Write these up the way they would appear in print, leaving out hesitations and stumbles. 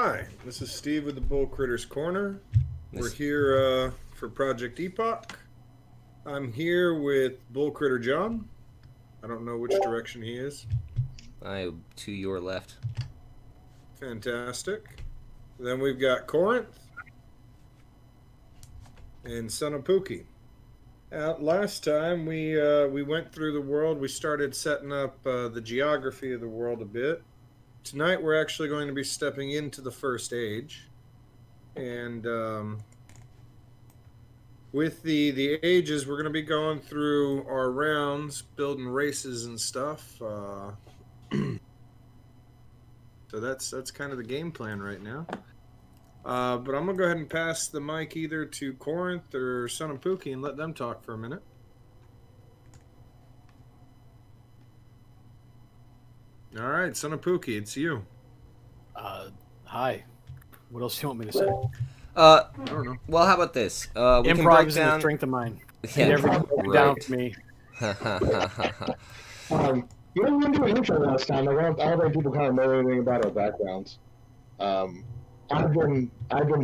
Hi, this is Steve with the Bull Critters Corner. We're This, here for Project Epoch. I'm here with Bull Critter John. I don't know which direction he is. I to your left. Fantastic. Then we've got Corinth and Son of Pookie. Last time we went through the world. We started setting up the geography of the world a bit. Tonight we're actually going to be stepping into the first age, and with the ages, we're going to be going through our rounds, building races and stuff. So that's kind of the game plan right now. But I'm gonna go ahead and pass the mic either to Corinth or Son of Pookie and let them talk for a minute. All right, Son of Pookie, it's you. Hi. What else do you want me to say? Uh, I don't know. well, how about this? We can Improv break is a down. strength of mine. Yeah, Everything down to me. We didn't do an intro last time. I don't think people kind of know anything about our backgrounds. I've been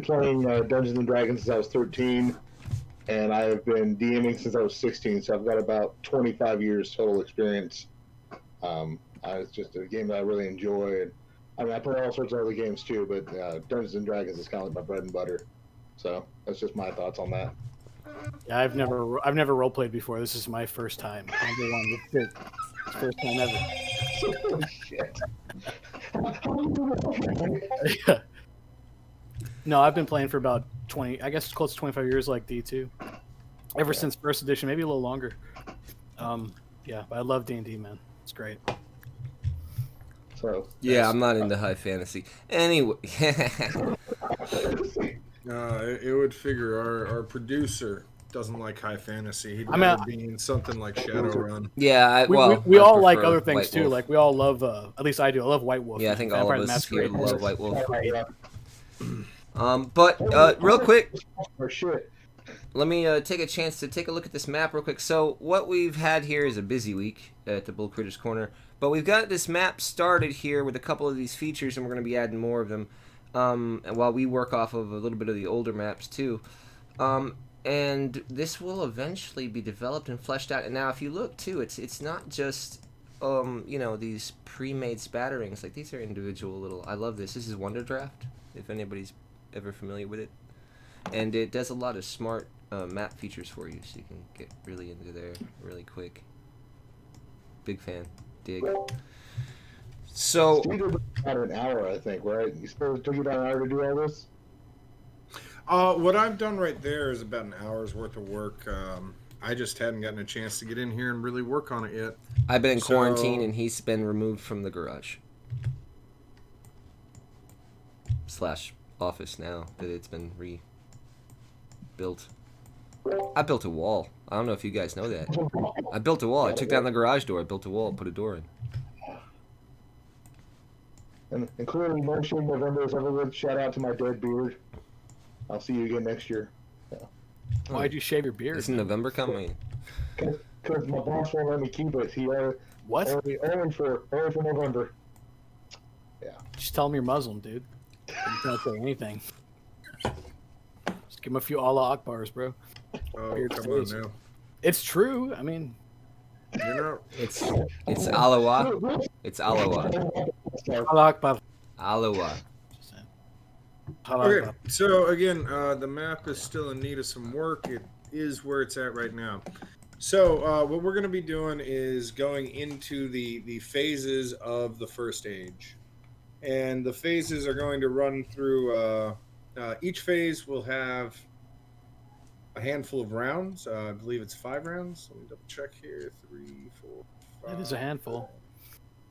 playing Dungeons and Dragons since I was 13, and I have been DMing since I was 16. So I've got about 25 years total experience. It's just a game that I really enjoy. And, I mean, I play all sorts of other games too, but Dungeons and Dragons is kind of like my bread and butter. So that's just my thoughts on that. Yeah, I've never role played before. This is my first time. Number one. It's first time ever. Holy shit. Yeah. No, I've been playing for about 20. I guess close to 25 years, like D2. Ever since first edition, maybe a little longer. Yeah, but I love D&D, man. It's great. So Yeah, I'm not into high fantasy. Anyway, It would figure our producer doesn't like high fantasy. He'd I mean, rather be in something like Shadowrun. yeah. We I all like prefer other things White too. Wolf. Like we all love. At least I do. I love White Wolf. Yeah, I man. think all Vampire of the us here Masquerade. love White Wolf. yeah. But real quick, Or shit. let me take a chance to take a look at this map real quick. So what we've had here is a busy week at the Bull Critters Corner, but we've got this map started here with a couple of these features, and we're going to be adding more of them. And while we work off of a little bit of the older maps too. And this will eventually be developed and fleshed out. And now, if you look too, it's not just these pre-made spatterings. Like these are individual little. I love this. This is Wonder Draft. If anybody's ever familiar with it, and it does a lot of smart map features for you, so you can get really into there really quick. Big fan. Dig. So. Steve did about an hour, I think, right? You supposed to take about an hour to do all this? What I've done right there is about an hour's worth of work. I just hadn't gotten a chance to get in here and really work on it yet. I've been in So- quarantine, and he's been removed from the garage / office now that it's been rebuilt. I built a wall. I don't know if you guys know that. I built a wall. I took down the garage door. I built a wall, put a door in. And clearly, no shit November is ever good. Shout out to my dead beard. I'll see you again next year. Why'd you shave your beard? Isn't November coming? Because my boss won't let me keep it. He What? only for November. Just tell him you're Muslim, dude. You can't say anything. Just give him a few Allah Akbars, bro. Oh, Weird come on face. now. It's true. I mean, You know, It's Alawa. It's Alawa. Allah Akbar. Alawa. Just saying. Allah okay. Akbar. So again, the map is still in need of some work. It is where it's at right now. So what we're going to be doing is going into the phases of the first age, and the phases are going to run through. Each phase will have a handful of rounds. I believe it's 5 rounds. Let me double check here. 3, 4, 5. That is a handful.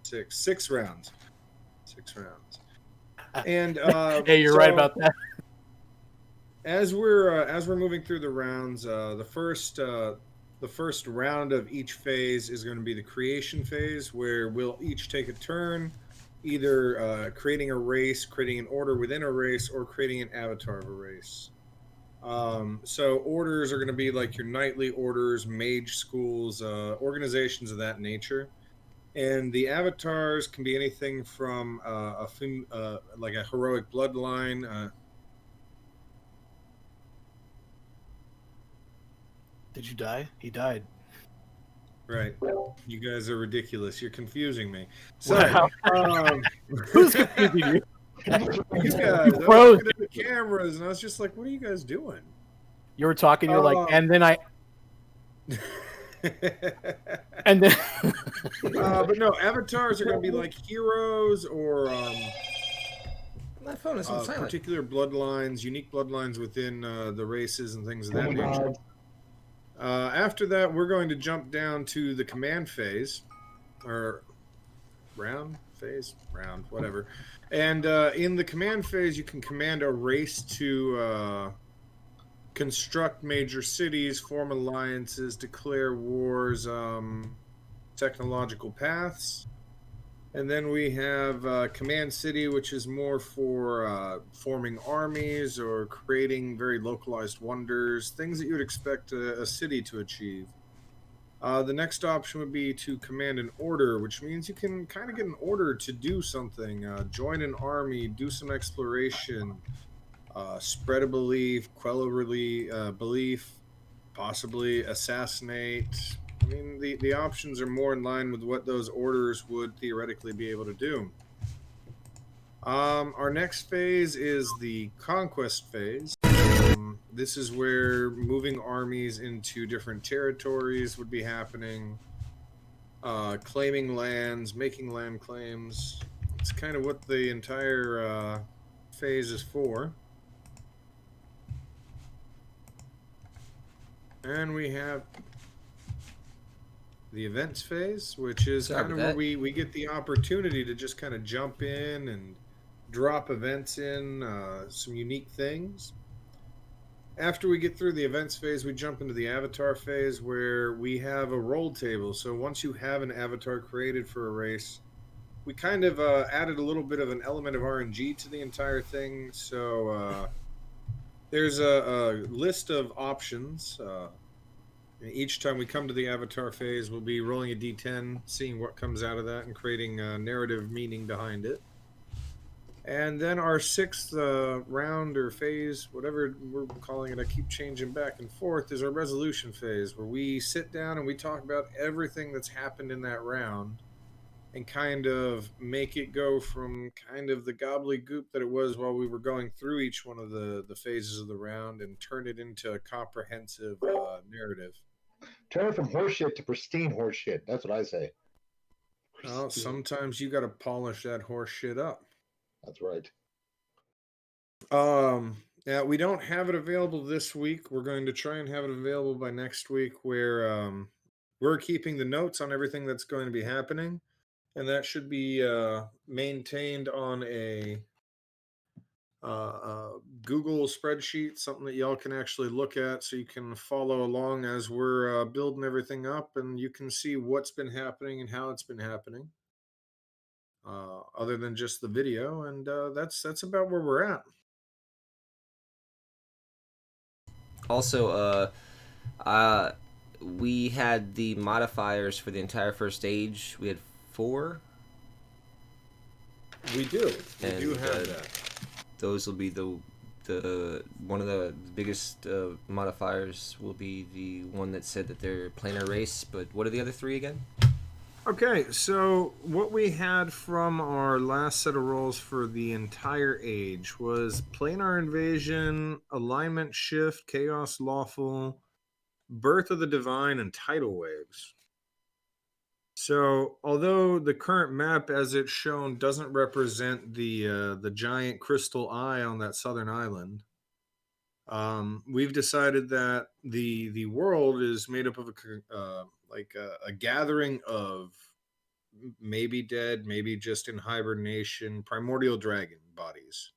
6 rounds. 6 rounds. And Hey, you're right about that. As we're moving through the rounds, the first round of each phase is going to be the creation phase, where we'll each take a turn, either creating a race, creating an order within a race, or creating an avatar of a race. So orders are going to be like your knightly orders, mage schools, organizations of that nature. And the avatars can be anything from like a heroic bloodline. Did you die? He died. Right. You guys are ridiculous. You're confusing me. So, Wow. um, Who's confusing you? you guys, I was froze. looking at the cameras and I was just like, what are you guys doing? You were talking. You're like, Oh. and then and then. But no, avatars are going to be like heroes or My phone is on silent. particular bloodlines, unique bloodlines within the races and things of that nature. After that, we're going to jump down to the command phase, or round phase, round, whatever. And in the command phase, you can command a race to construct major cities, form alliances, declare wars, technological paths. And then we have Command City, which is more for forming armies or creating very localized wonders, things that you would expect a city to achieve. The next option would be to command an order, which means you can kind of get an order to do something, join an army, do some exploration, spread a belief, quell a belief, possibly assassinate. I mean, the options are more in line with what those orders would theoretically be able to do. Our next phase is the conquest phase. This is where moving armies into different territories would be happening, claiming lands, making land claims. It's kind of what the entire phase is for. And we have the events phase, which is kind of where we get the opportunity to just kind of jump in and drop events in, some unique things. After we get through the events phase, we jump into the avatar phase where we have a roll table. So once you have an avatar created for a race, we kind of added a little bit of an element of RNG to the entire thing. So there's a list of options. Each time we come to the avatar phase, we'll be rolling a d10, seeing what comes out of that, and creating a narrative meaning behind it. And then our sixth round or phase, whatever we're calling it, I keep changing back and forth, is our resolution phase, where we sit down and we talk about everything that's happened in that round and kind of make it go from kind of the gobbledygook that it was while we were going through each one of the phases of the round and turn it into a comprehensive narrative. Turn it from horseshit to pristine horseshit. That's what I say. Well, sometimes you got to polish that horse shit up. That's right. Yeah, we don't have it available this week. We're going to try and have it available by next week, where we're keeping the notes on everything that's going to be happening, and that should be maintained on a Google spreadsheet, something that y'all can actually look at, so you can follow along as we're building everything up, and you can see what's been happening and how it's been happening. Other than just the video, and that's about where we're at. Also, we had the modifiers for the entire first stage. We had 4. We do. We do have that. Those will be the one of the biggest modifiers will be the one that said that they're planar race. But what are the other 3 again? Okay, so what we had from our last set of rolls for the entire age was planar invasion, alignment shift, chaos lawful, birth of the divine, and tidal waves. So although the current map as it's shown doesn't represent the giant crystal eye on that southern island, we've decided that the world is made up of a gathering of maybe dead, maybe just in hibernation, primordial dragon bodies.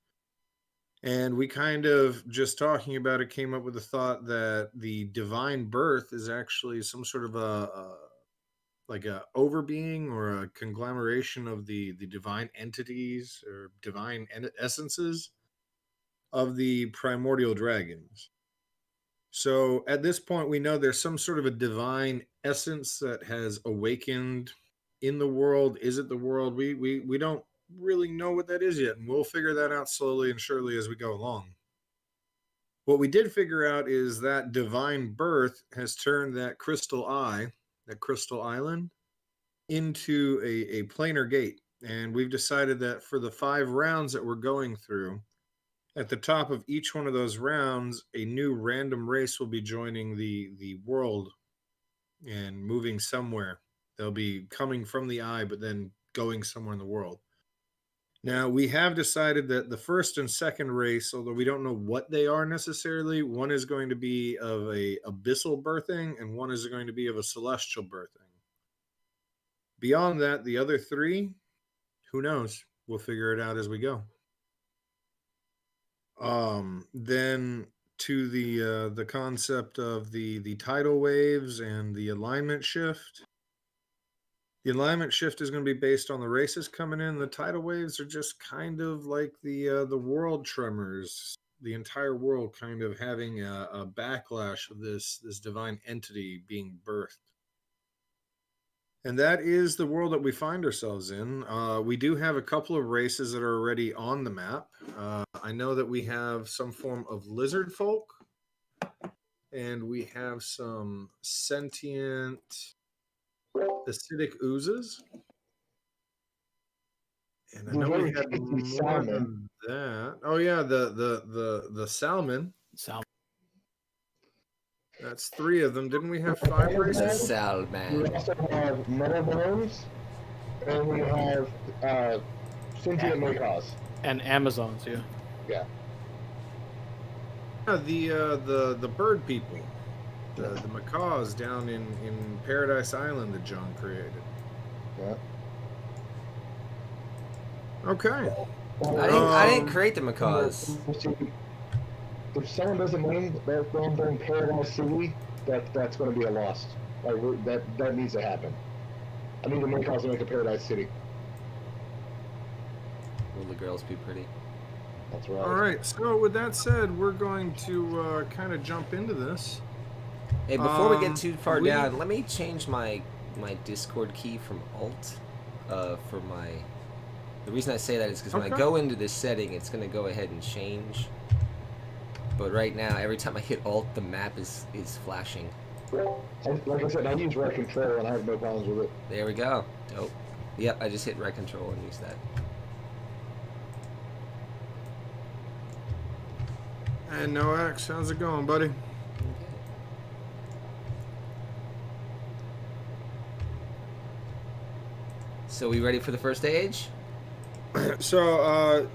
And we kind of, just talking about it, came up with the thought that the divine birth is actually some sort of a overbeing or a conglomeration of the divine entities or divine essences of the primordial dragons. So at this point, we know there's some sort of a divine essence that has awakened in the world? Is it the world? We don't really know what that is yet, and we'll figure that out slowly and surely as we go along. What we did figure out is that divine birth has turned that crystal eye, that crystal island, into a planar gate. And we've decided that for the 5 rounds that we're going through, at the top of each one of those rounds, a new random race will be joining the world and moving somewhere. They'll be coming from the eye, but then going somewhere in the world. Now, we have decided that the first and second race, although we don't know what they are necessarily, one is going to be of a abyssal birthing and one is going to be of a celestial birthing. Beyond that, the other 3, who knows? We'll figure it out as we go. Then to the concept of the tidal waves and the alignment shift. The alignment shift is going to be based on the races coming in. The tidal waves are just kind of like the world tremors, the entire world kind of having a backlash of this divine entity being birthed. And that is the world that we find ourselves in. We do have a couple of races that are already on the map. I know that we have some form of lizard folk, and we have some sentient acidic oozes. And I know we had more than that. Oh yeah, the salmon. Salmon. That's 3 of them. Didn't we have 5 races? Salmon. We also have metal bones, and we have sentient macaws. And Amazons, yeah. Yeah. The bird people, the macaws down in Paradise Island that John created. Yeah. Okay. I didn't create the macaws. If someone doesn't name their film during Paradise City, that's going to be a loss. Like that needs to happen. I need the macaws to make a Paradise City. Will the girls be pretty? That's right. All right. So with that said, we're going to kind of jump into this. Hey, before we get too far down, let me change my Discord key from Alt for my. The reason I say that is because when I go into this setting, it's going to go ahead and change. But right now, every time I hit Alt, the map is flashing. Like I said, I use Right Control and I have no problems with it. There we go. Dope. Yep, I just hit Right Control and used that. And Noax, how's it going, buddy? So we ready for the first stage? So,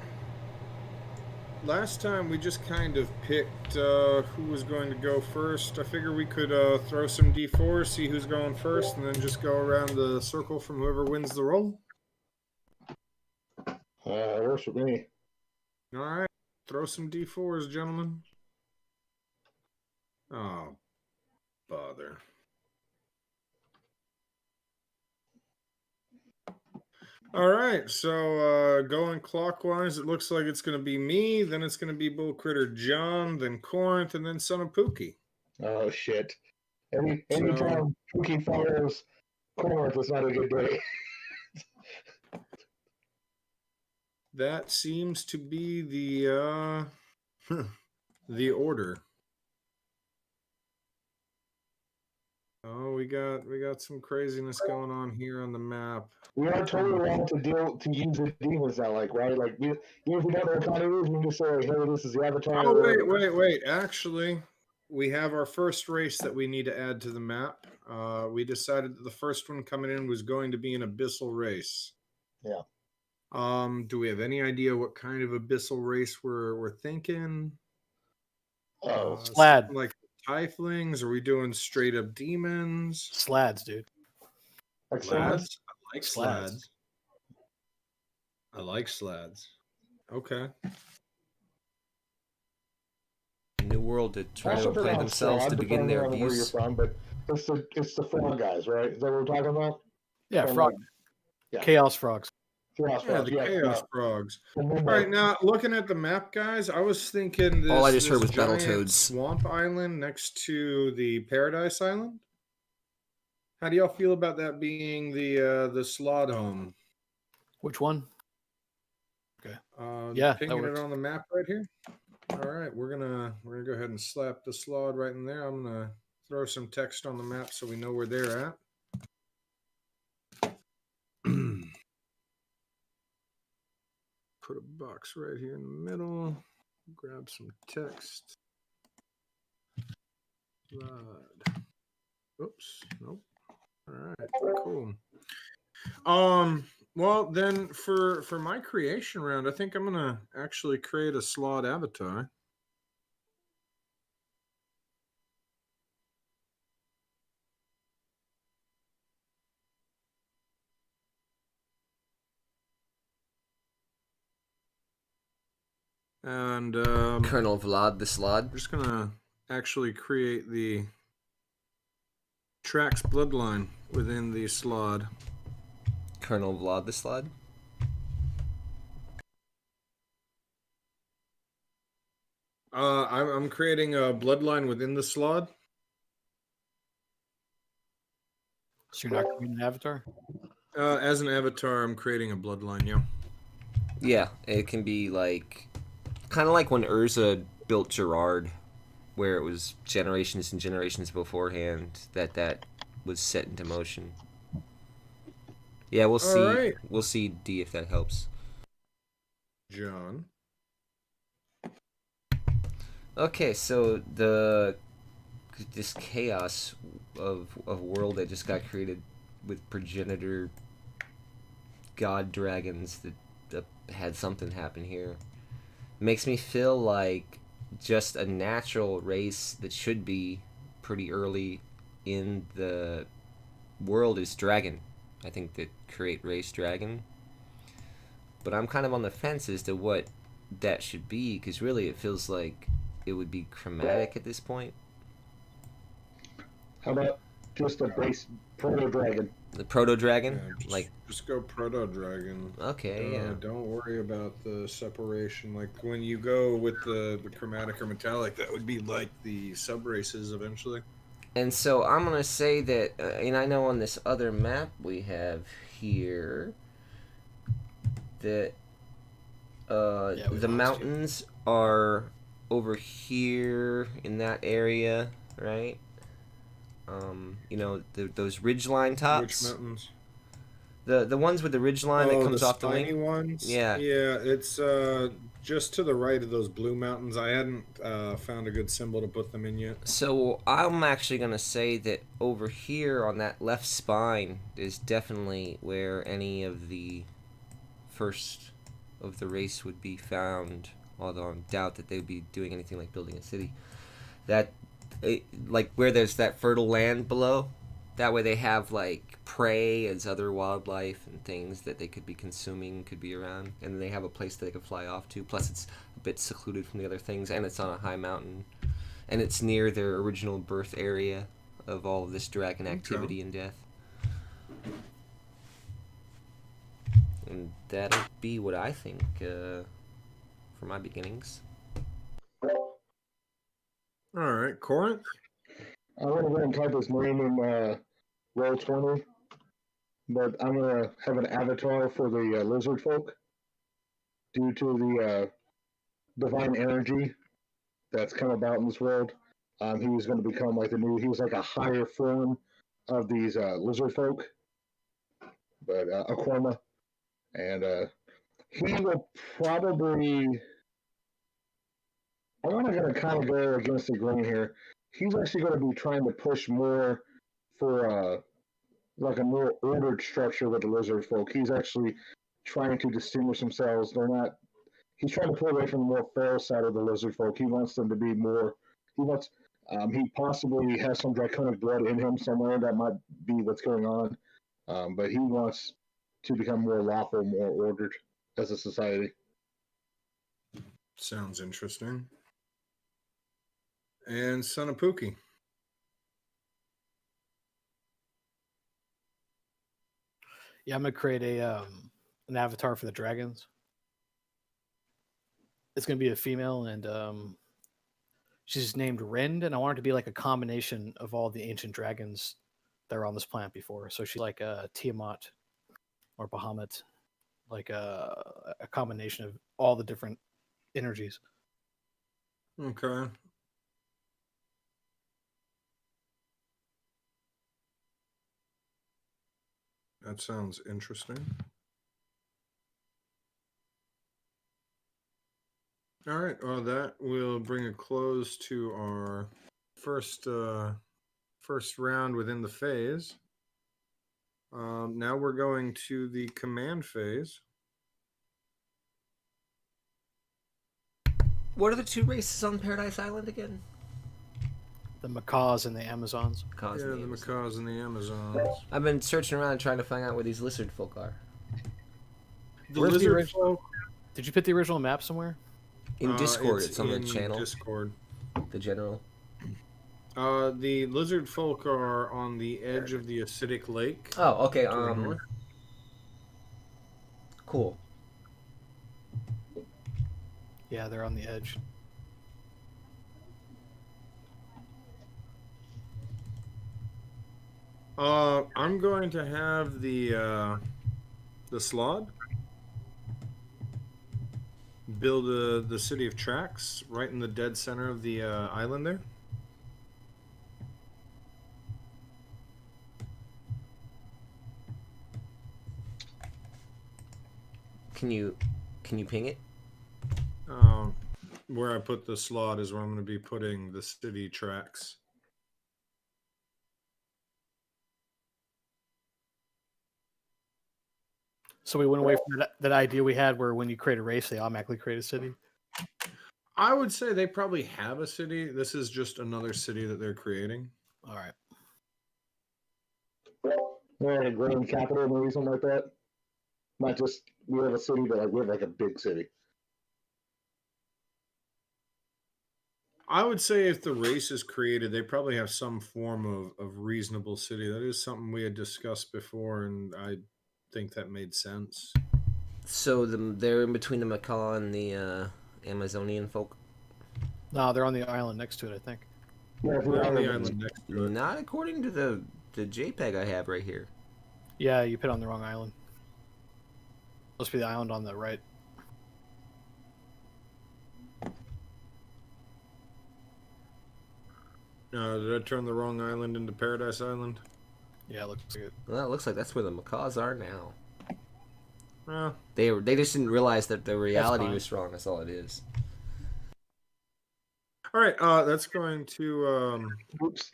last time we just kind of picked who was going to go first. I figure we could throw some D4, see who's going first, and then just go around the circle from whoever wins the roll. It works with me. All right, throw some D4s, gentlemen. Oh, bother. All right, so going clockwise, it looks like it's going to be me, then it's going to be Bull Critter John, then Corinth, and then Son of Pookie. Oh, shit. Anytime Pookie follows Corinth, it's not a good day. That seems to be the the order. Oh, we got some craziness going on here on the map. We are totally allowed to use the demons now, like, right? Like, even if we don't know what kind it is, we can just say, like, hey, this is the Avatar. Oh, wait. Actually, we have our first race that we need to add to the map. We decided that the first one coming in was going to be an abyssal race. Yeah. Do we have any idea what kind of abyssal race we're thinking? Slad. Like tieflings? Are we doing straight up demons? Slads, dude. Like Slads? I like Slads. slads. I like slads. Okay. New world to try to Also play pronounce themselves to frog, begin their depending on where you're abuse. from, but it's the frog guys, right? Is that what we're talking about? Yeah, From, frog. yeah. Chaos frogs. Chaos Yeah, frogs, the chaos frogs. And All then right, now looking at the map, guys, I was thinking this. All I just heard this was giant Battletoads. swamp island next to the Paradise Island How do y'all feel about that being the slot home? Which one? Okay. Just Yeah, that pinging it works. on the map right here. All right, we're gonna go ahead and slap the slot right in there. I'm gonna throw some text on the map so we know where they're at. Put a box right here in the middle. Grab some text. Slide. Oops. Nope. All right. Cool. Well, then for my creation round, I think I'm gonna actually create a slot avatar. And Colonel Vlad the Slod. I'm just gonna actually create the Trax bloodline within the slot. Colonel Vlad the Slod. I'm creating a bloodline within the slot. So you're not creating an avatar? As an avatar, I'm creating a bloodline. Yeah. Yeah, it can be like kind of like when Urza built Gerard, where it was generations and generations beforehand that was set into motion. Yeah, we'll All see. right, We'll see D if that helps. John. Okay, so this chaos of world that just got created with progenitor god dragons that had something happen here makes me feel like just a natural race that should be pretty early in the world is dragon. I think that create race dragon, but I'm kind of on the fence as to what that should be because really it feels like it would be chromatic at this point. How about just a base proto dragon? The proto dragon, Yeah, like just go proto dragon. okay, yeah. Don't worry about the separation. Like when you go with the chromatic or metallic, that would be like the sub races eventually. And so I'm gonna say that, and I know on this other map we have here that Yeah, we the lost you. mountains are over here in that area, right? You know those ridgeline Which tops, mountains? the ones with the ridgeline that Oh, comes the off the spiny wing. ones. Yeah. Yeah, it's just to the right of those blue mountains. I hadn't found a good symbol to put them in yet. So I'm actually gonna say that over here on that left spine is definitely where any of the first of the race would be found. Although I doubt that they'd be doing anything like building a city. That, like where there's that fertile land below, that way they have like prey as other wildlife and things that they could be consuming could be around, and then they have a place that they could fly off to. Plus, it's a bit secluded from the other things, and it's on a high mountain, and it's near their original birth area of all of this dragon activity and death. And that'll be what I think for my beginnings. All right, Corinth. I'm gonna go and type his name in Roll20, but I'm gonna have an avatar for the lizard folk due to the divine energy that's come about in this world. He was going to become like he was like a higher form of these lizard folk, but Aquama, and he will probably. I'm not going to kind of go against the grain here. He's actually going to be trying to push more for like a more ordered structure with the lizard folk. He's actually trying to distinguish themselves. They're not. He's trying to pull away from the more feral side of the lizard folk. He wants them to be more. He wants. He possibly has some draconic blood in him somewhere. That might be what's going on. But he wants to become more lawful, more ordered as a society. Sounds interesting. And Son of Pookie. Yeah, I'm gonna create an avatar for the dragons. It's gonna be a female, and she's named Rend, and I want her to be like a combination of all the ancient dragons that were on this planet before. So she's like a Tiamat or Bahamut, like a combination of all the different energies. Okay. That sounds interesting. All right. Well, that will bring a close to our first round within the phase. Now we're going to the command phase. What are the two races on Paradise Island again? The macaws and the Amazons. Macaws Yeah, and the Amazons. macaws and the Amazons. I've been searching around trying to find out where these lizard folk are. The Where's the lizard original- folk Did you put the original map somewhere? In Discord, it's it's on the in channel. Discord. The general. The lizard folk are on the edge of the acidic lake. Oh, okay. to the north. Cool. Yeah, they're on the edge. I'm going to have the Slod build the city of Trax right in the dead center of the island there. Can you ping it? Where I put the Slod is where I'm going to be putting the city Trax. So we went away from that idea we had where when you create a race, they automatically create a city. I would say they probably have a city. This is just another city that they're creating. All right. Or a grand capital, maybe something like that. Not just we have a city, but like we have like a big city. I would say if the race is created, they probably have some form of reasonable city. That is something we had discussed before, and I think that made sense. So they're in between the macaw and the Amazonian folk. No, they're on the island next to it, I think. Yeah, if we They're on the have- island next to it. Not according to the JPEG I have right here. Yeah, you put on the wrong island. Supposed to be the island on the right. Did I turn the wrong island into Paradise Island? Yeah, it looks like it. Well, it looks like that's where the macaws are now. Well, They just didn't realize that the reality fine. was wrong. That's all it is. all right. That's going to. Oops.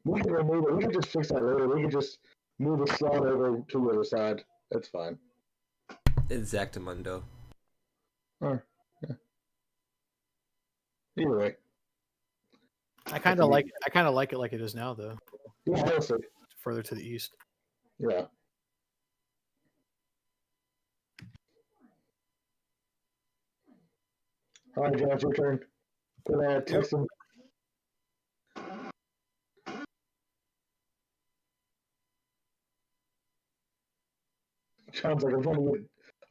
We can remove it. We can just fix that later. We can just move the slot over to the other side. That's fine. Exactamundo. Oh, yeah. Either way. I kind of like it like it is now, though. Yeah, honestly. Further to the east. Yeah. All right, John, it's your turn. Text him. John's like, I'm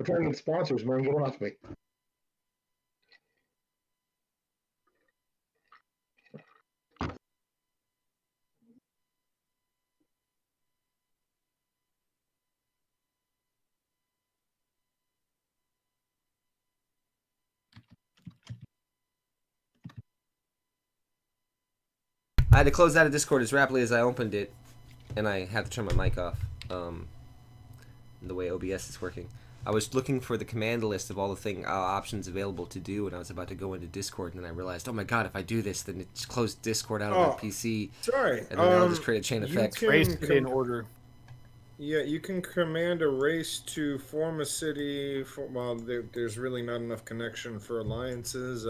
trying to get sponsors, man. Get off me. I had to close out of Discord as rapidly as I opened it, and I had to turn my mic off. The way OBS is working, I was looking for the command list of all the options available to do, and I was about to go into Discord, and then I realized, oh my god, if I do this, then it's closed Discord out of my PC, Sorry. and then I'll just create a chain you effect. can- Race in order. Yeah, you can command a race to form a city. There's really not enough connection for alliances.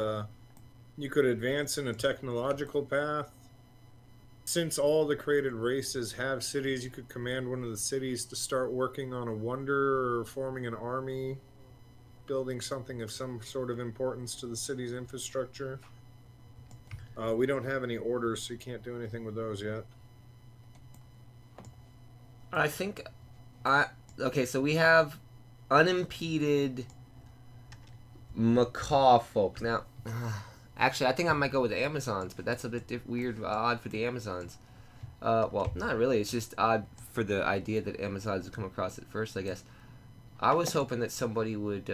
You could advance in a technological path. Since all the created races have cities, you could command one of the cities to start working on a wonder or forming an army, building something of some sort of importance to the city's infrastructure. We don't have any orders, so you can't do anything with those yet. I think, okay, so we have unimpeded macaw folk. Now, actually, I think I might go with the Amazons, but that's a bit weird, odd for the Amazons. Well, not really. It's just odd for the idea that Amazons would come across it first, I guess. I was hoping that somebody would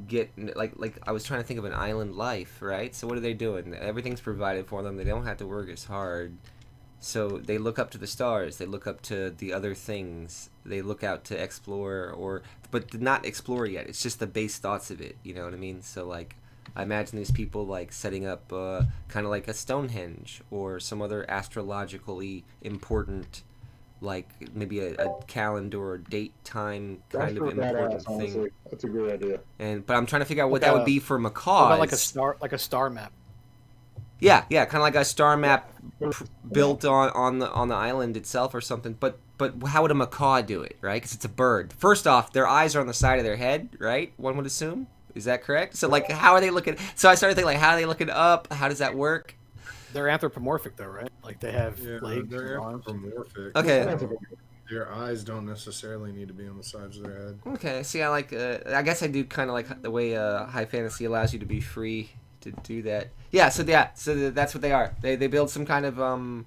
get like I was trying to think of an island life, right? So what are they doing? Everything's provided for them. They don't have to work as hard. So they look up to the stars. They look up to the other things. They look out to explore, but not explore yet. It's just the base thoughts of it. You know what I mean? So like, I imagine these people like setting up kind of like a Stonehenge or some other astrologically important, like maybe a calendar or date time kind of important thing. Honestly. That's a great idea. But I'm trying to figure out what Like that a- would be for What macaws. about like a star map? Yeah, kind of like a star map built on the island itself or something. But how would a macaw do it, right? Because it's a bird. First off, their eyes are on the side of their head, right? One would assume. Is that correct? So like, how are they looking? So I started thinking like, how are they looking up? How does that work? They're anthropomorphic though, right? Like they have Yeah, legs they're and arms. anthropomorphic. Okay. Their eyes don't necessarily need to be on the sides of their head. Okay. See, I like. I guess I do kind of like the way high fantasy allows you to be free to do that. Yeah. So that's what they are. They build some kind of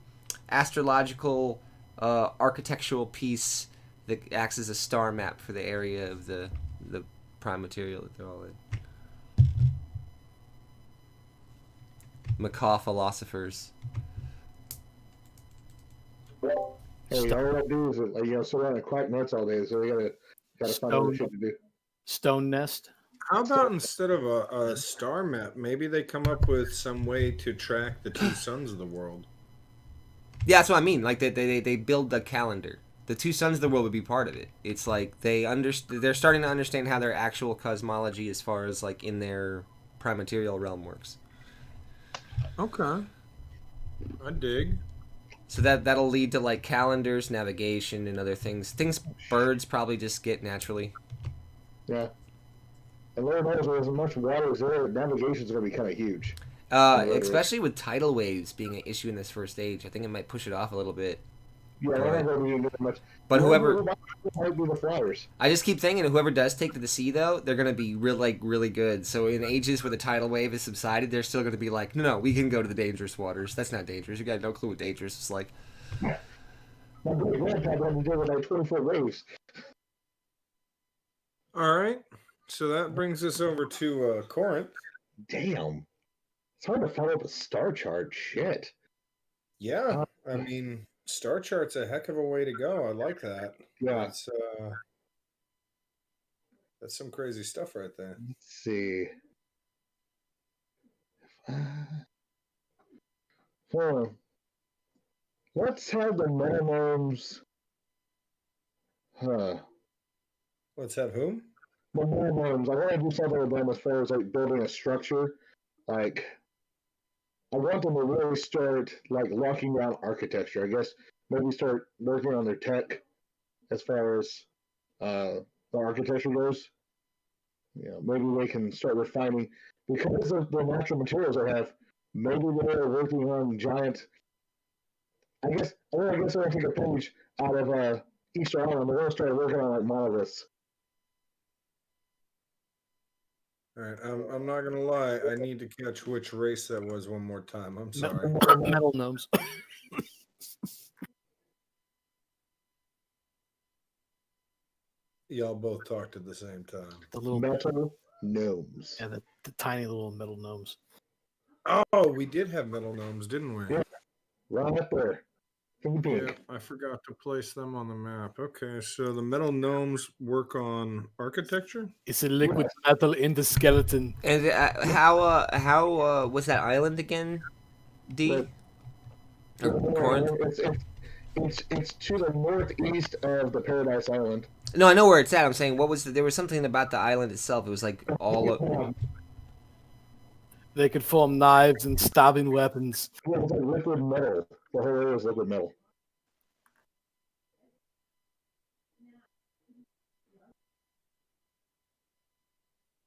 astrological architectural piece that acts as a star map for the area of the prime material that they're all in. Macaw philosophers. Hey, all I do is sit around and quack nuts all day, so they gotta find other shit to do. Stone nest. How about instead of a star map, maybe they come up with some way to track the two suns of the world? Yeah, that's what I mean. Like they build the calendar. The two suns of the world would be part of it. It's like they're starting to understand how their actual cosmology, as far as like in their prime material realm, works. Okay, I dig. So that'll lead to like calendars, navigation, and other things. Things birds probably just get naturally. Yeah. And Lord knows there's as much water as there, navigation's going to be kind of huge. Especially with tidal waves being an issue in this first age. I think it might push it off a little bit. Yeah, they're not going to be doing much. But whoever, might be the flyers. I just keep thinking, whoever does take to the sea though, they're gonna be really good. So in ages where the tidal wave has subsided, they're still gonna be like, no, we can go to the dangerous waters. That's not dangerous. You got no clue what dangerous is like. My great grandpa had to deal with like 20-foot waves. All right, so that brings us over to Corinth. Damn. It's hard to follow up a star chart. Shit. Yeah, I mean, star chart's a heck of a way to go. I like that. Yeah. That's some crazy stuff right there. Let's see. Let's have the minimums. Let's have whom? The minimums. I want to do something with them as far as like building a structure. Like, I want them to really start like locking down architecture. I guess maybe start working on their tech as far as the architecture goes. Maybe they can start refining because of the natural materials they have. Maybe they're working on giant. I guess I'm gonna take a page out of Easter Island. They're gonna start working on like monoliths. All right, I'm not gonna lie. I need to catch which race that was one more time. I'm sorry. Metal gnomes. Y'all both talked at the same time. The little Metal gnomes. yeah, the tiny little metal gnomes. Oh, we did have metal gnomes, didn't we? Yeah. Right up there. In the pink. Yeah, I forgot to place them on the map. Okay, so the metal gnomes work on architecture. It's a liquid metal in the skeleton. And how was that island again? D. Or Corinth? It's to the northeast of the Paradise Island. No, I know where it's at. I'm saying, there was something about the island itself. It was like They could form knives and stabbing weapons. Yeah, it's like liquid metal. The whole area is liquid metal.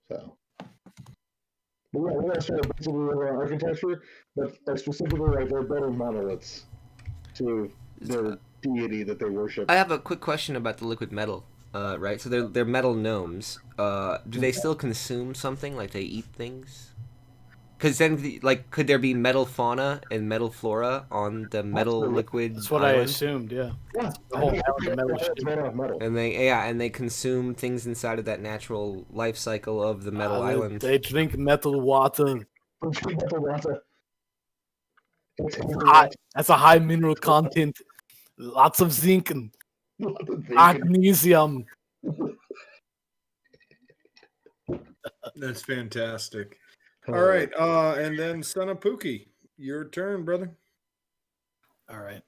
So, but yeah, we're gonna start basically with our architecture, but specifically like they're building monoliths to their deity that they worship. I have a quick question about the liquid metal. Right, so they're metal gnomes. Do they still consume something? Like they eat things? Because then, like, could there be metal fauna and metal flora on the metal Absolutely. liquid That's what I island? assumed. Yeah. Yeah, The whole I think island of metal it's shit. made out of metal. And they consume things inside of that natural life cycle of the metal island. They drink metal water. It's High, that's a high mineral content. Lots of zinc and magnesium. That's fantastic. All right, and then Son of Pookie, your turn, brother. All right.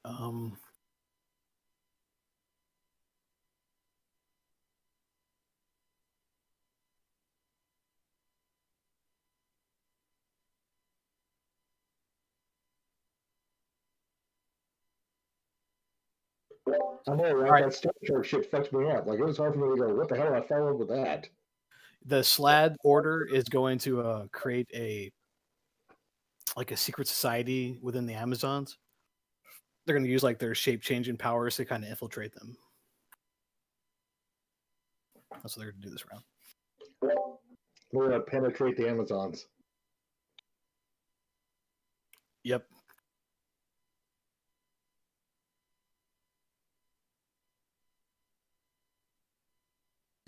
I know, right? Right. That Star Trek shit fucked me up. Like, it was hard for me to go, what the hell did I follow up with that? The SLAD order is going to create a secret society within the Amazons. They're going to use like their shape changing powers to kind of infiltrate them. That's what they're going to do this round. We're going to penetrate the Amazons. Yep.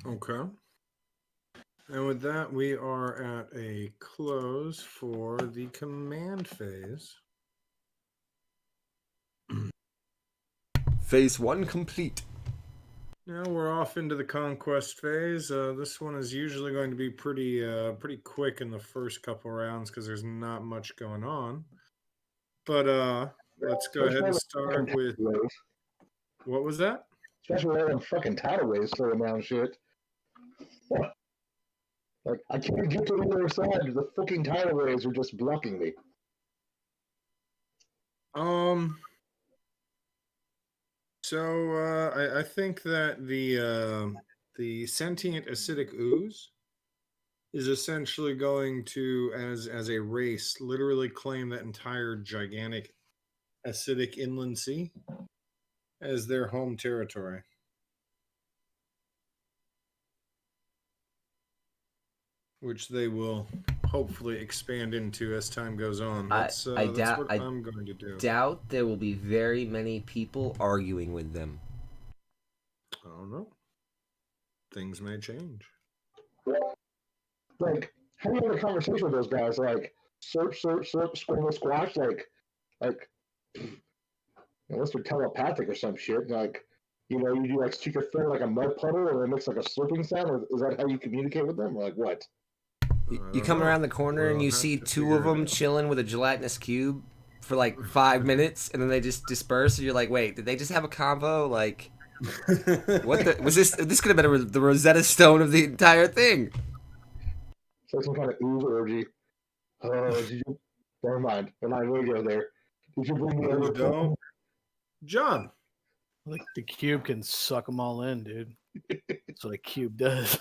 Okay. And with that, we are at a close for the command phase. Phase 1 complete. Now we're off into the conquest phase. This one is usually going to be pretty quick in the first couple rounds because there's not much going on. But let's go ahead and start with what was that? Especially all them fucking tidal waves throwing around shit. Like, I can't get to the other side. The fucking tidal waves are just blocking me. So I think that the sentient acidic ooze is essentially going to, as a race, literally claim that entire gigantic acidic inland sea as their home territory. Which they will hopefully expand into as time goes on. That's what I'm going to do. Doubt there will be very many people arguing with them. I don't know. Things may change. Like, how do you have a conversation with those guys? Like, slurp, squirtle, squash? Like, unless they're telepathic or some shit. Like, you know, you do like stick your finger like a mud puddle and it makes like a slurping sound? Or is that how you communicate with them? Or like, what? You come around the corner and you see two of them chilling with a gelatinous cube for like 5 minutes, and then they just disperse. And you're like, wait, did they just have a convo? Like, what the was this? This could have been the Rosetta Stone of the entire thing. So some kind of ooze orgy. Oh, did you? Never mind. I'm not going to go there. Did you bring me over? John. Like the cube can suck them all in, dude. That's what a cube does.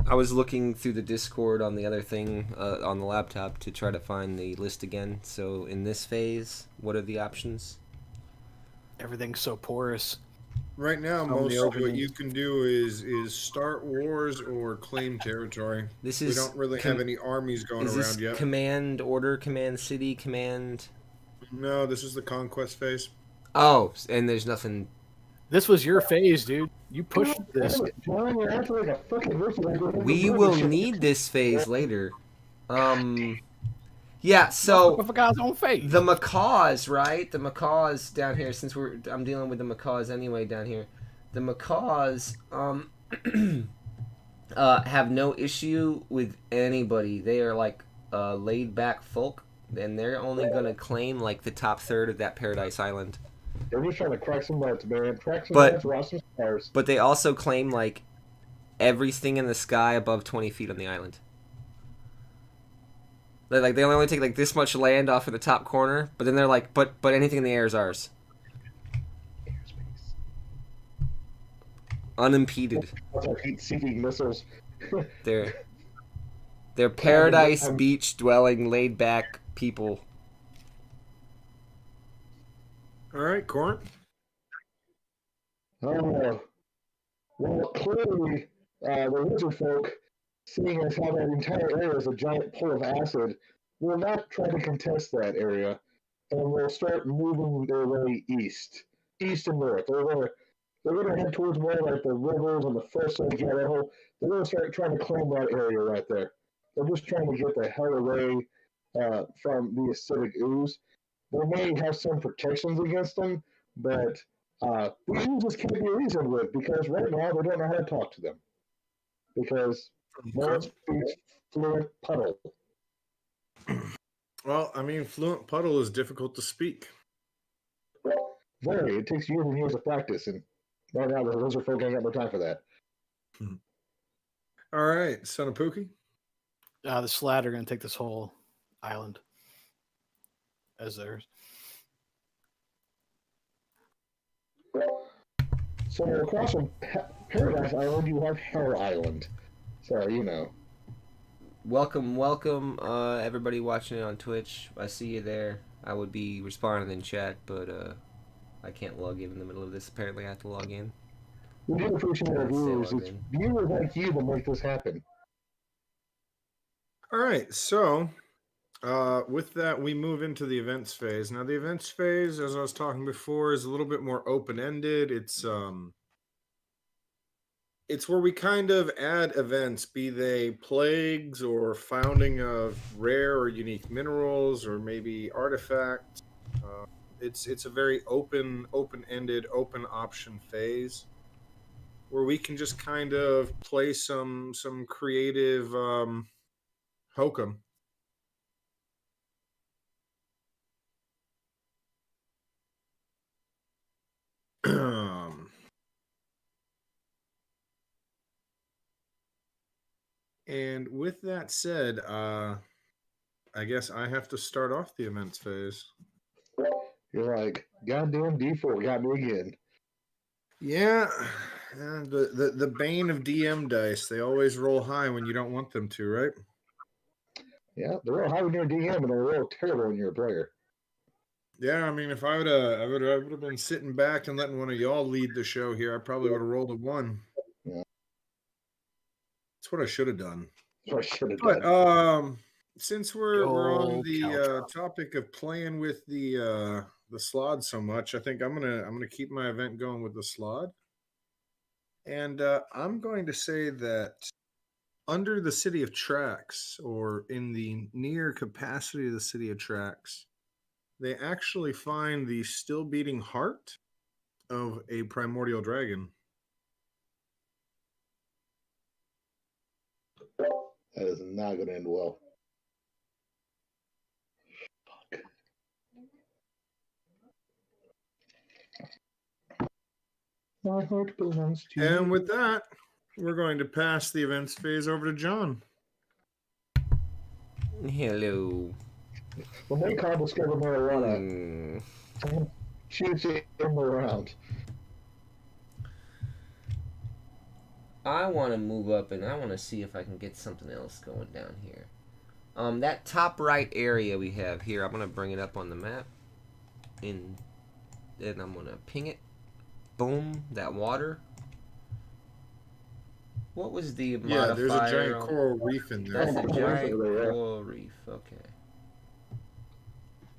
I was looking through the Discord on the other thing on the laptop to try to find the list again. So in this phase, what are the options? Everything's so porous. Right now, most of what you can do is start wars or claim territory. We don't really have any armies going around yet. Command order, command city, command. No, this is the conquest phase. Oh, and there's nothing. This was your phase, dude. You pushed this. We will need this phase later. Yeah, so the macaws, right? The macaws down here. Since I'm dealing with the macaws anyway down here. The macaws have no issue with anybody. They are like laid back folk, and they're only gonna claim like the top third of that Paradise Island. They're just trying to crack some nuts, man. Crack some nuts, roast some stars. But they also claim like everything in the sky above 20 feet on the island. They only take like this much land off of the top corner, but then they're like, but anything in the air is ours. Unimpeded. Heat-seeking missiles. They're paradise beach dwelling, laid back people. All right, Corin. Oh, well, clearly the lizard folk seeing as how that entire area is a giant pool of acid, will not try to contest that area, and will start moving their way east and north. They're gonna head towards more like the rivers and the first like yeah, that whole. They're gonna start trying to claim that area right there. They're just trying to get the hell away from the acidic ooze. They may have some protections against them, but the oozes can't be reasoned with because right now they don't know how to talk to them because no one speaks fluent puddle. Well, I mean, fluent puddle is difficult to speak. Very. It takes years and years of practice, and right now the lizard folk ain't got no time for that. All right, son of Pookie. The Slad are going to take this whole island as theirs. So across from Paradise Island, you have Hell Island. So you know. Welcome, everybody watching it on Twitch. I see you there. I would be responding in chat, but I can't log in the middle of this. Apparently, I have to log in. We do appreciate our viewers. It's viewers like you that make this happen. All right, so with that, we move into the events phase. Now, the events phase, as I was talking before, is a little bit more open-ended. It's where we kind of add events, be they plagues or founding of rare or unique minerals or maybe artifacts. It's a very open-ended, open option phase where we can just kind of play some creative hokum. And with that said, I guess I have to start off the events phase. You're like, goddamn D4 got me again. Yeah, the bane of DM dice. They always roll high when you don't want them to, right? Yeah, they're real high when you're a DM, and they're real terrible when you're a player. Yeah, I mean, if I would have been sitting back and letting one of y'all lead the show here, I probably would have rolled a 1. Yeah. That's what I should have done. That's what I should have But done. since we're on the topic of playing with the slod so much, I think I'm gonna keep my event going with the slod, and I'm going to say that under the city of Trax, or in the near capacity of the city of Trax, they actually find the still beating heart of a primordial dragon. That is not going to end well. Fuck. My heart belongs to you. And with that, we're going to pass the events phase over to John. Hello. When they can't discover marijuana, shoots him around. I want to move up and I want to see if I can get something else going down here. That top right area we have here, I'm going to bring it up on the map. And I'm going to ping it. Boom, that water. What was the modifier? Yeah, there's a giant coral reef in there. That's a giant coral reef, okay.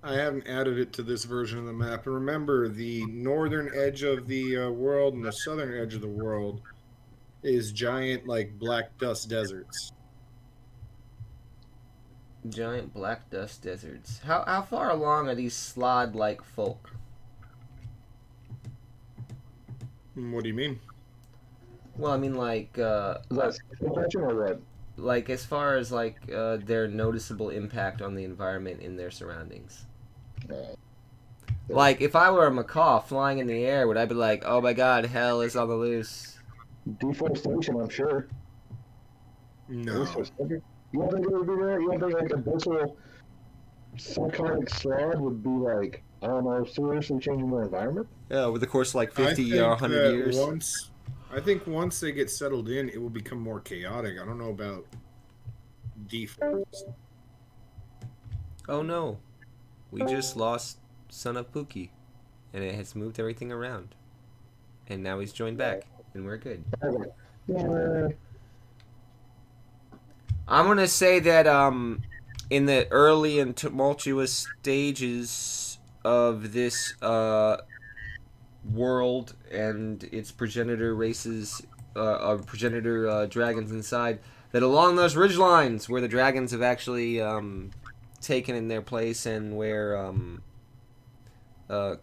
I haven't added it to this version of the map. And remember, the northern edge of the world and the southern edge of the world is giant, like, black dust deserts. Giant black dust deserts. How far along are these slod-like folk? What do you mean? Well, I mean, like, That's the question or what? like as far as like their noticeable impact on the environment in their surroundings. Like, if I were a macaw flying in the air, would I be like, "Oh my God, hell is on the loose"? Deforestation, I'm sure. No. You don't think it would be that? You don't think like a visceral psychotic slod would be like, I don't know, seriously changing the environment? Yeah, over the course of like 50 or 100 years. I think once they get settled in, it will become more chaotic. I don't know about deforest. Oh no, we just lost Son of Pookie, and it has moved everything around, and now he's joined back, and we're good. Yeah. I'm gonna say that in the early and tumultuous stages of this world and its progenitor races, progenitor dragons inside, that along those ridge lines where the dragons have actually taken in their place and where uh,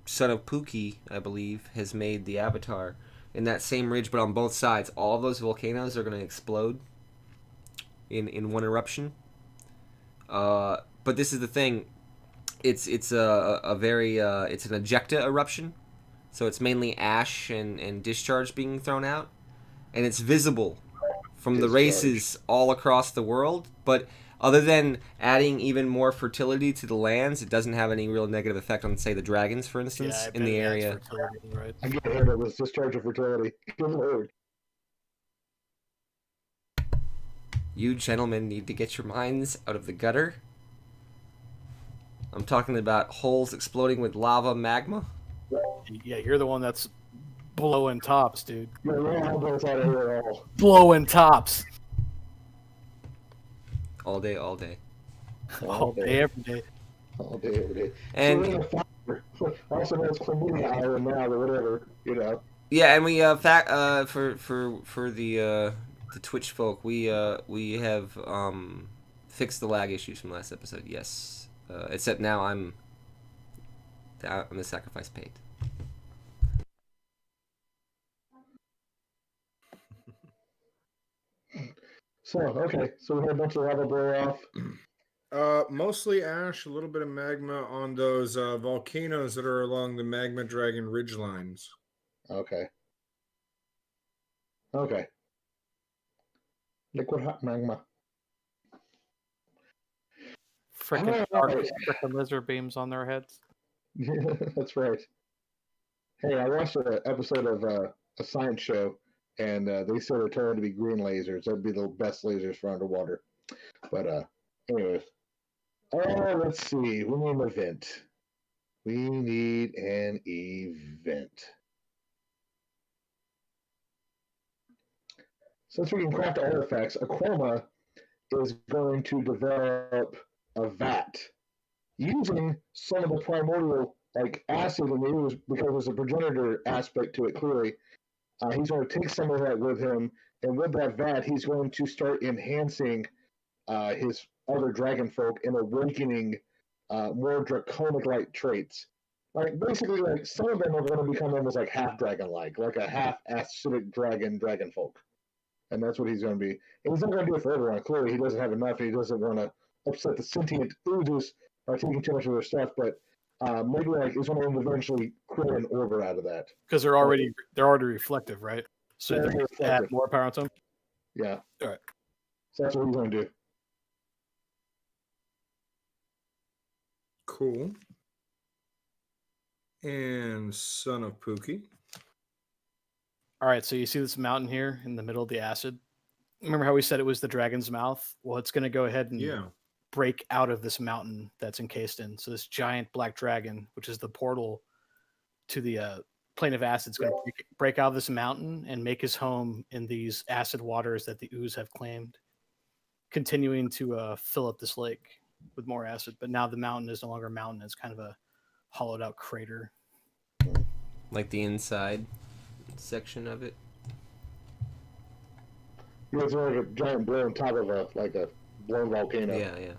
Son of Pookie, I believe, has made the avatar. In that same ridge, but on both sides, all of those volcanoes are going to explode in one eruption. But this is the thing. It's a very it's an ejecta eruption, so it's mainly ash and discharge being thrown out, and it's visible from the Discharge. races all across the world. But other than adding even more fertility to the lands, it doesn't have any real negative effect on, say, the dragons, for instance, Yeah, I in bet the it adds area. fertility, right? I get him. It was discharge of fertility. Good lord. You gentlemen need to get your minds out of the gutter. I'm talking about holes exploding with lava magma. Yeah, you're the one that's blowing tops, dude. Yeah, we don't have those out of here at all. Blowing tops All day, all day. all day, every day. All day, every day. And so we're in a fire. Also known as Chlamydia Island now, or whatever, you know. yeah, and we for the Twitch folk, we have fixed the lag issues from last episode. Yes, except now I'm the sacrifice paid. So, okay. So we had a bunch of lava blow off. Mostly ash, a little bit of magma on those volcanoes that are along the magma dragon ridge lines. Okay. Okay. Liquid hot magma. Frickin' Alright. frickin' lizard beams on their heads. Yeah, that's right. Hey, I watched an episode of a science show, and they said it turned out to be green lasers. That'd be the best lasers for underwater. But anyways, let's see. We need an event. We need an event. Since we can craft artifacts, Aquama is going to develop a vat using some of the primordial like acid and it was because there's a progenitor aspect to it clearly. He's going to take some of that with him, and with that vat, he's going to start enhancing his other dragon folk and awakening more draconic-like traits. Like basically, like some of them are going to become almost like half dragon-like, like a half acidic dragon folk, and that's what he's going to be. And he's not going to do it for everyone. Clearly, he doesn't have enough, and he doesn't want to upset the sentient oozes by taking too much of their stuff. But maybe like he's going to eventually create an order out of that. Because they're already reflective, right? So Yeah, they're they're gonna add reflective. more power to them. Yeah. All right. So that's what he's going to do. Cool. And Son of Pookie. All right, so you see this mountain here in the middle of the acid? Remember how we said it was the dragon's mouth? Well, it's going to go ahead and Yeah. break out of this mountain that's encased in. So this giant black dragon, which is the portal to the plane of acid, is going to break out of this mountain and make his home in these acid waters that the ooze have claimed, continuing to fill up this lake with more acid. But now the mountain is no longer a mountain. It's kind of a hollowed out crater. Like the inside section of it. Yeah, it's like a giant blow on top of a blown volcano. Yeah, yeah.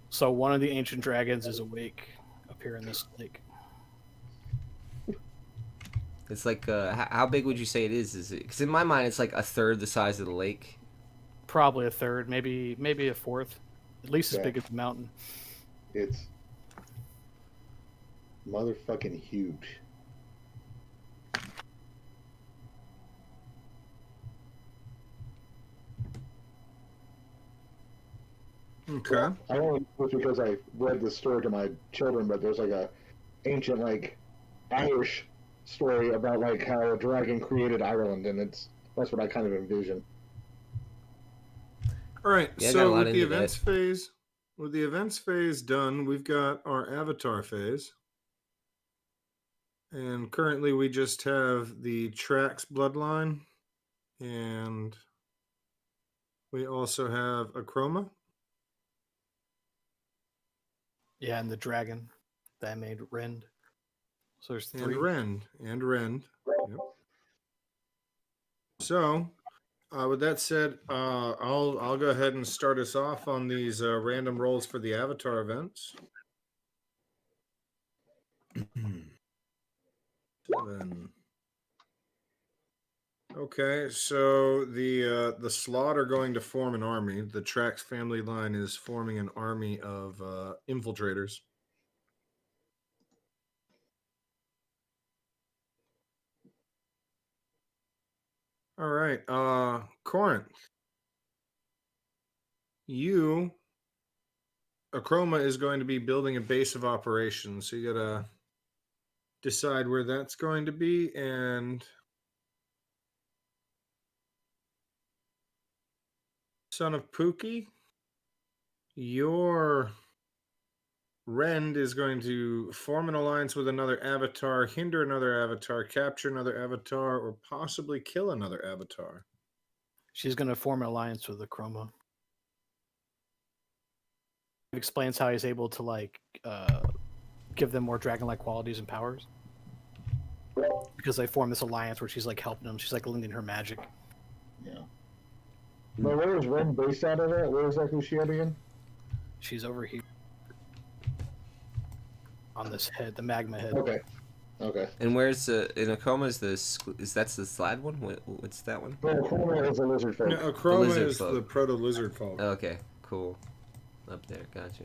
So one of the ancient dragons is awake up here in this lake. It's like how big would you say it is? Is it? Because in my mind, it's like a third the size of the lake. Probably a third, maybe a fourth, at least as Yeah. big as the mountain. It's motherfucking huge. Okay. I only know this because I read this story to my children, but there's like a ancient like Irish story about like how a dragon created Ireland, and that's what I kind of envision. All right. Yeah, I got a So lot Uh, with the events phase done, we've got our avatar phase. And currently we just have the Trax bloodline and We also have Acroma. Yeah, and the dragon that I made Rend. So there's And 3. Rend. Yep. So, with that said, I'll go ahead and start us off on these random rolls for the Avatar events. 7. Okay, so the Slot are going to form an army. The Trax family line is forming an army of infiltrators. All right, Corinth. Acroma is going to be building a base of operations, so you gotta decide where that's going to be. And Son of Pookie, your Rend is going to form an alliance with another avatar, hinder another avatar, capture another avatar, or possibly kill another avatar. She's going to form an alliance with the Chroma. It explains how he's able to like give them more dragon-like qualities and powers. Because they form this alliance where she's like helping them. She's like lending her magic. Yeah. But where is Ren based out of that? Where exactly is she at again? She's over here. On this head, the magma head. Okay. Okay. And where's in Acroma is that's the Slad one? What's that one? Well, Chroma is a lizard folk. No, Acroma lizard is folk. the proto lizard folk. Okay, cool. Up there, gotcha.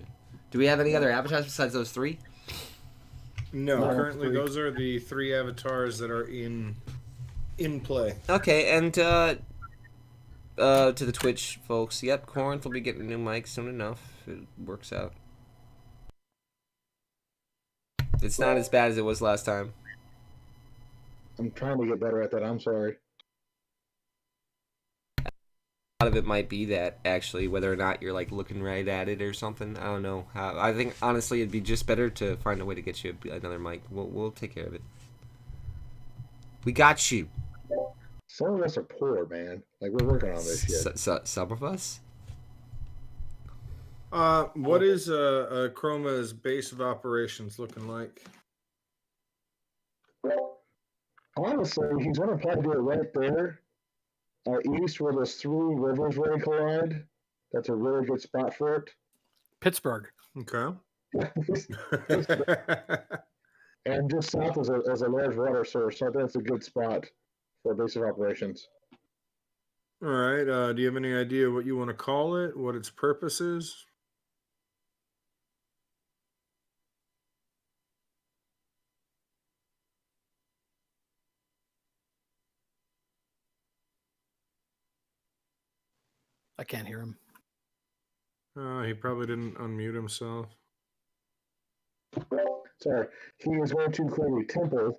Do we have any other avatars besides those 3? No, No, currently 3. those are the 3 avatars that are in play. Okay, and to the Twitch folks, yep, Corinth will be getting a new mic soon enough. If it works out. It's not as bad as it was last time. I'm trying to get better at that. I'm sorry. A lot of it might be that, actually, whether or not you're like looking right at it or something. I don't know. I think honestly it'd be just better to find a way to get you another mic. We'll take care of it. We got you. Some of us are poor, man. Like, we're working on this shit. Some of us. What is Chroma's base of operations looking like? Honestly, he's going to probably do it right there, east where those 3 rivers really collide. That's a really good spot for it. Pittsburgh. Okay. And just south is a large water source, so that's a good spot for base of operations. All right. Do you have any idea what you want to call it? What its purpose is? I can't hear him. He probably didn't unmute himself. Sorry. He is going to create a temple,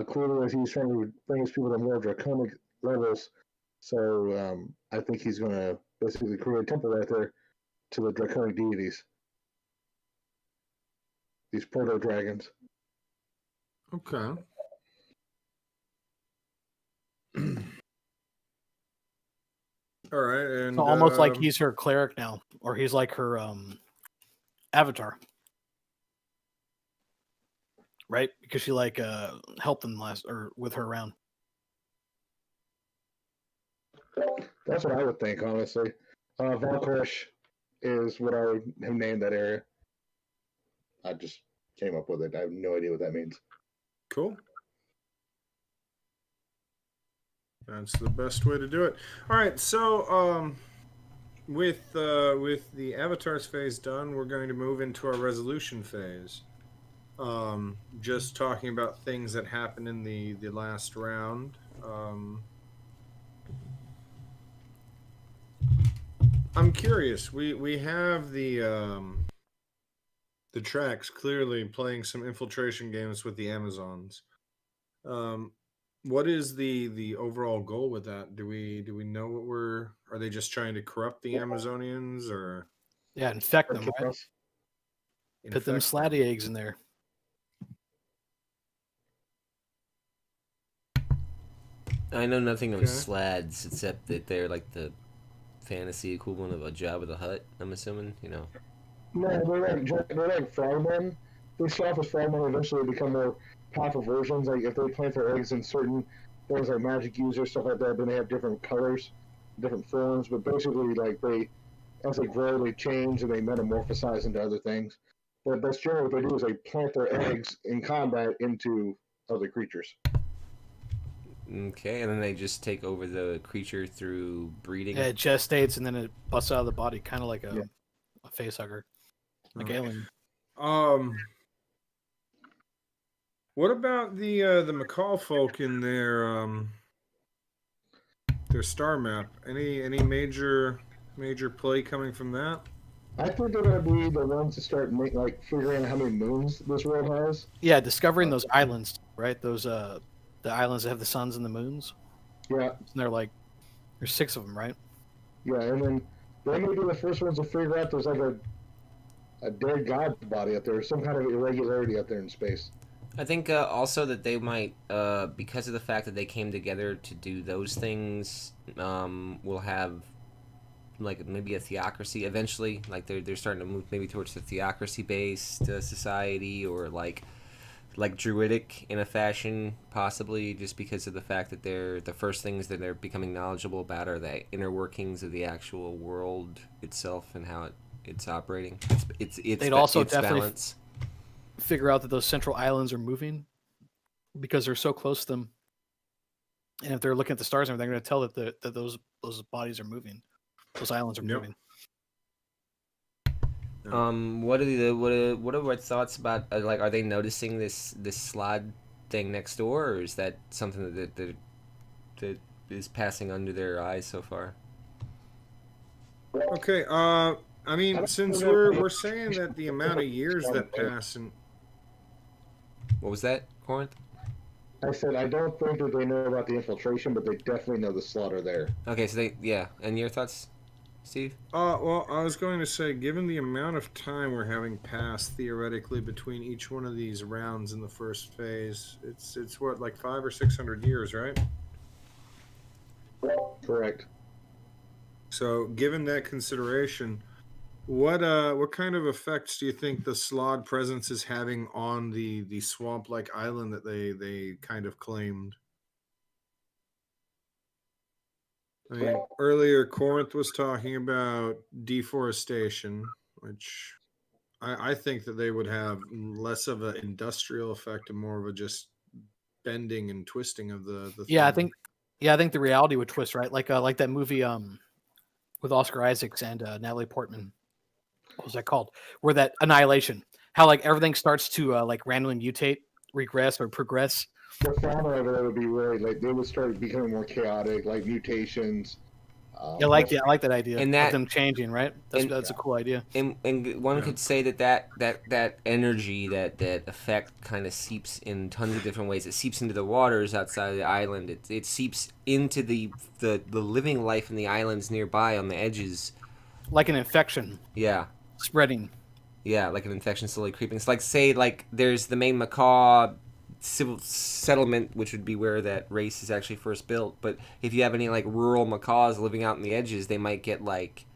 clearly as he's trying to bring his people to more draconic levels. So I think he's going to basically create a temple right there to the draconic deities. These proto-dragons. Okay. All right, and So almost like he's her cleric now, or he's like her avatar, right? Because she like helped them with her around. That's what I would think, honestly. Valkorish is what I would have named that area. I just came up with it. I have no idea what that means. Cool. That's the best way to do it. All right, so with the avatars phase done, we're going to move into our resolution phase. Just talking about things that happened in the last round. I'm curious. We have the Trax clearly playing some infiltration games with the Amazons. What is the overall goal with that? Do we know what are they just trying to corrupt the Amazonians or infect them, right? Put them slatty eggs in there. I know nothing of slads except that they're like the fantasy equivalent of a Jabba the Hutt, I'm assuming, you know. No, they're like frogmen. They start off as frogmen and eventually become more powerful versions. Like if they plant their eggs in certain things like magic users, stuff like that, then they have different colors, different forms. But basically, like as they grow, they change and they metamorphosize into other things. But that's generally what they do is they plant their eggs in combat into other creatures. Okay, and then they just take over the creature through breeding. Yeah, it gestates and then it busts out of the body, kind of like Yeah. a face hugger, like Okay. Alien. What about the McCall folk in their star map? Any major play coming from that? I think they're going to be the ones to start figuring out how many moons this world has. Yeah, discovering those islands, right? Those the islands that have the suns and the moons. Yeah, And they're like, there's 6 of them, right? yeah, and then they may be the first ones to figure out there's like a dead god body out there, some kind of irregularity out there in space. I think also that they might, because of the fact that they came together to do those things, will have like maybe a theocracy eventually. Like they're starting to move maybe towards the theocracy based society, or like druidic in a fashion, possibly, just because of the fact that they're the first things that they're becoming knowledgeable about are the inner workings of the actual world itself and how it's operating. It's They'd also definitely balance. Figure out that those central islands are moving because they're so close to them. And if they're looking at the stars and everything, they're going to tell that those bodies are moving. Those islands are Yep. moving. What are our thoughts about like, are they noticing this slod thing next door, or is that something that is passing under their eyes so far? Okay. I mean, since we're saying that the amount of years that pass and What was that, Corinth? I said I don't think that they know about the infiltration, but they definitely know the slaughter there. Okay, so and your thoughts, Steve? well, I was going to say, given the amount of time we're having passed theoretically between each one of these rounds in the first phase, it's what, like 500 or 600 years, right? Correct. So, given that consideration, what kind of effects do you think the Slod presence is having on the swamp-like island that they kind of claimed? I mean, earlier Corinth was talking about deforestation, which I think that they would have less of an industrial effect and more of a just bending and twisting of the Yeah, thing. I think the reality would twist, right? Like that movie with Oscar Isaacs and Natalie Portman. What was that called? Where that Annihilation, how like everything starts to like randomly mutate, regress, or progress. The fauna of it would be really like they would start becoming more chaotic, like mutations. I like that idea And that- of them changing, right? That's a cool idea. And one could say that energy, that effect kind of seeps in tons of different ways. It seeps into the waters outside of the island. It seeps into the living life in the islands nearby on the edges. Like an infection Yeah. spreading. Yeah, like an infection slowly creeping. It's like, say, like there's the main macaw civil settlement, which would be where that race is actually first built. But if you have any like rural macaws living out in the edges, they might get like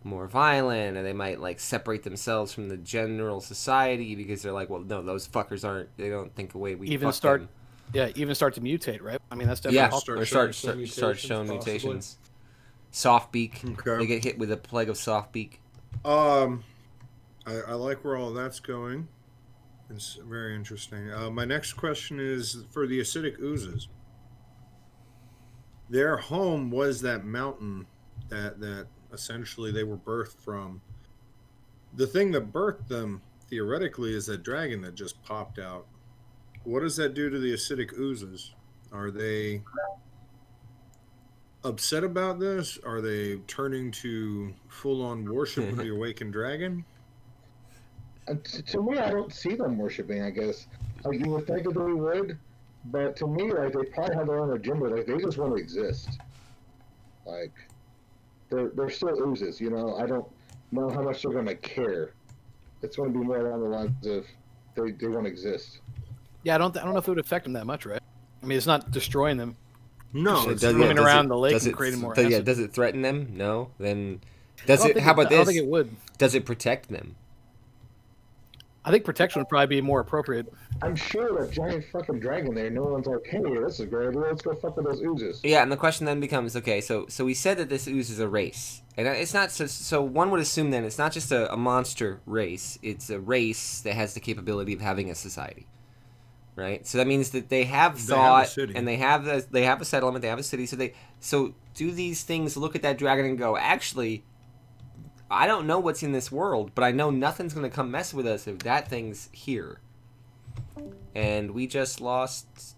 more violent, or they might like separate themselves from the general society because they're like, well, no, those fuckers aren't. They don't think the way we Even fuck start- them. Yeah, even start to mutate, right? I mean, that's definitely Yeah, possible. or start showing possibly. mutations. Soft beak. Okay. They get hit with a plague of soft beak. I like where all that's going. It's very interesting. My next question is for the acidic oozes. Their home was that mountain that essentially they were birthed from. The thing that birthed them, theoretically, is that dragon that just popped out. What does that do to the acidic oozes? Are they upset about this? Are they turning to full-on worship of the awakened dragon? To me, I don't see them worshiping. I guess like you would think that they would, but to me, like they probably have their own agenda. Like they just want to exist. Like they're still oozes, you know. I don't know how much they're going to care. It's going to be more along the lines of they want to exist. Yeah, I don't know if it would affect them that much, right? I mean, it's not destroying them. No, Just it's swimming not. around the lake and creating more acid. Yeah, does it threaten them? No. Then I does don't it? think How about I don't this? think it would. Does it protect them? I think protection would probably be more appropriate. I'm sure that giant fucking dragon there, no one's like, hey, this is great. Let's go fuck with those oozes. Yeah, and the question then becomes, okay, so we said that this ooze is a race, and it's not. So one would assume then it's not just a monster race; it's a race that has the capability of having a society, right? So that means that they have They have a thought, city. and they have a settlement, they have a city. So do these things look at that dragon and go, actually, I don't know what's in this world, but I know nothing's gonna come mess with us if that thing's here. And we just lost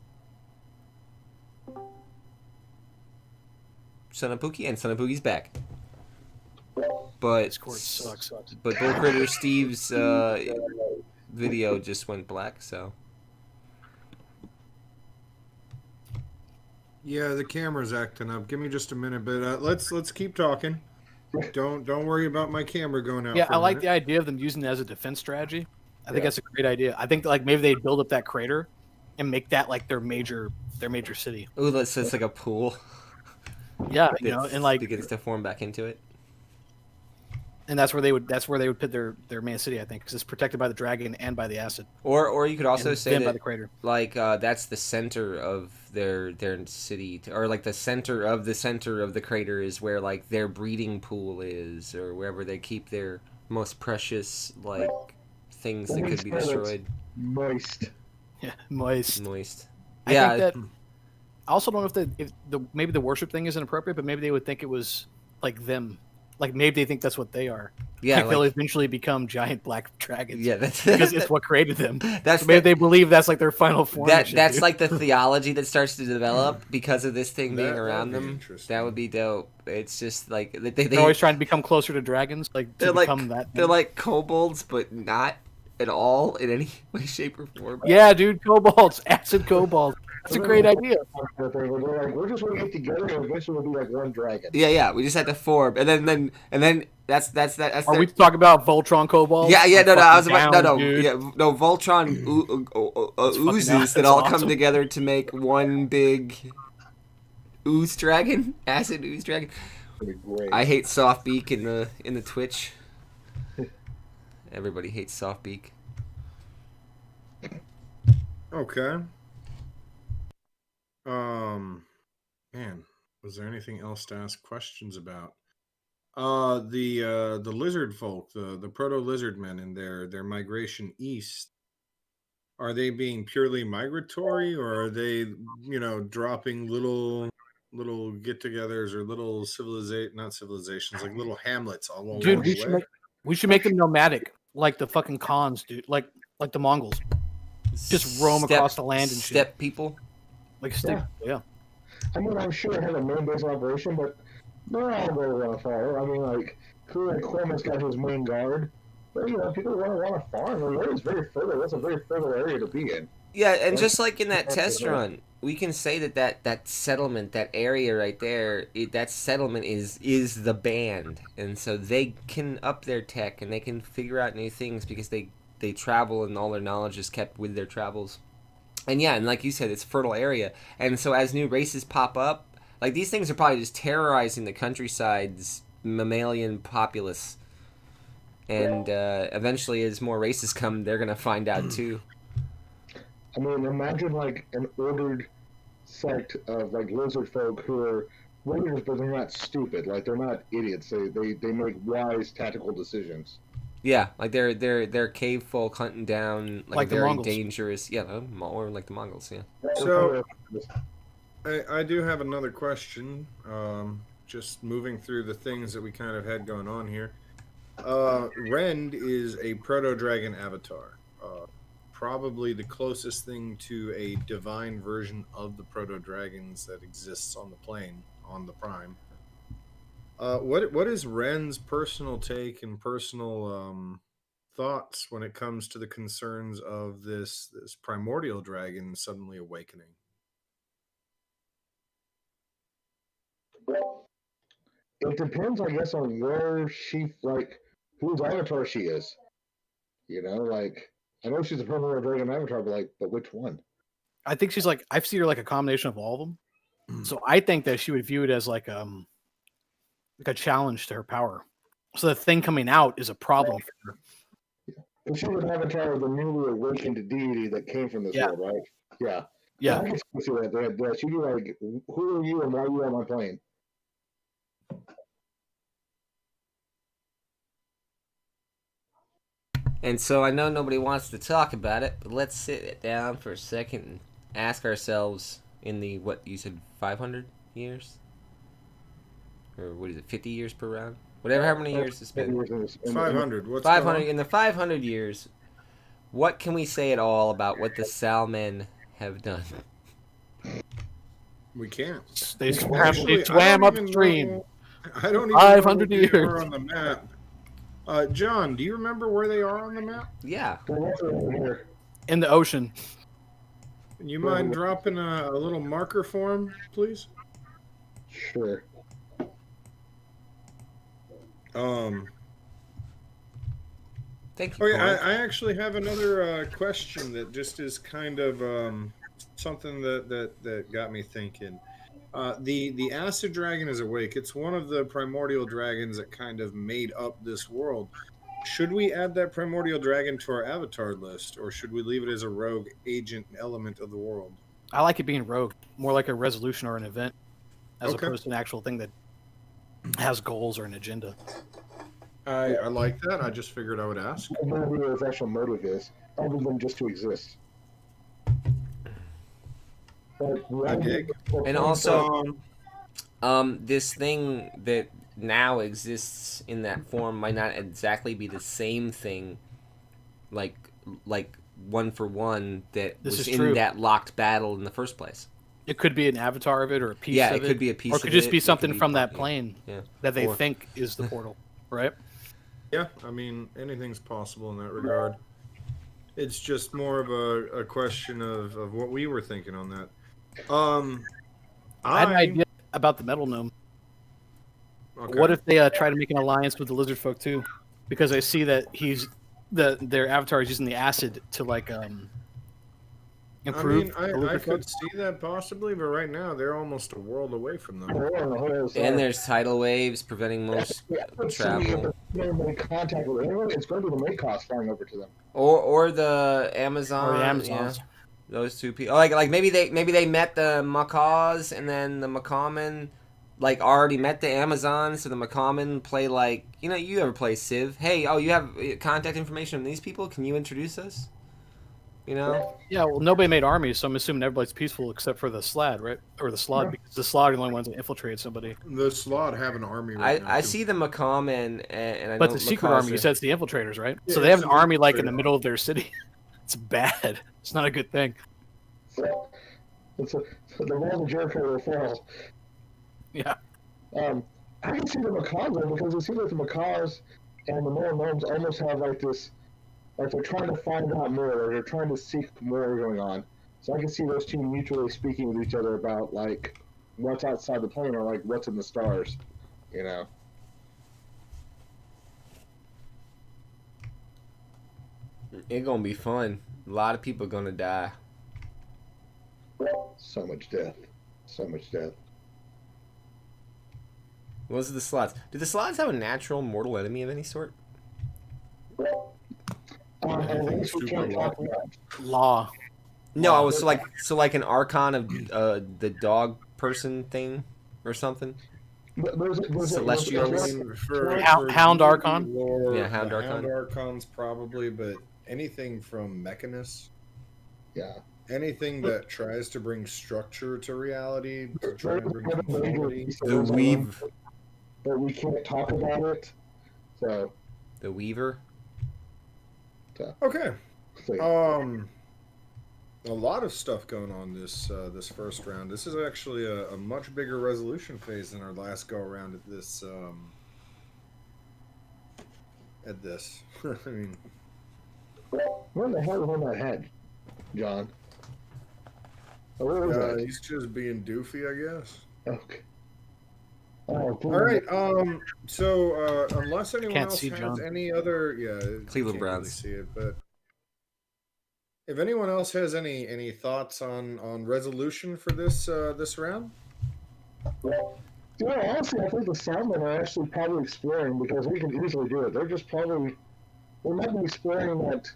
Sonapuki, and Sonapuki's back. But Discord sucks. But Bull Critter Steve's video just went black, so Yeah, the camera's acting up. Give me just a minute, but let's keep talking. Don't worry about my camera going out. Yeah, for I a like minute. the idea of them using it as a defense strategy. I think that's a great idea. I think like maybe they build up that crater and make that like their major city. ooh, that's like a pool. Yeah, you know, and like begins to form back into it. and that's where they would put their main city, I think, because it's protected by the dragon and by the acid. Or you could also and say then by that the crater. like that's the center of their city, or like the center of the crater is where like their breeding pool is, or wherever they keep their most precious like things that could be destroyed. Moist. Yeah, moist. Moist. I Yeah, think that I also don't know if maybe the worship thing isn't appropriate, but maybe they would think it was like them. Like maybe they think that's what they are. yeah, Like they'll eventually become giant black dragons. yeah. That's because it's what created them. that's So maybe they believe that's like their final form. and shit, that's dude. like the theology that starts to develop because of this thing being That would around be them. interesting. That would be dope. It's just like they're always trying to become closer to dragons, like to they're like become that. they're like kobolds, but not at all in any way, shape, or form. Yeah, dude, kobolds, acid kobolds. That's a great idea. They're like, we're just going to get together and eventually we'll be like one dragon. Yeah. We just had to form, and then that's Are their- we talking about Voltron kobolds? Yeah. I'm No. I was fucking about down, no. dude. Yeah, no. Voltron oozes that's that all come awesome. together to make one big ooze dragon, acid ooze dragon. It'll be great. I hate Softbeak in the Twitch. Everybody hates Softbeak. Okay. Man, was there anything else to ask questions about? The lizard folk, the proto lizard men, and their migration east. Are they being purely migratory, or are they, dropping little get-togethers or little not civilizations, like little hamlets all along Dude, the way? we should make them nomadic, like the fucking Khans, dude. Like the Mongols, just roam across the land and shit. Step people. Like step, yeah. I mean, I'm sure it has a main base operation, but not all go on far. I mean, like, clearly Corman's got his main guard. But, people want to farm. The area is very fertile. That's a very fertile area to be in. Yeah, and just like in that test run, we can say that settlement, that area right there, that settlement is the band, and so they can up their tech and they can figure out new things because they travel and all their knowledge is kept with their travels. And yeah, and like you said, it's a fertile area, and so as new races pop up, like these things are probably just terrorizing the countryside's mammalian populace. And eventually, as more races come, they're gonna find out too. I mean, imagine like an ordered sect of like lizard folk who are warriors, but they're not stupid. Like they're not idiots. They make wise tactical decisions. Yeah, like they're cave folk hunting down like the very Mongols. dangerous. Yeah, or like the Mongols. Yeah. So, I do have another question. Just moving through the things that we kind of had going on here. Rend is a proto-dragon avatar. Probably the closest thing to a divine version of the proto-dragons that exists on the plane, on the Prime. What is Ren's personal take and personal thoughts when it comes to the concerns of this primordial dragon suddenly awakening? It depends, I guess, on where she whose avatar she is. Like I know she's a primordial dragon avatar, but which one? I think she's like I see her like a combination of all of them. So I think that she would view it as like a challenge to her power. So the thing coming out is a problem for her. And she would have in charge of the newly awakened deity that came from this Yeah. world, right? Yeah. Yeah. I can see that. She'd be like, "Who are you and why are you on my plane?" And so I know nobody wants to talk about it, but let's sit it down for a second and ask ourselves in the, what you said, 500 years? Or what is it, 50 years per round? Whatever, how many years it's been. 500. What's 500. going on? In the 500 years, what can we say at all about what the Salmen have done? We can't. They Actually, swam I don't even upstream. know- I don't even 500 know where they years. are on the map. John, do you remember where they are on the map? Yeah. In the ocean. You mind dropping a little marker for him, please? Sure. Thank you. Okay, Corey. I actually have another question that just is kind of something that got me thinking. The acid dragon is awake. It's one of the primordial dragons that kind of made up this world. Should we add that primordial dragon to our avatar list, or should we leave it as a rogue agent element of the world? I like it being rogue, more like a resolution or an event, as Okay. opposed to an actual thing that has goals or an agenda. I like that. I just figured I would ask. I don't know who his actual motive is, other than just to exist. I dig. And also, this thing that now exists in that form might not exactly be the same thing, like one for one that This was is in true. that locked battle in the first place. It could be an avatar of it or a piece Yeah, of it could be a piece or it of could just it, be it could something be from that part- plane yeah. that they Or- think is the portal, right? Yeah, I mean, anything's possible in that regard. It's just more of a question of what we were thinking on that. I had an idea about the metal gnome. Okay. What if they try to make an alliance with the lizard folk too? Because I see that their avatar is using the acid to like improve. I the mean, I lizard folk. could see that possibly, but right now they're almost a world away from them. And there's tidal waves preventing most travel. Make contact with anyone. It's going to be the Makos flying over to them. Or the Amazon. Or the Yeah, Amazons. those two people. Like maybe they met the Macaws and then the Macaman like already met the Amazon, so the Macaman play like you ever play Civ? Hey, you have contact information from these people? Can you introduce us? Yeah, well, nobody made armies, so I'm assuming everybody's peaceful except for the Slad, right? Or the Slod, because the Slod are the only ones that infiltrated somebody. The Slot have an army right now. I too. see the Macaman and I But know the secret Macaws army, you said it's the infiltrators, right? Yeah, So they have it's an the army like in infiltrator. the middle of their city. It's bad. It's not a good thing. So the walls of Jericho will fall. Yeah. I can see the macaws though, because it seems like the macaws and the male gnomes almost have like this, like they're trying to find out more, or they're trying to seek more going on. So I can see those two mutually speaking with each other about like what's outside the plane or like what's in the stars, you know. It's gonna be fun. A lot of people gonna die. So much death. So much death. What's the slots? Do the slots have a natural mortal enemy of any sort? At least we can't talk about. Law. No, I was like an archon of the dog person thing or something. Celestials. Hound Archon? Yeah, Hound Archon. Hound Archons probably, but anything from Mechanus, Yeah. anything that tries to bring structure to reality, to try to bring conformity. The weave. But we can't talk about it. So. The weaver. Okay. So A lot of stuff going on this first round. This is actually a much bigger resolution phase than our last go around at this. I mean, where the hell is on that head, John? Oh, where is that? he's just being doofy, I guess. Okay. Oh, All right. So unless anyone Can't else see has John. any other, Cleveland you can't Browns. really see it, but if anyone else has any thoughts on resolution for this round, Honestly, I think the salmon are actually probably exploring because we can easily do it. They're just probably they might be exploring that.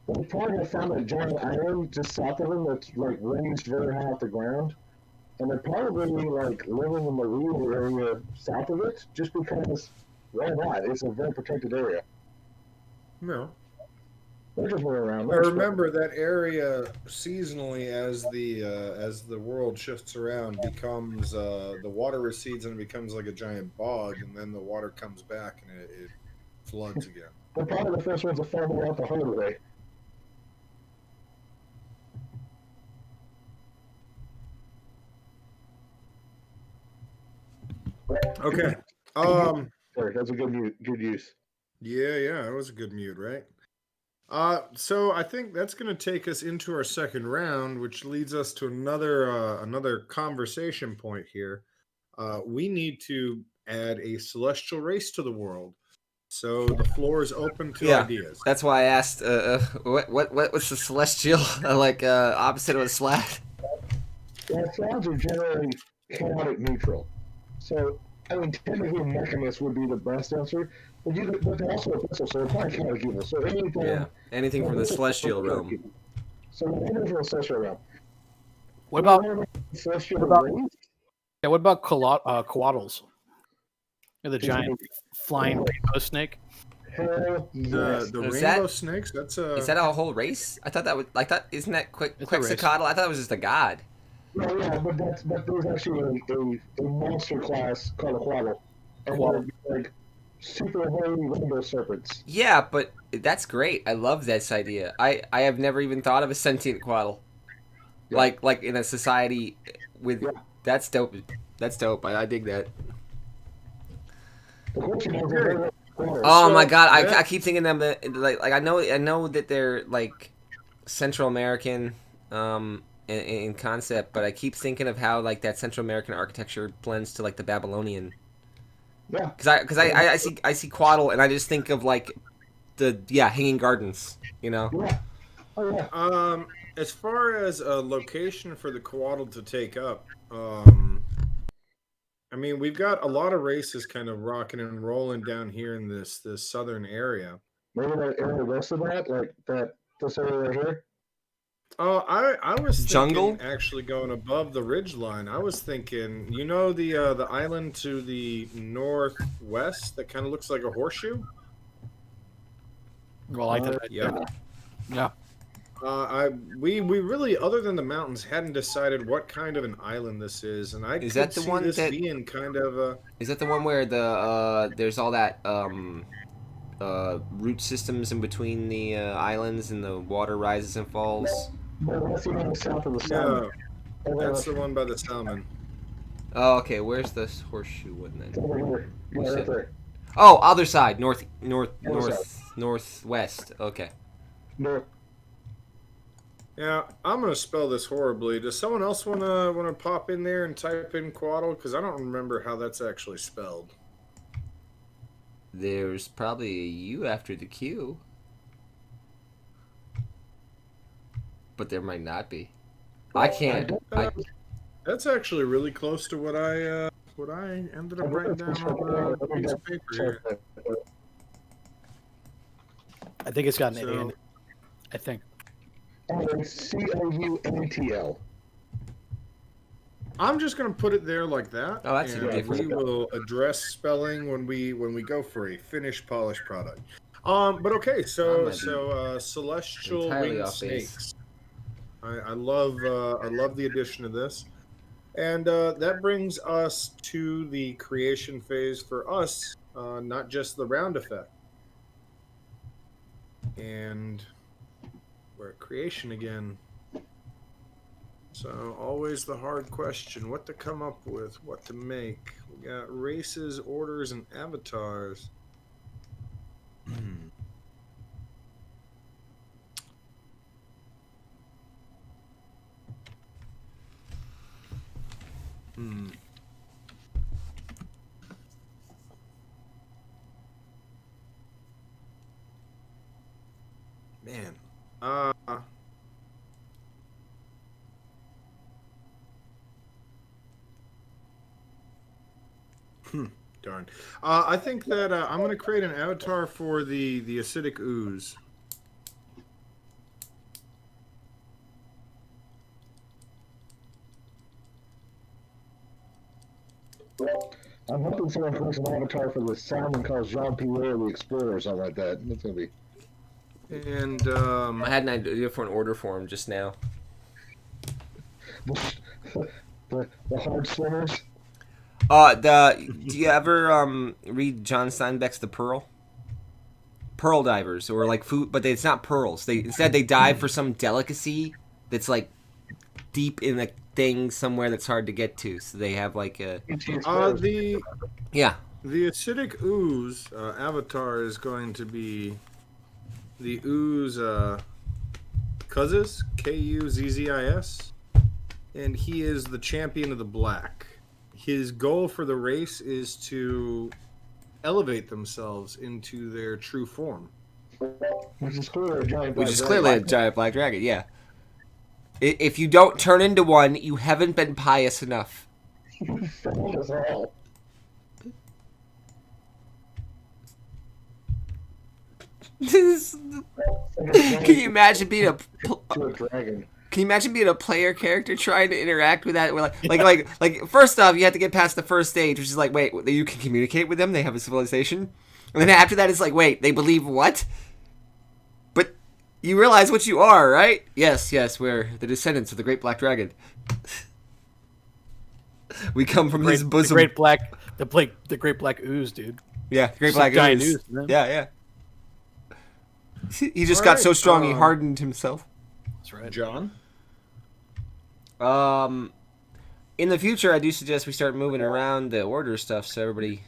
They probably have found a giant island just south of them that's like raised very high off the ground, and they're probably like living in the real area south of it, just because why not? It's a very protected area. No. They're just moving around. I They're remember that area seasonally as the world shifts around becomes the water recedes and it becomes like a giant bog, and then the water comes back and it floods again. they're probably the first ones to find out the hard way. Okay. Sorry, that's a good use. Yeah, that was a good mute, right? So I think that's going to take us into our second round, which leads us to another conversation point here. We need to add a celestial race to the world. So the floor is open to ideas. That's why I asked. What's the celestial opposite of a slat? Yeah, clouds are generally chaotic neutral. So, I mean, technically, Mechanist would be the best answer, but they're also a pistol, so they're probably chaotic evil. So Anything from the celestial realm. So anything from the celestial realm. What about celestial what about- realm? yeah? What about coatls? The giant flying rainbow snake. Hell yes. The Is rainbow that- snakes. That's Is that a whole race? I thought that was isn't that It's a race. Quetzalcoatl? I thought it was just a god. No, yeah, but there's actually a monster class called a quaddle. And Quaddle. they're like super hairy rainbow serpents. Yeah, but that's great. I love this idea. I have never even thought of a sentient quaddle. Yeah. Like in a society with Yeah. that's dope. That's dope. I dig that. The question is, they're quaddles. Oh So, my god, that- I keep thinking them like I know that they're like Central American in concept, but I keep thinking of how like that Central American architecture blends to like the Babylonian. Yeah. Because I see Quaddle and I just think of like the Hanging Gardens, you know. Yeah. Oh yeah. As far as a location for the Coatl to take up, I mean, we've got a lot of races kind of rocking and rolling down here in this southern area. Maybe the area west of that, like this area right here. I was thinking Jungle? actually going above the ridge line. I was thinking, you know, the island to the northwest that kind of looks like a horseshoe. Well, I like that. Yeah. Yeah. We really, other than the mountains, hadn't decided what kind of an island this is, and I Is could that the see one this that- being kind of a. Is that the one where the there's all that root systems in between the islands and the water rises and falls? No, that's the one south of the sun. No, that's the one by the salmon. Oh, okay. Where's this horseshoe one then? Over here. Yeah, What's right it? there. Oh, other side, northwest. Okay. North. Yeah, I'm gonna spell this horribly. Does someone else wanna pop in there and type in Quaddle? Because I don't remember how that's actually spelled. There's probably a U after the Q, but there might not be. I can't. That's actually really close to what I ended up writing down on a piece of paper here. I think it's got an A in So, it. I think. COUNTL. I'm just gonna put it there like that. Oh, that's and different. we will address spelling when we go for a finished polished product. But okay, I so might be celestial entirely winged off base. snakes. I love the addition of this, and that brings us to the creation phase for us, not just the round effect. And we're at creation again. So always the hard question: what to come up with, what to make. We got races, orders, and avatars. Hmm. Man. Darn. I think that I'm going to create an avatar for the acidic ooze. I'm hoping someone creates an avatar for the salmon called Jean Pierre the Explorer or something like that. That's gonna be. And I had an idea for an order for him just now. The hard swimmers. Do you ever read John Steinbeck's The Pearl? Pearl divers, or like food, but it's not pearls. Instead they dive for some delicacy that's like deep in a thing somewhere that's hard to get to. So they have like a the yeah. the acidic ooze avatar is going to be the ooze Kuzzis, Kuzzis, and he is the champion of the black. His goal for the race is to elevate themselves into their true form. Which is clearly a giant. Which is clearly a giant black dragon, yeah. If you don't turn into one, you haven't been pious enough. Can you imagine being a dragon? Can you imagine being a player character trying to interact with that? Like first off, you have to get past the first stage, which is like, wait, you can communicate with them? They have a civilization? And then after that, it's like, wait, they believe what? But you realize what you are, right? Yes, we're the descendants of the Great Black Dragon. We come from his bosom. The Great Black Ooze, dude. Yeah, Great Black Ooze. Yeah. He just got so strong he hardened himself. That's right. John? In the future, I do suggest we start moving around the order stuff so everybody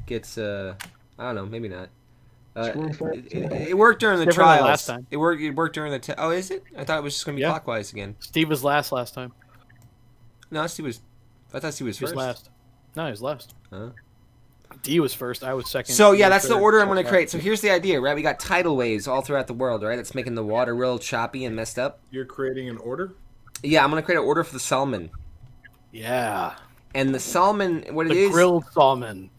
gets, I don't know, maybe not. It worked during the trials. Last time. It worked during the... Oh, is it? I thought it was just going to be clockwise again. Steve was last time. No, Steve was... I thought Steve was first. He was last. No, he was last. Huh? D was first. I was second. So, yeah, that's the order I'm going to create. So here's the idea, right? We got tidal waves all throughout the world, right? That's making the water real choppy and messed up. You're creating an order? Yeah, I'm going to create an order for the salmon. Yeah. And the salmon, what it is... grilled salmon.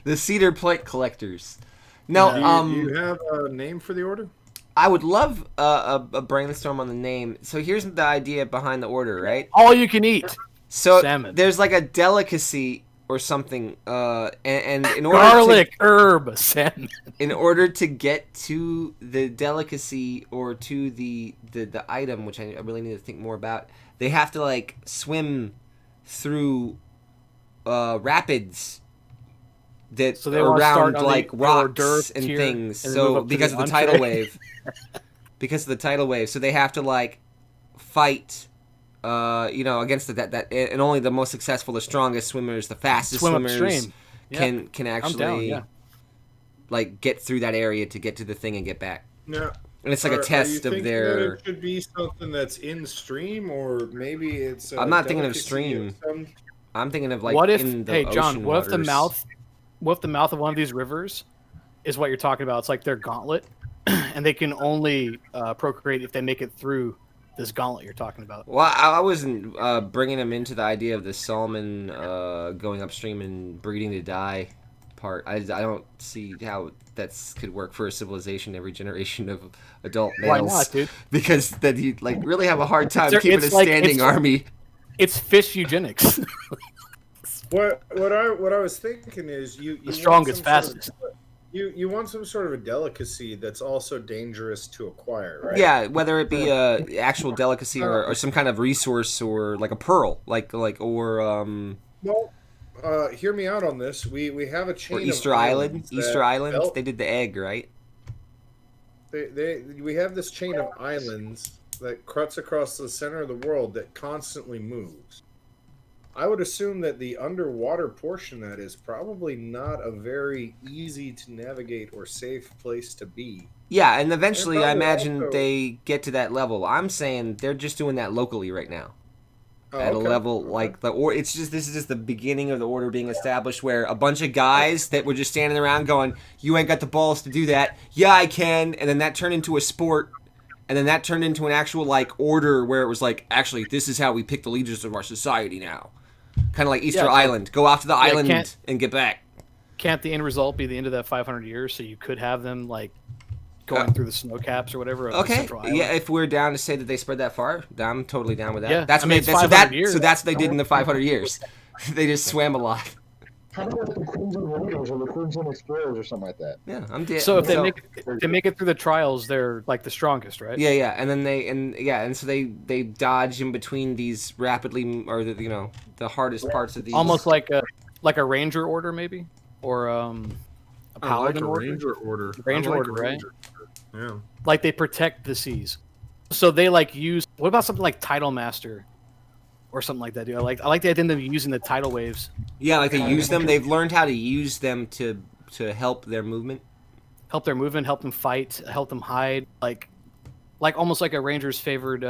The cedar plate collectors. No, do you have a name for the order? I would love a brainstorm on the name. So here's the idea behind the order, right? All you can eat. So salmon. There's like a delicacy or something, and in order garlic herb salmon. In order to get to the delicacy or to the item, which I really need to think more about, they have to like swim through rapids that are around like rocks and things. So because of the tidal wave, so they have to like fight. Against that, and only the most successful, the strongest swimmers, the fastest swimmers can actually like get through that area to get to the thing and get back. No. And it's like a test of their. That it should be something that's in stream, or maybe it's. I'm not thinking of stream. I'm thinking of like what if, in the hey John, ocean what waters. if the mouth of one of these rivers is what you're talking about? It's like their gauntlet, and they can only procreate if they make it through this gauntlet you're talking about. Well, I wasn't bringing them into the idea of the salmon going upstream and breeding to die part. I don't see how that could work for a civilization every generation of adult males. Why not, dude? Because then you like really have a hard time keeping a standing army. It's fish eugenics. What I was thinking is you the strongest, fastest. You want some sort of a delicacy that's also dangerous to acquire, right? Yeah, whether it be a actual delicacy or some kind of resource or like a pearl, Well, hear me out on this. We have a chain. Or Easter Island. Easter Island. They did the egg, right? We have this chain of islands that cuts across the center of the world that constantly moves. I would assume that the underwater portion that is probably not a very easy to navigate or safe place to be. Yeah, and eventually I imagine they get to that level. I'm saying they're just doing that locally right now. At a level like this is just the beginning of the order being established, where a bunch of guys that were just standing around going, "You ain't got the balls to do that." Yeah, I can, and then that turned into a sport. and then that turned into an actual like order where it was like, actually, this is how we pick the leaders of our society now. Kind of like Easter Island. Go off to the island and get back. Can't the end result be the end of that 500 years? So you could have them like going through the snow caps or whatever. Of the Okay, Central Island. yeah. If we're down to say that they spread that far, I'm totally down with that. Yeah, That's I mean, what they, it's 500 years. So that's what they did in the 500 years. They just swam a lot. How about the Crimson Raiders or the Crimson Explorers or something like that? Yeah, I'm dead. So if they make it through the trials, they're like the strongest, right? Yeah, and then and so they dodge in between these rapidly, or the hardest parts of these. Almost like a ranger order, maybe, or a paladin order. Ranger order. Ranger I like order, a right? ranger. Yeah. Like they protect the seas. So they like use. What about something like Tidal Master, or something like that? Dude, I like the idea of them using the tidal waves. Yeah, like they use them. They've learned how to use them to help their movement. Help their movement, help them fight, help them hide, like almost like a ranger's favored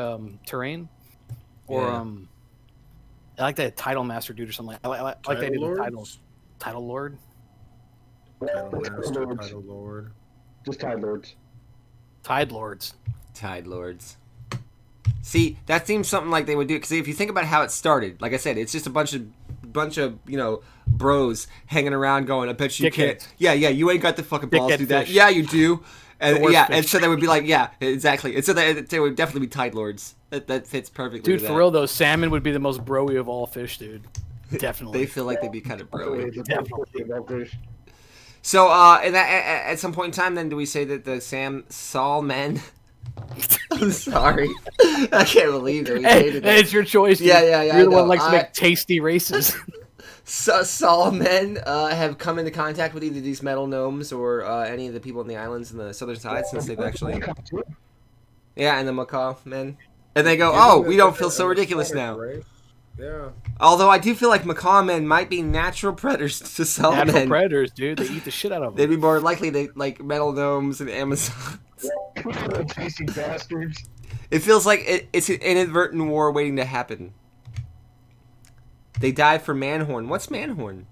terrain, or Yeah. I like that Tidal Master dude or something. I like that idea of Tidal Lord. Title Master, Title Lord. Just Tide Lords. Tide Lords. Tide Lords. See, that seems something like they would do. Because if you think about how it started, like I said, it's just a bunch of bros hanging around going, I bet you can't. Dickheads. Yeah, you ain't got the fucking balls to do that. fish. Yeah, you do. And The worst yeah, fish. and so they would be like, yeah, exactly. And so they would definitely be Tide Lords. That fits perfectly. Dude, with for that. real though, salmon would be the most broy of all fish, dude. Definitely. They feel like they'd be kind of broy. Definitely. So, at some point in time, then, do we say that the Saul men? I'm sorry, I can't believe that we hated Hey, it. it's your choice. Dude. Yeah, You're the one I that likes to know. make tasty races. Saul men have come into contact with either these metal gnomes or any of the people in the islands in the southern side since they've actually. Yeah, and the macaw men, and they go, "Oh, we don't feel so ridiculous now." Right? Yeah. Although I do feel like macaw men might be natural predators to Saul Natural men. predators, dude. They eat the shit out of They'd them. be more likely to like metal gnomes and Amazon. Tasty bastards. It feels like it's an inadvertent war waiting to happen. They died for Manhorn. What's Manhorn?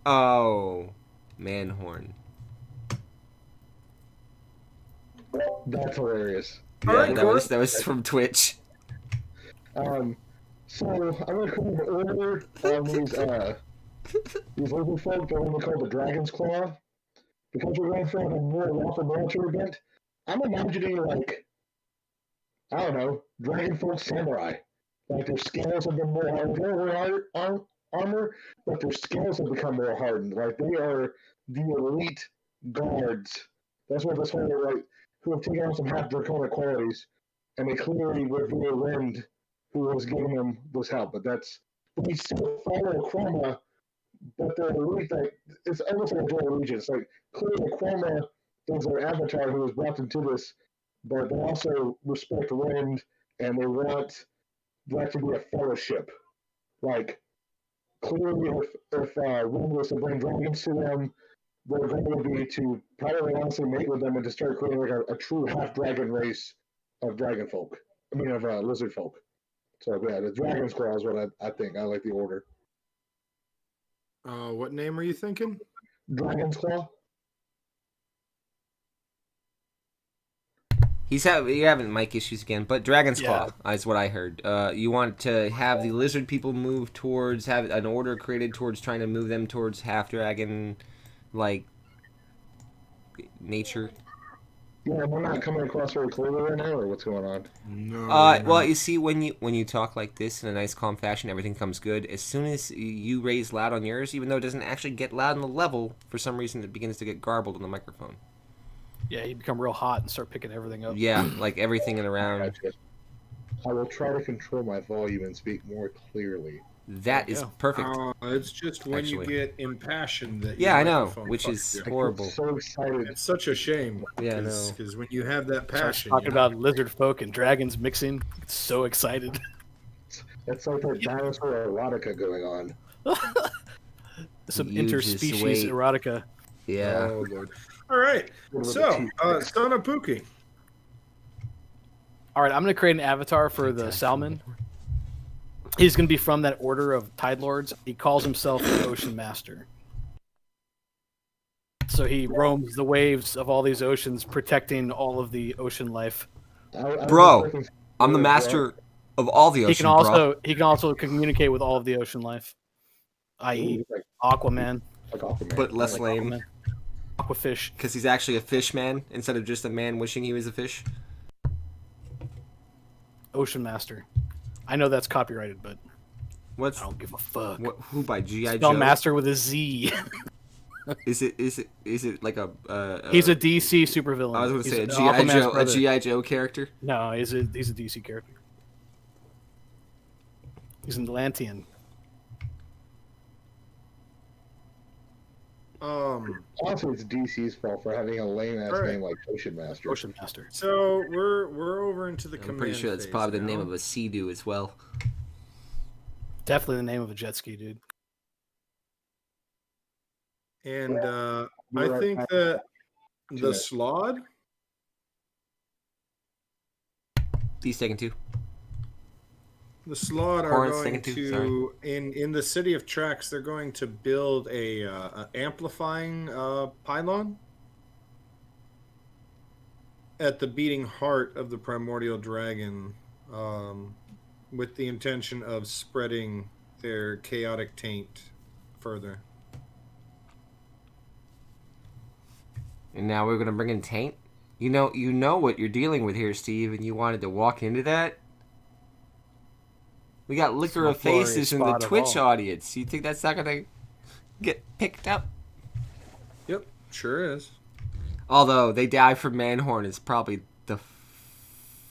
Oh, Manhorn. That's hilarious. Yeah, Alright, that was from Twitch. So I'm gonna come in order on these little folk that we call the Dragon's Claw. Because we're going for a more lawful military event, I'm imagining like I don't know, dragon folk samurai. Like their scales have been more hardened. They wear armor, but their scales have become more hardened. Like they are the elite guards. That's what this whole like who have taken on some half draconic qualities, and they clearly revere Rend, who was giving them this help. But we still follow Chroma, but they're elite. Like it's almost like a dual allegiance. Like clearly Chroma is their avatar who was brought them to this, but they also respect Rend, and they want that to be a fellowship. Like clearly, if Rend was to bring dragons to them, their goal would be to probably honestly mate with them and to start creating like a true half dragon race of dragon folk. I mean, of lizard folk. So yeah, the Dragon's Claw is what I think. I like the order. What name are you thinking? Dragon's Claw. You're having mic issues again, but Dragon's Yeah. Claw is what I heard. You want to have the lizard people move towards, have an order created towards trying to move them towards half dragon, like nature. Yeah, we're not coming across very clearly right now, or what's going on? No. Well, you see, when you talk like this in a nice, calm fashion, everything comes good. As soon as you raise loud on yours, even though it doesn't actually get loud on the level, for some reason it begins to get garbled on the microphone. Yeah, you become real hot and start picking everything up. Yeah, like everything in around. Gotcha. I will try to control my volume and speak more clearly. That is perfect. It's just when Actually. you get impassioned that. Yeah, your I know, microphone which fucks is you. I get horrible. so excited. It's such a shame. Yeah, I know. Because when you have that passion, Talking you know, about lizard folk and dragons mixing. It's so excited. It's like that dinosaur erotica going on. Some You just interspecies wait. erotica. Yeah. Oh Lord. All right. So, Son of Pookie. All right, I'm going to create an avatar for the Salmon. He's going to be from that order of Tide Lords. He calls himself the Ocean Master. So he roams the waves of all these oceans, protecting all of the ocean life Bro, I'm the master of all the ocean, bro. He can also communicate with all of the ocean life, i.e., Aquaman, Like Aquaman. But less like lame. Aquaman, Aquafish. Because he's actually a fish man instead of just a man wishing he was a fish. Ocean Master. I know that's copyrighted, but What's I don't give a fuck. who by G.I. Spell Joe? Master with a Z. Is it like a He's a DC supervillain. I was going to He's say a G.I. Aquaman's Joe, a brother. G.I. Joe character. No, he's a DC character. He's an Atlantean. Also, it's DC's fault for having a lame ass Alright. name like Ocean Master. Ocean Master. So we're over into the I'm command pretty sure that's phase probably the now. name of a sea-doo as well. Definitely the name of a jet ski, dude. And I You're think right. that the Yeah. Slod. He's taking 2. The Slod are Hornets going taking 2, to in the city of Trax. They're going to build a amplifying pylon at the beating heart of the primordial dragon, with the intention of spreading their chaotic taint further. And now we're gonna bring in Taint. You know what you're dealing with here, Steve, and you wanted to walk into that. We got Liquor of It's the glorious Faces in the spot of Twitch all. audience. You think that's not gonna get picked up? Yep, sure is. Although they die from Manhorn is probably the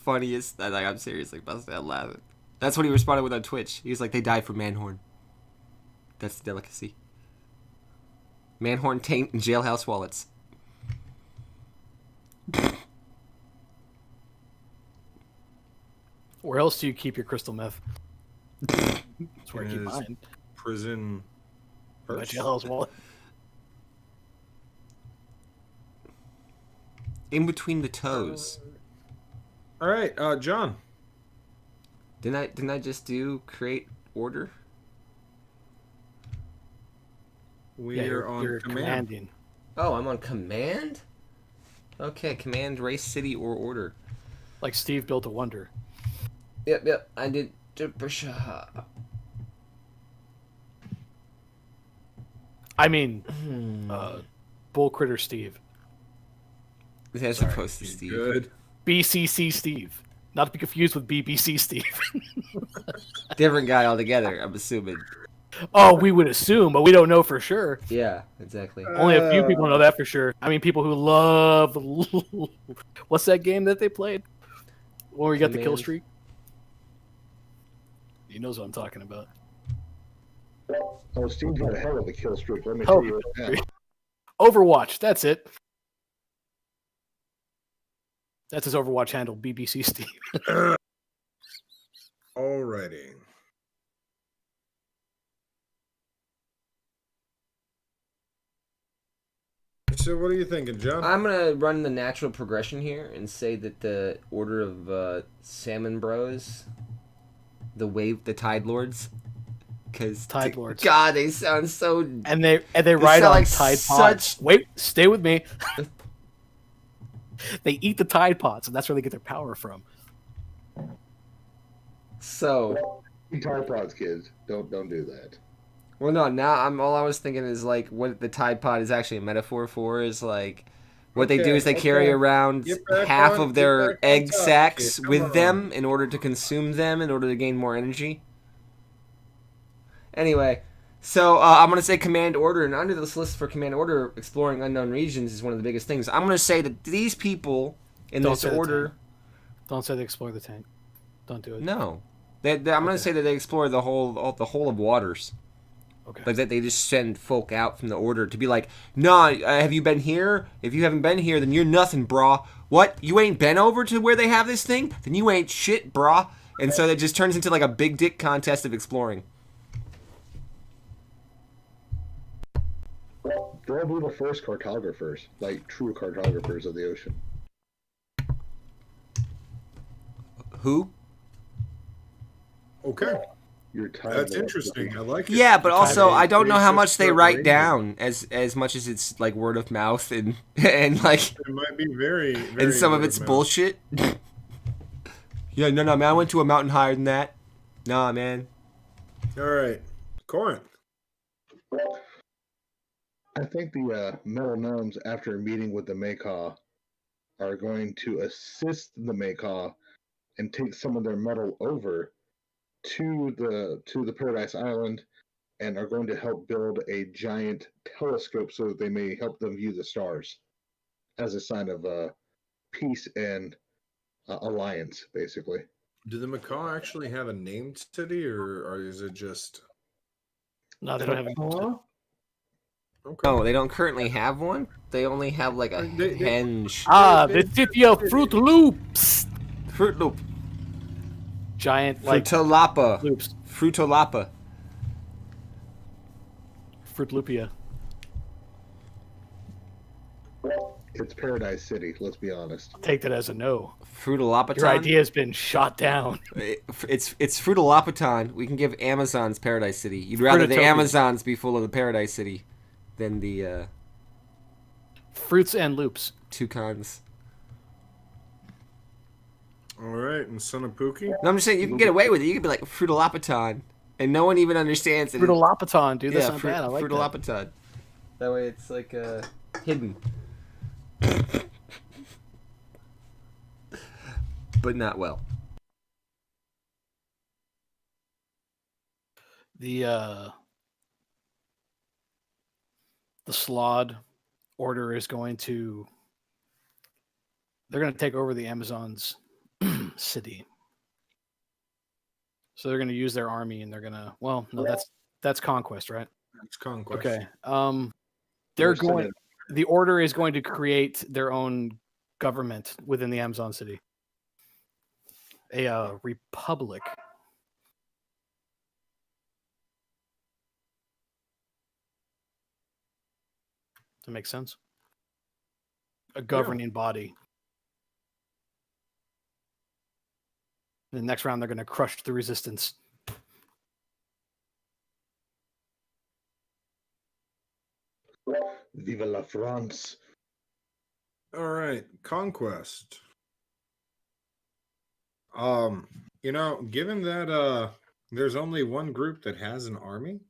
funniest. Like, I'm seriously busting out laughing. That's what he responded with on Twitch. He was like, "They die from Manhorn. That's the delicacy. Manhorn, Taint, and Jailhouse wallets." Where else do you keep your crystal meth? That's where I keep Is mine. Prison. My purse. jailhouse wallet. In between the toes. All right, John. Didn't I just do create order? We Yeah, are on you're command. commanding. Oh, I'm on command? Okay, command, race, city, or order. Like Steve built a wonder. Yep, I did. I mean, Hmm. Bull Critter Steve. As Sorry. opposed to Steve. Good. BCC Steve. Not to be confused with BBC Steve. Different guy altogether, I'm assuming. Oh, we would assume, but we don't know for sure. Yeah, exactly. Only a few people know that for sure. I mean, people who love. What's that game that they played? Where we got the kill Command. streak? He knows what I'm talking about. Oh, Steve's got a hell of a kill streak. Let me Hell tell you of a right now. Overwatch. That's it. That's his Overwatch handle, BBC Steve. Alrighty. So what are you thinking, John? I'm gonna run the natural progression here and say that the order of Salmon Bros, the Tide Lords, because Tide Lords. God, they sound so. And they ride sound on like Tide such- Pods. Wait, stay with me. They eat the Tide Pods, and that's where they get their power from. So, Tide Pods, kids. Don't do that. well, no. Now all I was thinking is like what the Tide Pod is actually a metaphor for is like. What they do is they carry Okay. around Get back half on- of get their back on egg topic, sacs kid. Come with on. them in order to consume them in order to gain more energy. Anyway, so I'm going to say command order, and under this list for command order, exploring unknown regions is one of the biggest things. I'm going to say that these people in Don't this say the order, Don't say they explore the tank. Don't do it. no, I'm going to Okay. say that they explore the whole of waters. Okay. Like that they just send folk out from the order to be like, nah, have you been here? If you haven't been here, then you're nothing, brah. What? You ain't been over to where they have this thing? Then you ain't shit, brah. And so it just turns into like a big dick contest of exploring. They'll be the first cartographers, like true cartographers of the ocean. Who? Okay, Your time. that's interesting. I like it. Yeah, but also Time I don't know how basis much they write preparation. down as much as it's like word of mouth and and like It might be very and some of word it's mouth. bullshit. Yeah, no, man. I went to a mountain higher than that. Nah, man. All right, Corinth. I think the metal gnomes, after meeting with the Makaw, are going to assist the Makaw and take some of their metal over to the Paradise Island, and are going to help build a giant telescope so that they may help them view the stars as a sign of peace and alliance, basically. Do the macaw actually have a named city, or is it just No, they don't have any. okay? No, they don't currently have one. They only have like a They- henge. The city of Fruit Loops. Fruit Loop. Giant like Fruitolapa. loops. Fruitolapa. Fruit Loopia. It's Paradise City, let's be honest. Take that as a no. Fruitolapaton. Your idea has been shot down. It's Fruitolapaton. We can give Amazon's Paradise City. You'd rather the Fruitopia. Amazons be full of the Paradise City than the Fruits and Loops. toucans. All right, and Son of Pookie. No, I'm just saying you can get away with it. You could be like Fruitolapaton, and no one even understands it. Fruitolapaton, dude. That's Yeah, not bad. I like that. Fruitolapaton. That way it's like hidden. But not well. The Slod order is going to. They're going to take over the Amazon's city. So they're going to use their army, and they're going to. Well, no, that's conquest, right? It's conquest. Okay. They're going. The order is going to create their own government within the Amazon city. A republic. Does that make sense? A governing body. The next round, they're going to crush the resistance. Viva la France. All right, conquest. Given that there's only one group that has an army,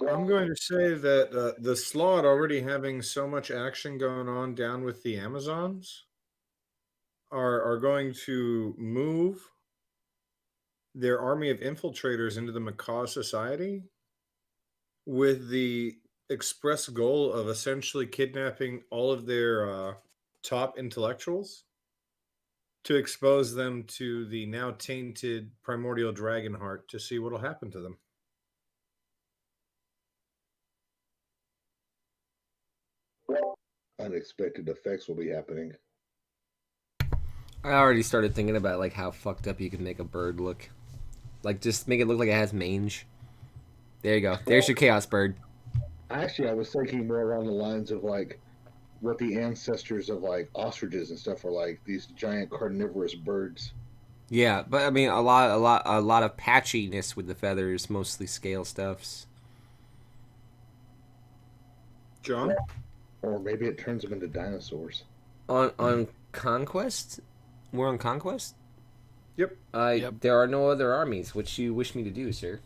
I'm going to say that the Slot already having so much action going on down with the Amazons are going to move their army of infiltrators into the Macaw Society with the express goal of essentially kidnapping all of their top intellectuals to expose them to the now tainted primordial dragon heart to see what will happen to them. Unexpected effects will be happening. I already started thinking about like how fucked up you can make a bird look. Like just make it look like it has mange. There you go. There's your chaos bird. Actually, I was thinking more along the lines of like what the ancestors of like ostriches and stuff are like, these giant carnivorous birds. Yeah, but I mean a lot of patchiness with the feathers, mostly scale stuffs. John? Or maybe it turns them into dinosaurs. On Conquest? We're on Conquest? Yep. Yep. There are no other armies. What you wish me to do, sir?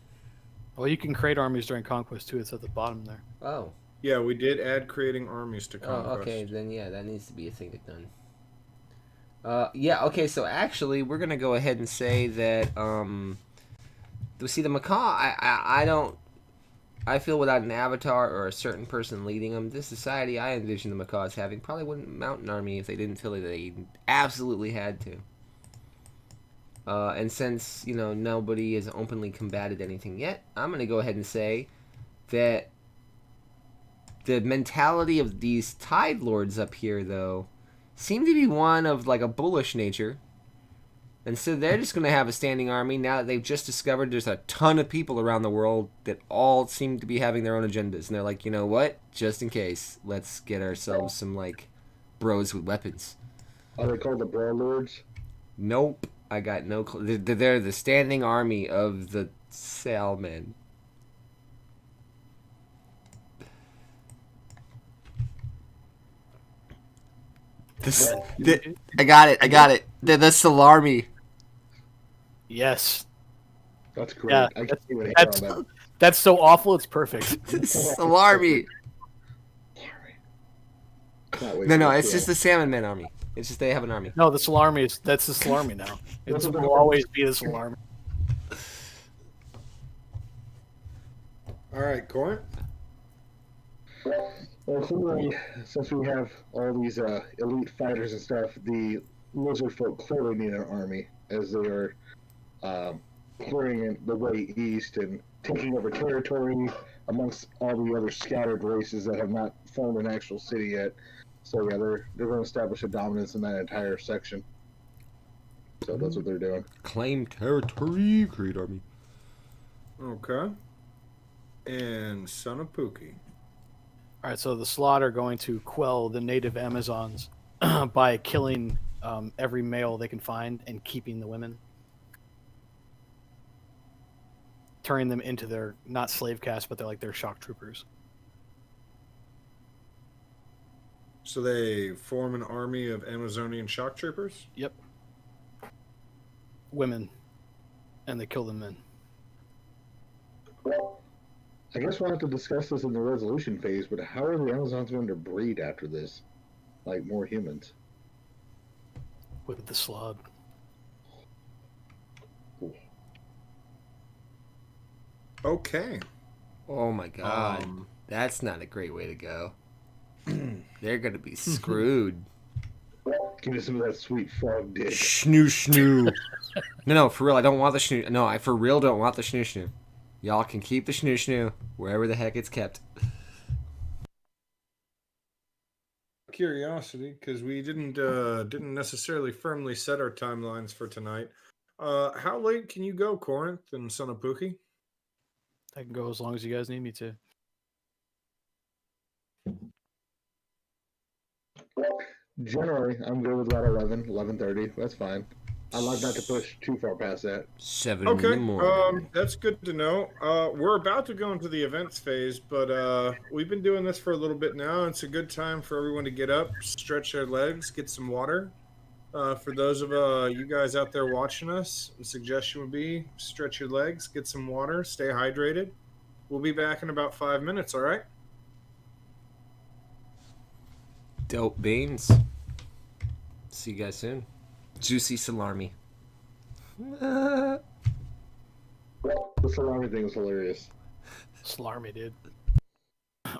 Well, you can create armies during conquest too. It's at the bottom there. Oh. Yeah, we did add creating armies to conquest. Oh, okay, then yeah, that needs to be a thing to done. Yeah, okay, so actually we're gonna go ahead and say that see the macaw, I feel without an avatar or a certain person leading them, this society I envision the macaws having probably wouldn't mount an army if they didn't feel like they absolutely had to. And since, nobody has openly combated anything yet, I'm going to go ahead and say that the mentality of these Tide Lords up here, though, seem to be one of, like, a bullish nature. And so they're just going to have a standing army now that they've just discovered there's a ton of people around the world that all seem to be having their own agendas. And they're like, you know what? Just in case, let's get ourselves some, like, bros with weapons. Are they called the Bro Lords? Nope. I got no clue. They're the standing army of the Salmen. This, You- I got it. I got it. The Salarmi. Yes. That's great. Yeah, I can't even hate that's- on that. That's so awful. It's perfect. Salarmi. Can't wait No, for no, the it's kill. just the Salmon Man army. It's just they have an army. No, the Salarmi is that's the Salarmi now. It will always be the Salarmi. All right, Corin. Well, clearly, since we have all these elite fighters and stuff, the lizard folk clearly need an army, as they are clearing the way east and taking over territory amongst all the other scattered races that have not formed an actual city yet. So yeah, they're going to establish a dominance in that entire section. So that's what they're doing. Claim territory, create army. Okay. And Son of Pookie. All right, so the Slot are going to quell the native Amazons by killing every male they can find and keeping the women, turning them into their not slave caste, but they're like their shock troopers. So they form an army of Amazonian shock troopers? Yep. Women, and they kill the men. I guess we'll have to discuss this in the resolution phase, but how are the Amazons going to breed after this? Like more humans? With the Slot. Okay. Oh my god. That's not a great way to go. They're gonna be screwed. Give me some of that sweet frog dick. Schnoo schnoo. No, for real, I don't want the schnoo. No, I for real don't want the schnoo schnoo. Y'all can keep the schnoo schnoo wherever the heck it's kept. Curiosity, because we didn't necessarily firmly set our timelines for tonight. How late can you go, Corinth and Son of Pookie? I can go as long as you guys need me to. Generally, I'm good with about 11:30. That's fine. I like not to push too far past that. 7 Okay, in the morning. that's good to know. We're about to go into the events phase, but we've been doing this for a little bit now. It's a good time for everyone to get up, stretch their legs, get some water. For those of you guys out there watching us, the suggestion would be stretch your legs, get some water, stay hydrated. We'll be back in about 5 minutes, all right? Dope beans. See you guys soon. Juicy Salarmi. The salami thing was hilarious. Salarmi, dude.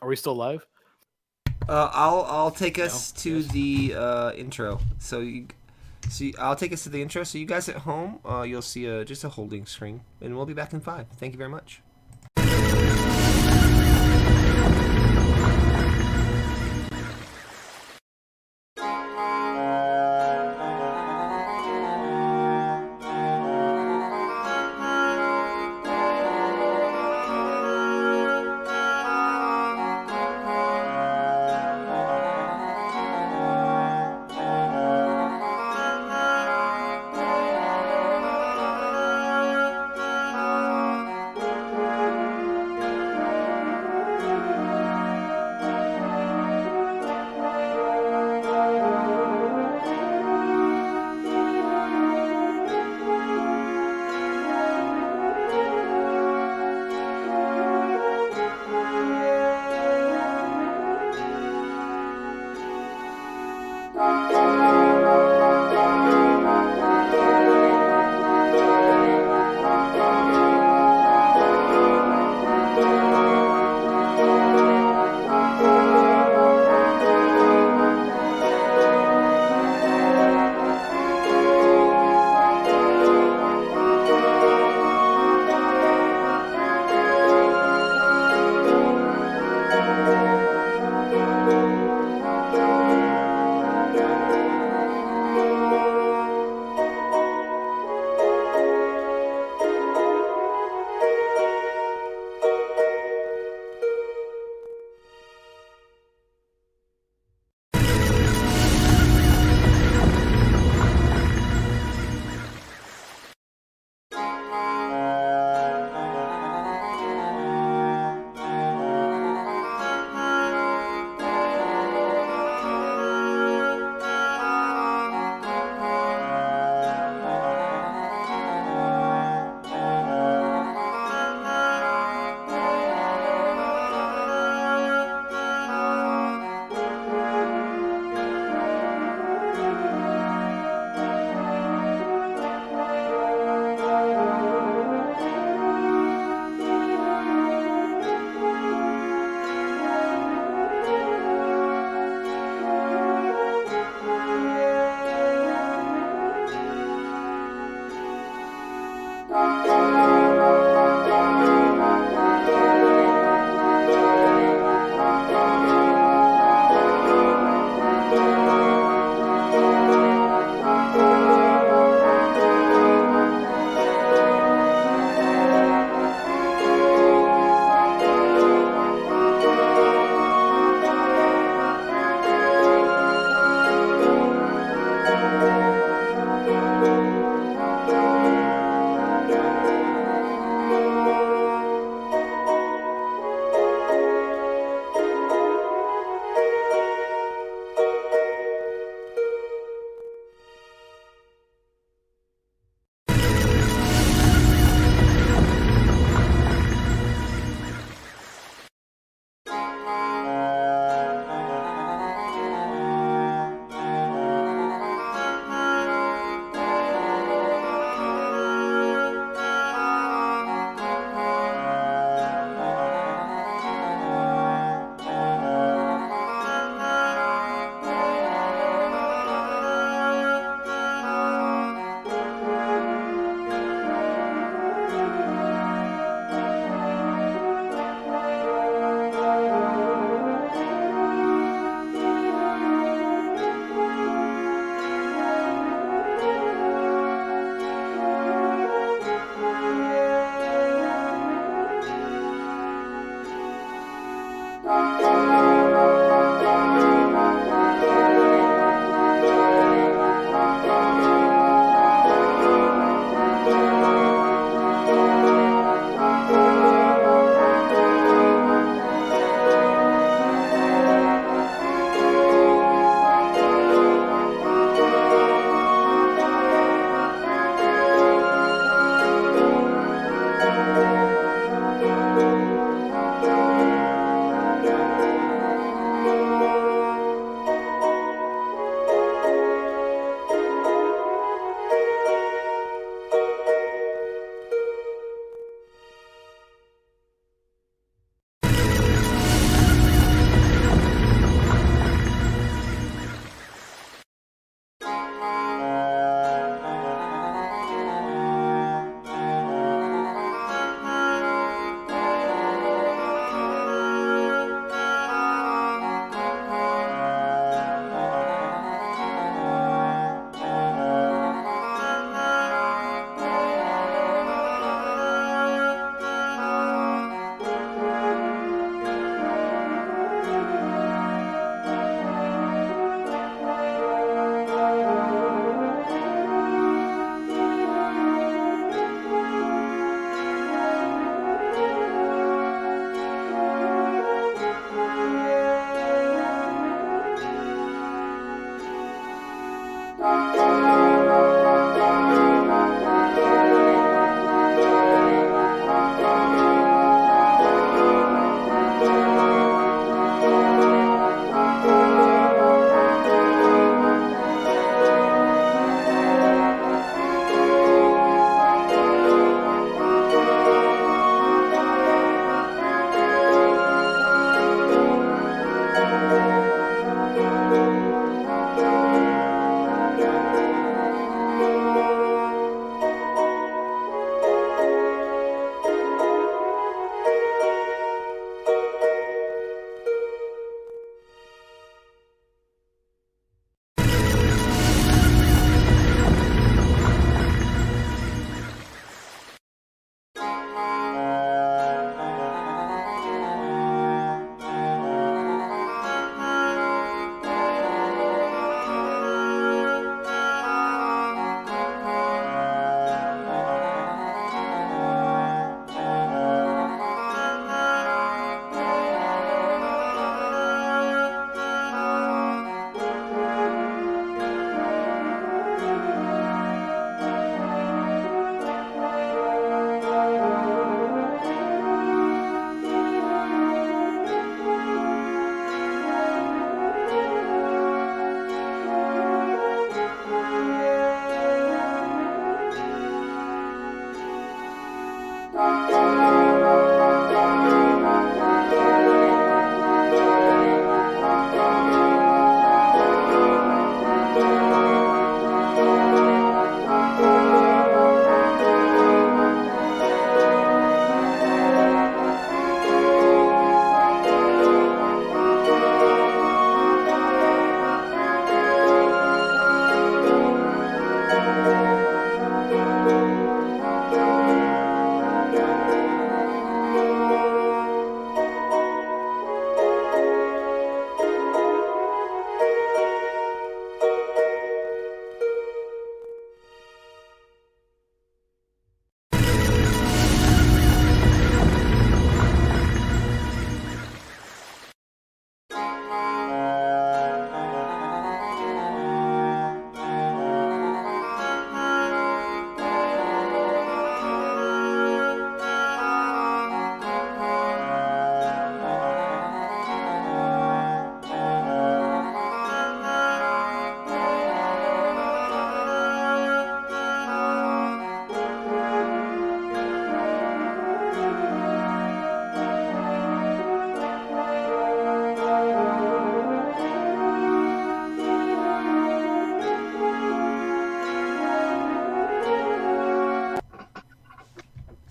Are we still live? I'll take us No? to Yes. the intro. I'll take us to the intro. So you guys at home, you'll see just a holding screen, and we'll be back in 5. Thank you very much.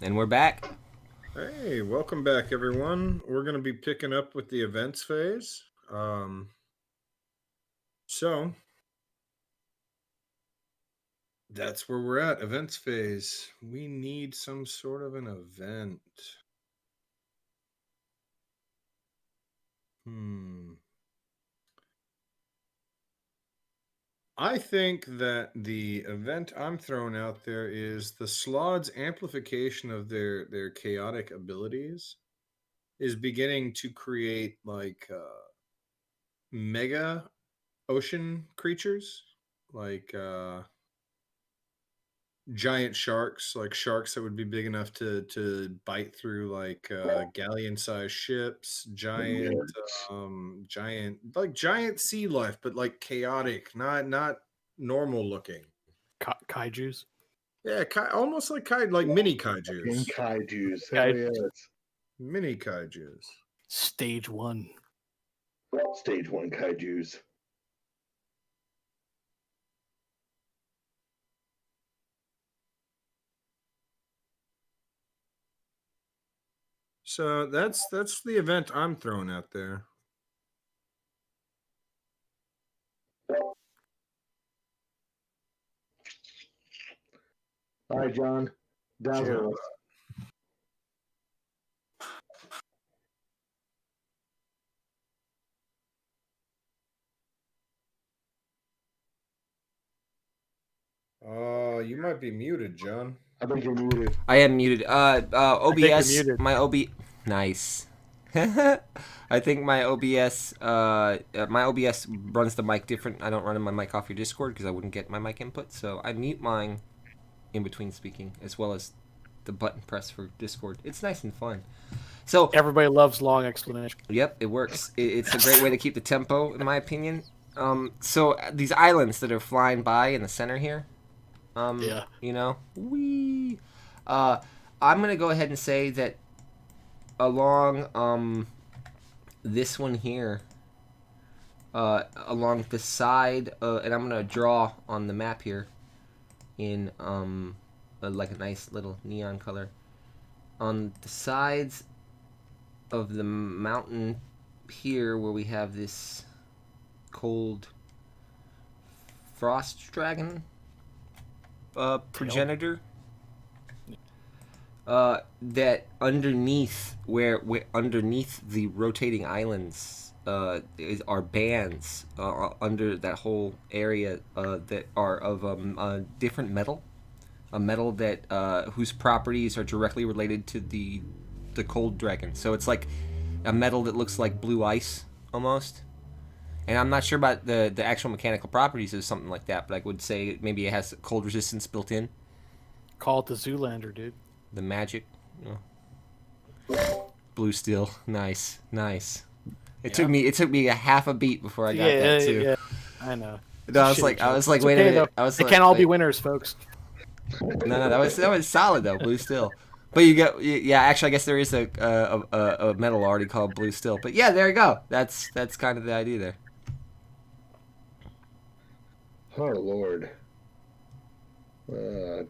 And we're back. Hey, welcome back, everyone. We're going to be picking up with the events phase. So that's where we're at, events phase. We need some sort of an event. I think that the event I'm throwing out there is the Slod's amplification of their chaotic abilities is beginning to create like mega ocean creatures, like giant sharks, like sharks that would be big enough to bite through like galleon sized ships, giant sea life, but like chaotic, not normal looking. Kaijus. Yeah, almost like like mini In kaijus. kaijus. Hell yes. Mini kaijus. Stage 1. Stage 1 kaijus. So that's the event I'm throwing out there. All right, John. Dazzle us. You might be muted, John. I think you're muted. I am muted. OBS. muted. My Nice. I think my OBS runs the mic different. I don't run my mic off your Discord because I wouldn't get my mic input. So I mute mine in between speaking, as well as the button press for Discord. It's nice and fun. So Everybody loves long explanation. yep, it works. It's a great way to keep the tempo, in my opinion. So these islands that are flying by in the center here, Yeah. you know, I'm gonna go ahead and say that along this one here, along the side, and I'm gonna draw on the map here in like a nice little neon color on the sides of the mountain here, where we have this cold frost dragon progenitor. That underneath underneath the rotating islands are bands under that whole area that are of a different metal, a metal that whose properties are directly related to the cold dragon. So it's like a metal that looks like blue ice almost. And I'm not sure about the actual mechanical properties of something like that, but I would say maybe it has cold resistance built in. Call it the Zoolander, dude. The magic. Blue steel. Nice. It took me a half a beat before I got that too. Yeah, I know. No, I was like, It's wait okay, a minute. though. I was They like, can't all wait. be winners, folks. No, that was solid though. Blue steel. But yeah. Actually, I guess there is a metal already called blue steel. But yeah, there you go. That's kind of the idea there. Oh, Lord.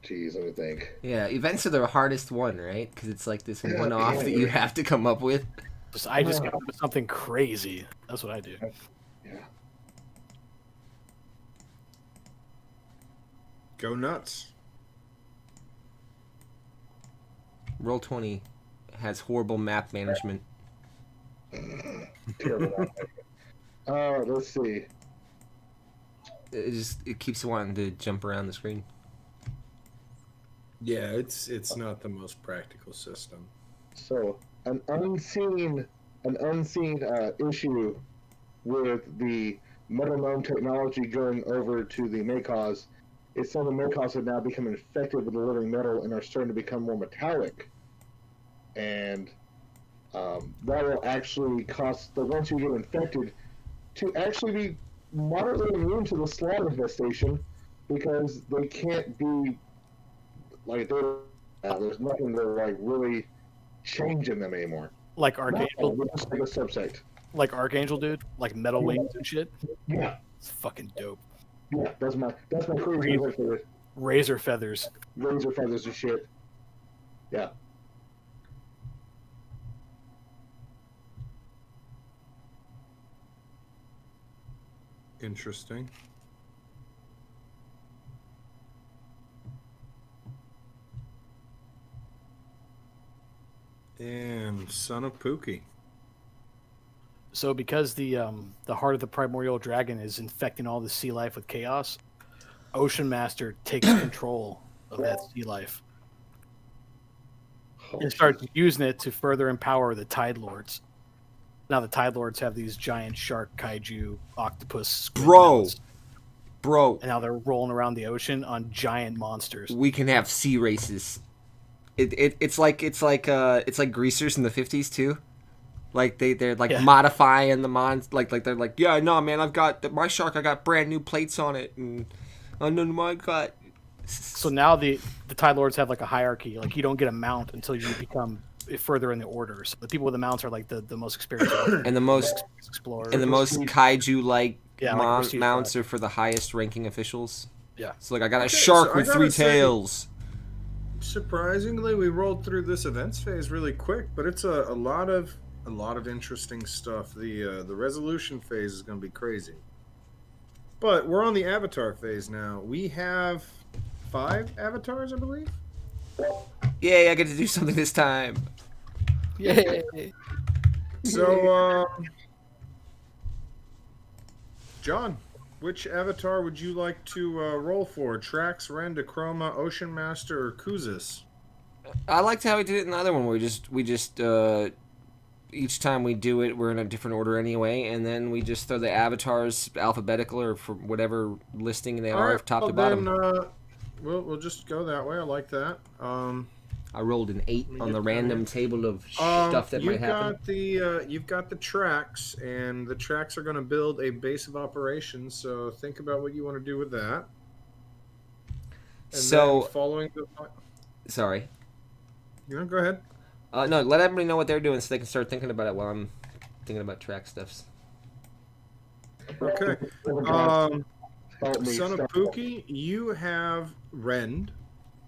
Geez, let me think. Yeah, events are the hardest one, right? Because it's like this one-off that you have to come up with. I just got with something crazy. That's what I do. Yeah. Go nuts. Roll20 has horrible map management. Terrible. Let's see. It keeps wanting to jump around the screen. Yeah, it's not the most practical system. So an unseen issue with the metal gnome technology going over to the Makos is some of the Makos have now become infected with the living metal and are starting to become more metallic. And that will actually cause the ones who get infected to actually be moderately immune to the slot infestation because they can't be like there's nothing to like really change in them anymore. Like Archangel, Just like a subsect. like Archangel, dude. Like metal wings and shit. Yeah, It's fucking dope. yeah. That's my crazy word for it. Razor feathers. Razor feathers and shit. Yeah. Interesting. And Son of Pookie. So because the heart of the primordial dragon is infecting all the sea life with chaos, Ocean Master takes control of that sea life Oh, and starts using it to further empower the Tide Lords. Now the Tide Lords have these giant shark, kaiju, octopus, squid mouths, Bro, and now they're rolling around the ocean on giant monsters. we can have sea races. It's like greasers in the 50s too. Like they're like Yeah. modifying the like they're like, yeah, no man, I've got my shark, I got brand new plates on it, and under my gut. So now the Tide Lords have like a hierarchy. Like you don't get a mount until you become further in the order. So the people with the mounts are like the most experienced and the most explorers. and the most kaiju like Yeah, like prestige mounts flag. are for the highest ranking officials. Yeah. So like I got a Okay, shark so I with gotta 3 say- tails. Surprisingly, we rolled through this events phase really quick, but it's a lot of interesting stuff. The resolution phase is going to be crazy. But we're on the avatar phase now. We have 5 avatars, I believe. Yay, I get to do something this time. Yay. So, John, which avatar would you like to roll for? Trax, Ren, Chroma, Ocean Master, or Kuzis? I liked how we did it in the other one where we just each time we do it we're in a different order anyway, and then we just throw the avatars alphabetical or for whatever listing they are top to bottom. We'll just go that way. I like that. I rolled an 8 Let me on get the that random here. table of stuff that might happen. You've got the tracks, and the tracks are going to build a base of operations. So think about what you want to do with that. And So- then following the, Sorry. go ahead. No, let everybody know what they're doing so they can start thinking about it while I'm thinking about track stuffs. Okay. Help me Son of stop. Pookie, you have Rend,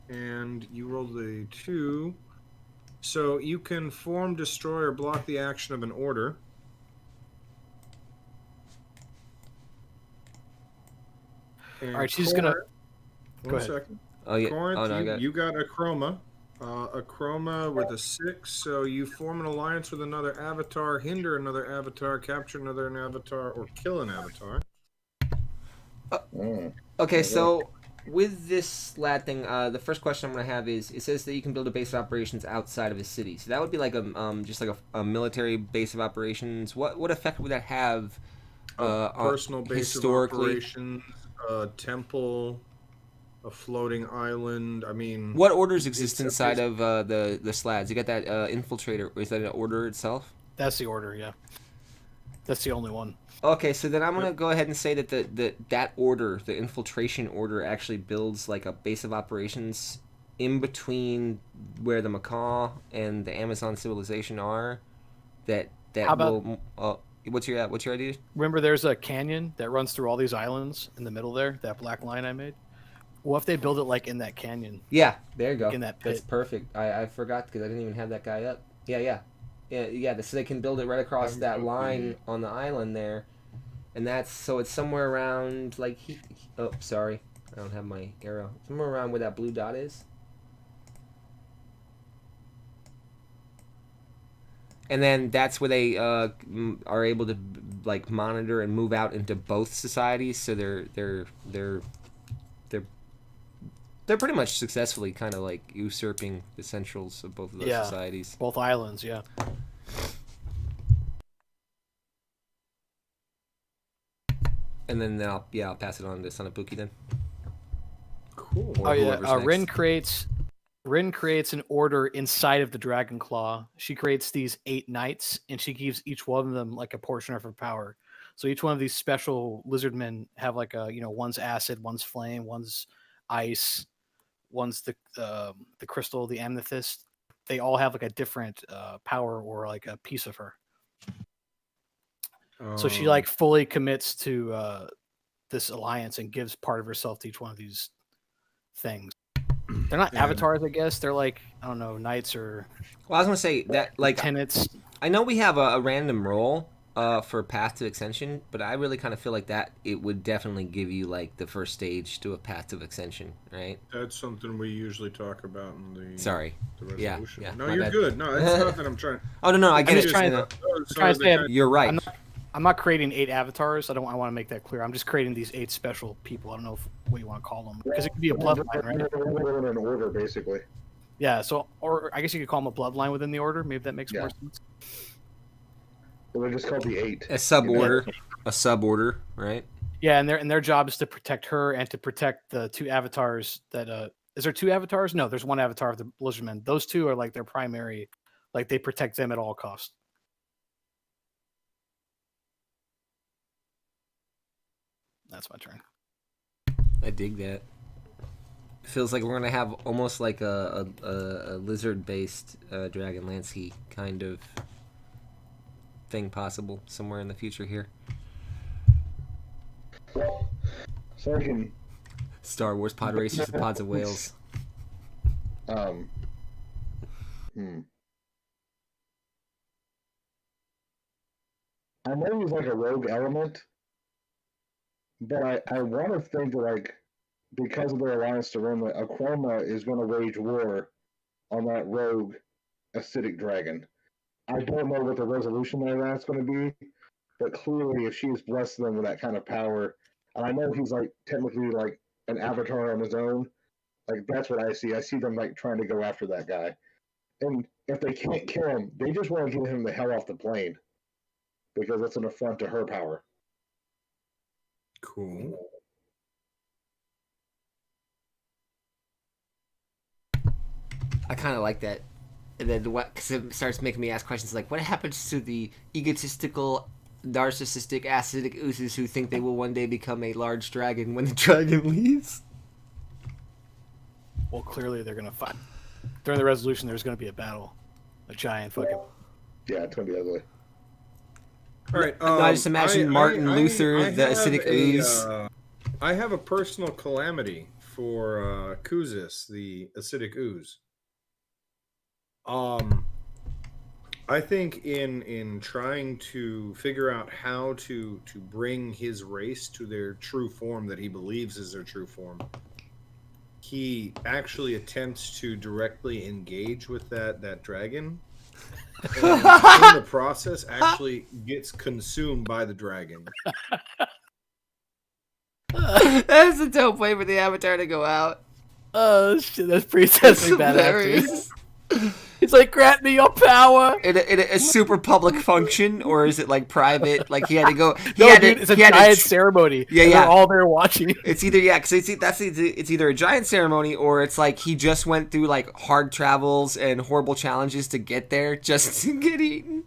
and you rolled a 2. So you can form, destroy, or block the action of an order. And All right, she's gonna. One Go ahead. second. Oh yeah. Corinth, Oh no, I got. you got a chroma. A chroma with a 6, so you form an alliance with another avatar, hinder another avatar, capture another avatar, or kill an avatar. Okay, so with this lad thing, the first question I'm gonna have is: it says that you can build a base of operations outside of a city. So that would be like just like a military base of operations. What effect would that have? A personal base historically? of operations, a temple, a floating island. I mean, What orders exist It's a inside base- of the slads? You got that infiltrator. Is that an order itself? That's the order. Yeah. That's the only one. Okay, so then I'm gonna go ahead and say that that order, the infiltration order, actually builds like a base of operations in between where the Macaw and the Amazon civilization are. That How about- will. What's your idea? Remember, there's a canyon that runs through all these islands in the middle there. That black line I made. What if they build it like in that canyon? Yeah, there you go. In that That's pit. perfect. I forgot because I didn't even have that guy up. Yeah. So they can build it right across that line on the island there, and that's so it's somewhere around like oh, sorry, I don't have my arrow. Somewhere around where that blue dot is. And then that's where they are able to like monitor and move out into both societies. So they're pretty much successfully kind of like usurping the centrals of both of those Yeah. societies. Both islands. Yeah. And then I'll pass it on to Son of Pookie then. cool. Or Oh yeah. whoever's Rin next. creates an order inside of the Dragon Claw. She creates these 8 knights, and she gives each one of them like a portion of her power. So each one of these special lizard men have like a one's acid, one's flame, one's ice, one's the crystal, the amethyst. They all have like a different power or like a piece of her. So she like fully commits to this alliance and gives part of herself to each one of these things. They're not And- avatars, I guess. They're like, I don't know, knights or Well, I was gonna say that like tenants. I know we have a random roll for Path to Ascension, but I really kind of feel like that it would definitely give you like the first stage to a Path to Ascension, right? That's something we usually talk about in the Sorry. the Yeah, resolution. yeah, No, my you're bad. good. No, it's not that I'm trying. Oh no, I get I'm it. just trying to- trying to say You're right. I'm not creating 8 avatars. I want to make that clear. I'm just creating these 8 special people. I don't know what you want to call them because it could be a bloodline, right? They're in order, basically. Yeah. So, or I guess you could call them a bloodline within the order. Maybe that makes more Yeah. sense. So they're just called the 8. A suborder, right? Yeah, and their job is to protect her and to protect the 2 avatars that is there 2 avatars? No, there's 1 avatar of the Blizzardmen. Those 2 are like their primary, like they protect them at all costs. That's my turn. I dig that. Feels like we're gonna have almost like a lizard-based Dragonlance kind of thing possible somewhere in the future here. So I can, Star Wars pod racers with pods of whales. hmm. I know he's like a rogue element, but I want to think that, like, because of their alliance to Roma, Aquama is going to wage war on that rogue acidic dragon. I don't know what the resolution of that's going to be, but clearly, if she's blessed them with that kind of power, and I know he's like technically like an avatar on his own, like that's what I see. I see them like trying to go after that guy, and if they can't kill him, they just want to get him the hell off the plane because it's an affront to her power. Cool. I kind of like that. And then what? Because it starts making me ask questions like, what happens to the egotistical, narcissistic, acidic oozes who think they will one day become a large dragon when the dragon leaves? Well, clearly they're gonna fight. During the resolution, there's gonna be a battle, a giant fucking. Yeah, it's gonna be ugly. All right. No, I just imagine Martin Luther, the have acidic ooze. I have a personal calamity for Kuzis, the acidic ooze. I think in trying to figure out how to bring his race to their true form that he believes is their true form, he actually attempts to directly engage with that dragon. And in the process, actually gets consumed by the dragon. That's a dope way for the Avatar to go out. Oh shit, that's pretty badass. Hilarious. He's like, grant me your power. In a super public function, or is it like private? Like he had to go. It's a giant ceremony. Yeah, and yeah. They're all there watching. It's either because it's either a giant ceremony or it's like he just went through like hard travels and horrible challenges to get there just to get eaten.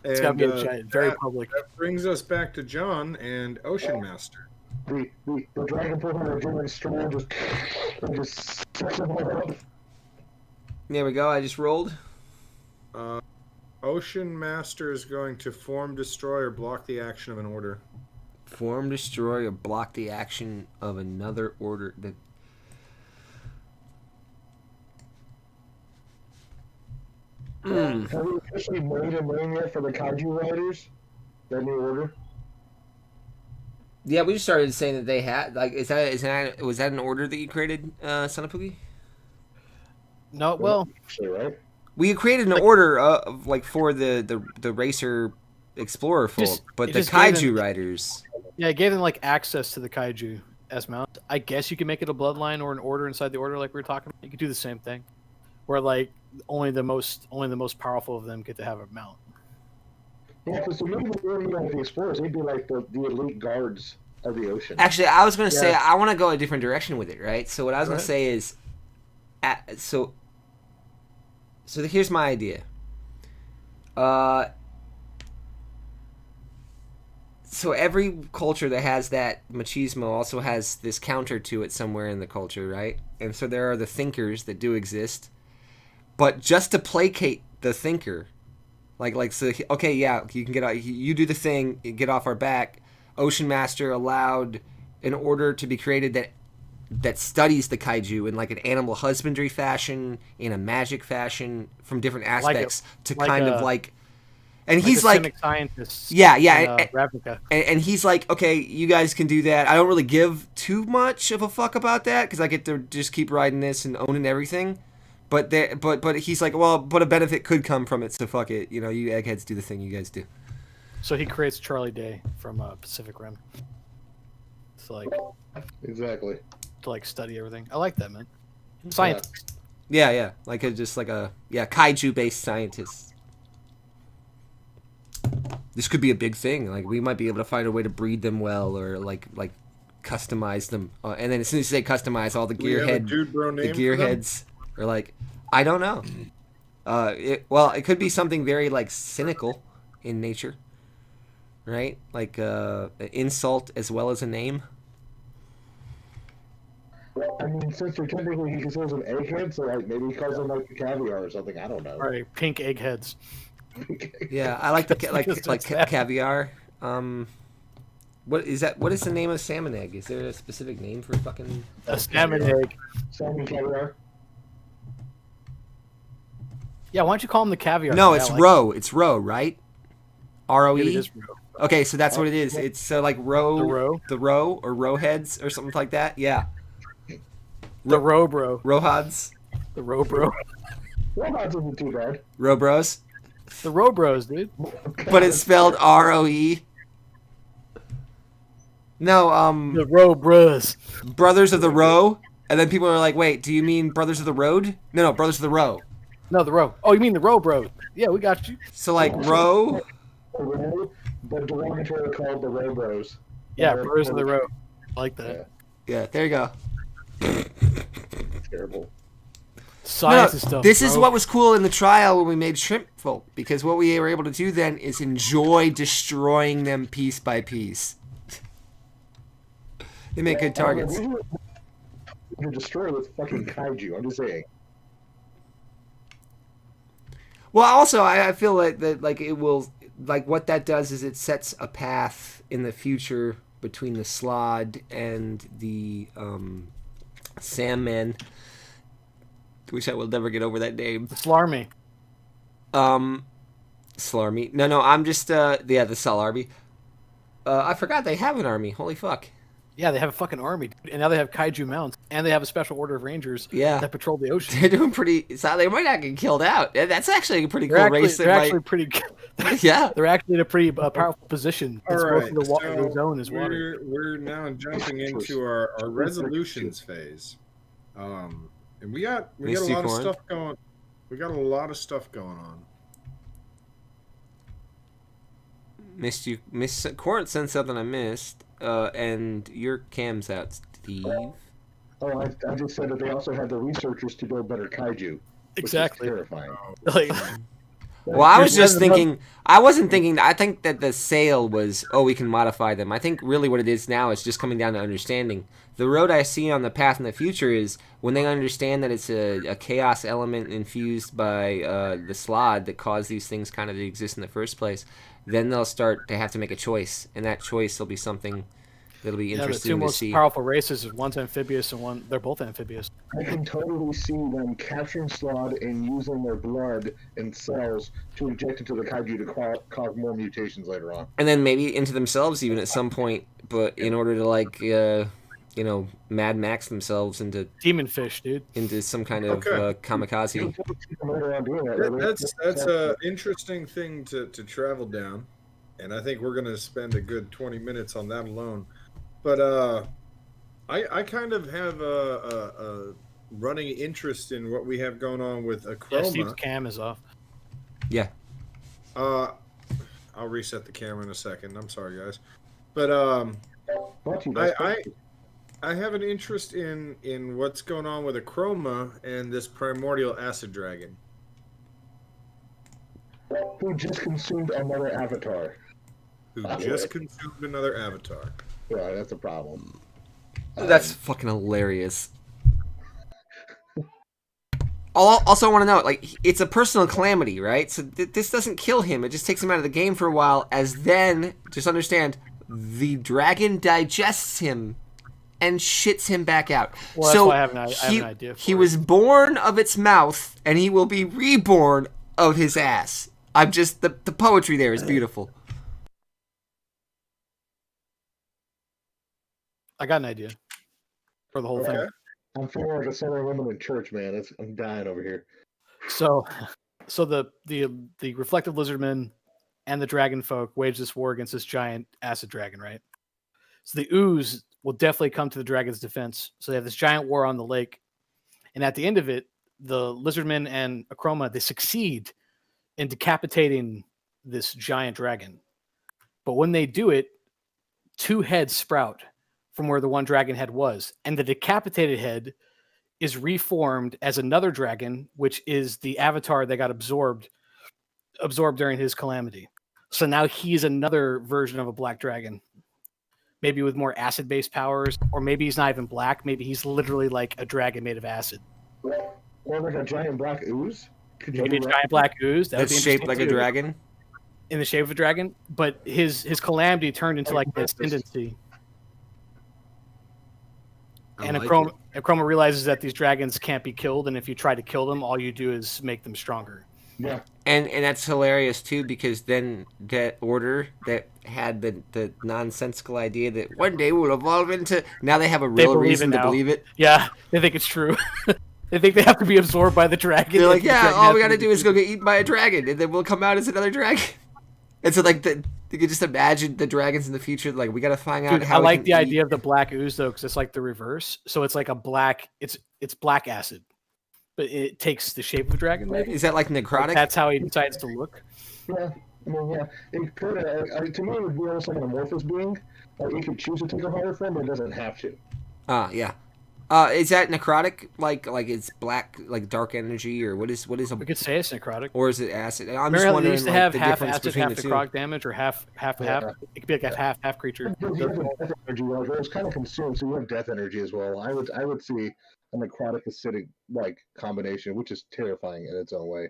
It's gotta be a giant, very public. That brings us back to John and Ocean Master. The dragon put on a giant straw just sucks him up. There we go. I just rolled. Ocean Master is going to form, destroy, or block the action of an order. Form, destroy, or block the action of another order. Have we officially made a name yet for the Kaiju Riders? That new order? Yeah, we just started saying that they had like was that an order that you created, Son of Pookie? No, well, Actually, right? We created an order of like for the racer explorer folk, Just- but it the just gave kaiju them- riders. yeah, it gave them like access to the kaiju as mounts. I guess you could make it a bloodline or an order inside the order, like we were talking about. You could do the same thing, where like only the most powerful of them get to have a mount. Yeah, because maybe they wouldn't be like the explorers. They'd be like the elite guards of the ocean. Actually, I was gonna say Yeah. I want to go a different direction with it, right? So what I was gonna Right. say is, so here's my idea. So every culture that has that machismo also has this counter to it somewhere in the culture, right? And so there are the thinkers that do exist, but just to placate the thinker, like so, okay, yeah, you can get out, you do the thing, get off our back. Ocean Master allowed an order to be created that that studies the kaiju in like an animal husbandry fashion, in a magic fashion, from different aspects to like kind of a- like. And Like he's the like, Simic scientists. yeah, in, Ravnica. and he's like, okay, you guys can do that. I don't really give too much of a fuck about that because I get to just keep riding this and owning everything. But he's like, well, but a benefit could come from it, so fuck it. You know, you eggheads do the thing you guys do. So he creates Charlie Day from Pacific Rim. To like Exactly. study everything. I like that, man. Science. Yeah, like just like a kaiju based scientist. This could be a big thing. Like we might be able to find a way to breed them well, or like customize them. And then as soon as you say customize, all the Do we have a gearhead, dude bro the name for them? gearheads are like, I don't know. It could be something very like cynical in nature, right? Like an insult as well as a name. I mean, since they're technically he considers them egghead, so like maybe he calls them like the caviar or something. I don't know. All right, pink eggheads. Yeah, I like the Because it's that. caviar. What is that? What is the name of salmon egg? Is there a specific name for fucking? A salmon egg. Salmon caviar. Yeah, why don't you call him the caviar? No, Yeah, it's I like roe. It's roe, right? ROE. It is roe. Okay, so that's what it is. It's like roe, The roe? or roe heads or something like that. Yeah, The roe bro. rohads, The roe bro. Robots isn't too bad. roe bros, The roe bros, dude. but it's spelled ROE. No, The roe bros. brothers of the row, and then people are like, wait, do you mean brothers of the road? No, brothers of the row. No, the roe. Oh, you mean the roe bro? Yeah, we got you. So like row. Row, but derogatory called the Robos. Yeah, bros of the roe. I like that. Yeah, there you go. Terrible. Science and stuff. This is bro. what was cool in the trial when we made Shrimp Folk, because what we were able to do then is enjoy destroying them piece by piece. They make good targets. You're destroyed with fucking kaiju. I'm just saying. Well, also, I feel like that, like it will, like what that does is it sets a path in the future between the Slod and the Sandman. Wish I will never get over that name. Slarmy. Slarmy. No, I'm just the Salarby. I forgot they have an army. Holy fuck. Yeah, they have a fucking army, dude. And now they have kaiju mounts, and they have a special order of rangers Yeah. that patrol the ocean. They're doing pretty. So they might not get killed out. That's actually a pretty cool They're actually, race. they're actually pretty good. Yeah. They're actually in a pretty powerful position. All It's right, most of the so zone is water. we're now jumping into our resolutions phase, and we got a Misty lot of Corn. stuff going. We got a lot of stuff going on. Miss Court sent something I missed, and your cam's out, Steve. Oh, I just said that they also have the researchers to build better kaiju. Which Exactly. Is terrifying. Like, Well, I was There's just another- thinking. I wasn't thinking. I think that the sale was, oh, we can modify them. I think really what it is now is just coming down to understanding. The road I see on the path in the future is when they understand that it's a chaos element infused by the Slod that caused these things kind of to exist in the first place. Then they'll start to have to make a choice, and that choice will be something that'll be yeah, the two interesting to most see. powerful races, one's amphibious and one, they're both amphibious. I can totally see them capturing Slod and using their blood and cells to inject into the kaiju to cause more mutations later on. And then maybe into themselves even at some point, but in order to like Mad Max themselves Demon fish, dude. into some kind of Okay. kamikaze. Later on doing that. That's a interesting thing to travel down, and I think we're gonna spend a good 20 minutes on that alone. But I kind of have a running interest in what we have going on with Yeah, Steve's Achroma. cam is off. Yeah. I'll reset the camera in a second. I'm sorry, guys, but I have an interest in what's going on with Achroma and this primordial acid dragon. Who just consumed another avatar. Who By the just way. consumed another avatar. Yeah, that's a problem. That's fucking hilarious. Also, I want to know, like, it's a personal calamity, right? So this doesn't kill him; it just takes him out of the game for a while. As then, just understand, the dragon digests him and shits him back out. Well, that's why I have an idea for he it. was born of its mouth, and he will be reborn of his ass. I'm just the poetry there is beautiful. I got an idea for the whole thing. I'm feeling like a Southern woman in church, man. I'm dying over here. So the reflective lizardmen and the dragon folk wage this war against this giant acid dragon, right? So the ooze will definitely come to the dragon's defense. So they have this giant war on the lake, and at the end of it, the lizardmen and Acroma, they succeed in decapitating this giant dragon. But when they do it, 2 heads sprout from where the one dragon head was, and the decapitated head is reformed as another dragon, which is the avatar that got absorbed during his calamity. So now he's another version of a black dragon, maybe with more acid-based powers, or maybe he's not even black. Maybe he's literally like a dragon made of acid. Or like a giant black ooze. Could you Maybe a do giant black ooze That's shaped like a dragon. in the shape of a dragon, but his calamity turned into like this tendency. And Acroma realizes that these dragons can't be killed, and if you try to kill them, all you do is make them stronger. Yeah. And that's hilarious too, because then that order that had the nonsensical idea that one day we'll evolve into, now they have a real reason to believe it. Yeah, they think it's true. They think they have to be absorbed by the dragon. They're like, yeah, all we gotta do is go get eaten by a dragon, and then we'll come out as another dragon. And so, like, you can just imagine the dragons in the future. Like, we gotta find out how. I like the idea of the black ooze though, because it's like the reverse. So it's like a black. It's black acid, but it takes the shape of a dragon. Maybe is that like necrotic? That's how he decides to look. Yeah. I mean, yeah. It could. To me, it would be almost like an amorphous being. Like, you could choose to take a harder form, but it doesn't have to. Yeah. Is that necrotic? Like it's black, like dark energy, or what is a? We could say it's necrotic. Or is it acid? I'm Remember just how they wondering, used to like, have the half difference acid, between half the two. necrotic damage, or half. It could be like a half creature. There's death energy, like, it was kind of consumed, so you have death energy as well. I would see a necrotic acidic like combination, which is terrifying in its own way.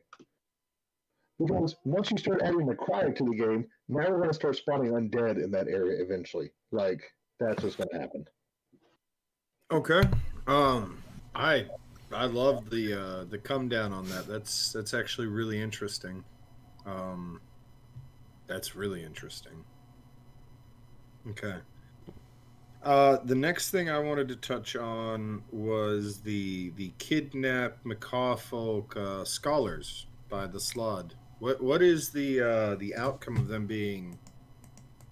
Because once you start adding necrotic to the game, now we're going to start spawning undead in that area eventually. Like, that's what's going to happen. Okay. I love the come down on that. That's actually really interesting. That's really interesting. Okay. The next thing I wanted to touch on was the kidnap macaw folk scholars by the Slod. What is the outcome of them being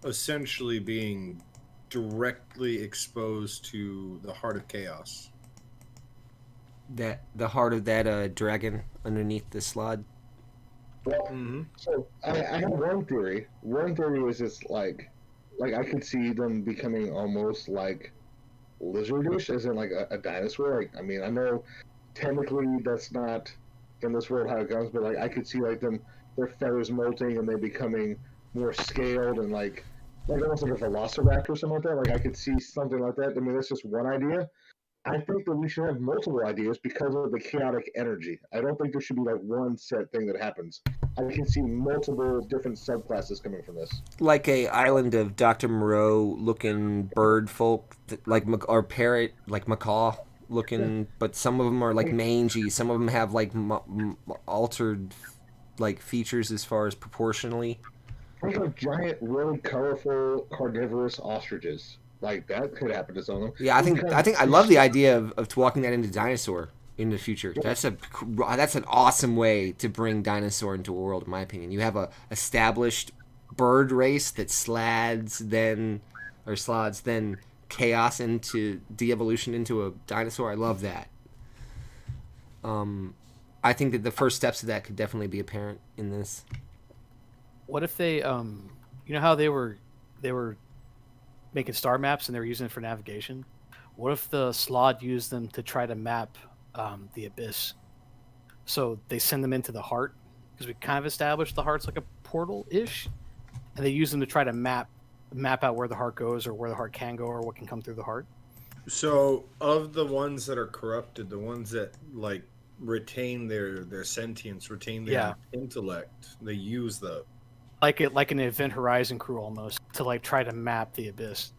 essentially being directly exposed to the heart of chaos? That the heart of that dragon underneath the slod. So I have one theory. One theory is just like I could see them becoming almost like lizardish, as in like a dinosaur. Like, I mean, I know technically that's not in this world how it comes, but like I could see like their feathers molting and they becoming more scaled and like almost like a velociraptor or something like that. Like, I could see something like that. I mean, that's just one idea. I think that we should have multiple ideas because of the chaotic energy. I don't think there should be like one set thing that happens. I can see multiple different subclasses coming from this. Like a island of Dr. Moreau looking bird folk, like or parrot, like macaw looking, but some of them are like mangy. Some of them have like altered like features as far as proportionally. Think of giant, really colorful carnivorous ostriches. Like, that could happen to some of them. Yeah, I think I love the idea of walking that into dinosaur in the future. Yeah. That's an awesome way to bring dinosaur into a world, in my opinion. You have a established bird race that slods then chaos into de-evolution into a dinosaur. I love that. I think that the first steps of that could definitely be apparent in this. What if they, you know how they were making star maps and they were using it for navigation? What if the Slod used them to try to map the abyss? So they send them into the heart, because we kind of established the heart's like a portal-ish, and they use them to try to map out where the heart goes, or where the heart can go, or what can come through the heart. So, of the ones that are corrupted, the ones that like retain their sentience, retain their intellect, they use the like an Event Horizon crew almost, to like try to map the abyss.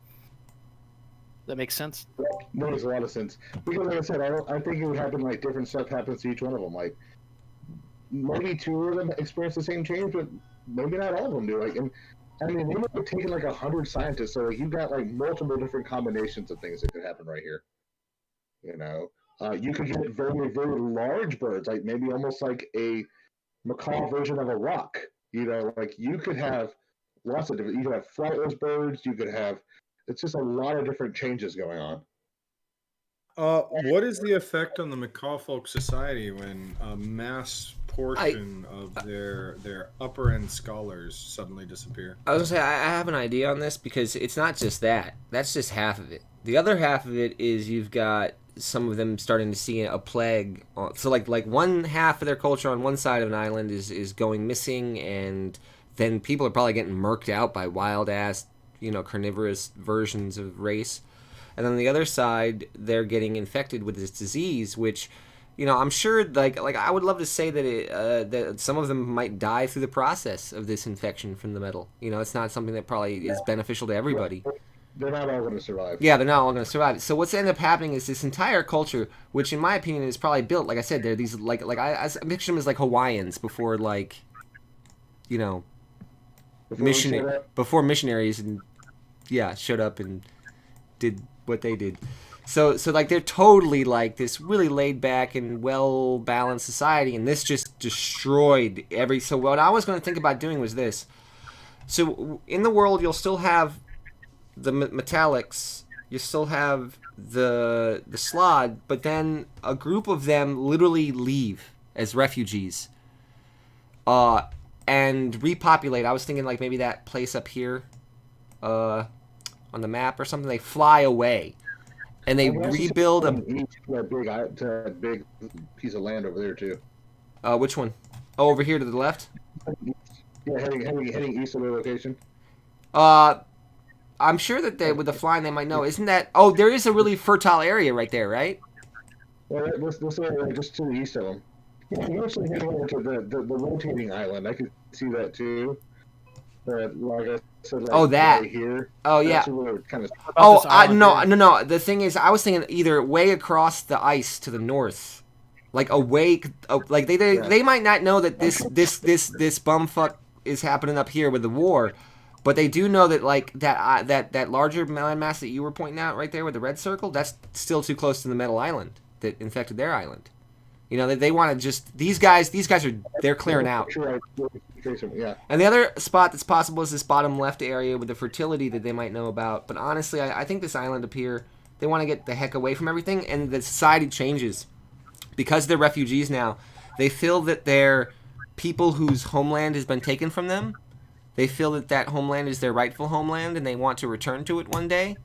That makes sense. That makes a lot of sense. Because, like I said, I think it would happen like different stuff happens to each one of them. Like maybe two of them experience the same change, but maybe not all of them do. Like, and I mean, they would have taken like 100 scientists, so like you've got like multiple different combinations of things that could happen right here. You know, you could get very, very large birds, like maybe almost like a macaw version of a rock. You know, like you could have lots of different. You could have flightless birds. You could have. It's just a lot of different changes going on. What is the effect on the macaw folk society when a mass portion of their upper end scholars suddenly disappear? I was gonna say I have an idea on this because it's not just that. That's just half of it. The other half of it is you've got some of them starting to see a plague. So like one half of their culture on one side of an island is going missing, and then people are probably getting murked out by wild ass, carnivorous versions of race. And then on the other side, they're getting infected with this disease, which, I'm sure, like I would love to say that that some of them might die through the process of this infection from the metal. It's not something that probably is beneficial to everybody. They're not all going to survive. Yeah, they're not all going to survive. So what's ended up happening is this entire culture, which in my opinion is probably built, like I said, they're these I picture them as like Hawaiians before before missionaries and showed up and did what they did. So like they're totally like this really laid back and well balanced society, and this just destroyed so what I was going to think about doing was this. So in the world you'll still have the metallics, you still have the slod, but then a group of them literally leave as refugees and repopulate. I was thinking like maybe that place up here on the map or something. They fly away and they rebuild a big piece of land over there too. Which one? Oh, over here to the left? Yeah, heading east of the location. I'm sure that with the flying they might know. Isn't that? Oh, there is a really fertile area right there, right? Well, this area just to the east of them. Yeah, you're actually heading over to the rotating island. I could see that too. But like I said, that right here. Oh yeah. Kind of... No. The thing is, I was thinking either way across the ice to the north, like away. Like they might not know that this bumfuck is happening up here with the war. But they do know that like that larger landmass that you were pointing out right there with the red circle, that's still too close to the metal island that infected their island. They want to just these guys they're clearing out. Yeah. And the other spot that's possible is this bottom left area with the fertility that they might know about. But honestly, I think this island up here, they want to get the heck away from everything, and the society changes because they're refugees now. They feel that they're people whose homeland has been taken from them. They feel that homeland is their rightful homeland, and they want to return to it one day.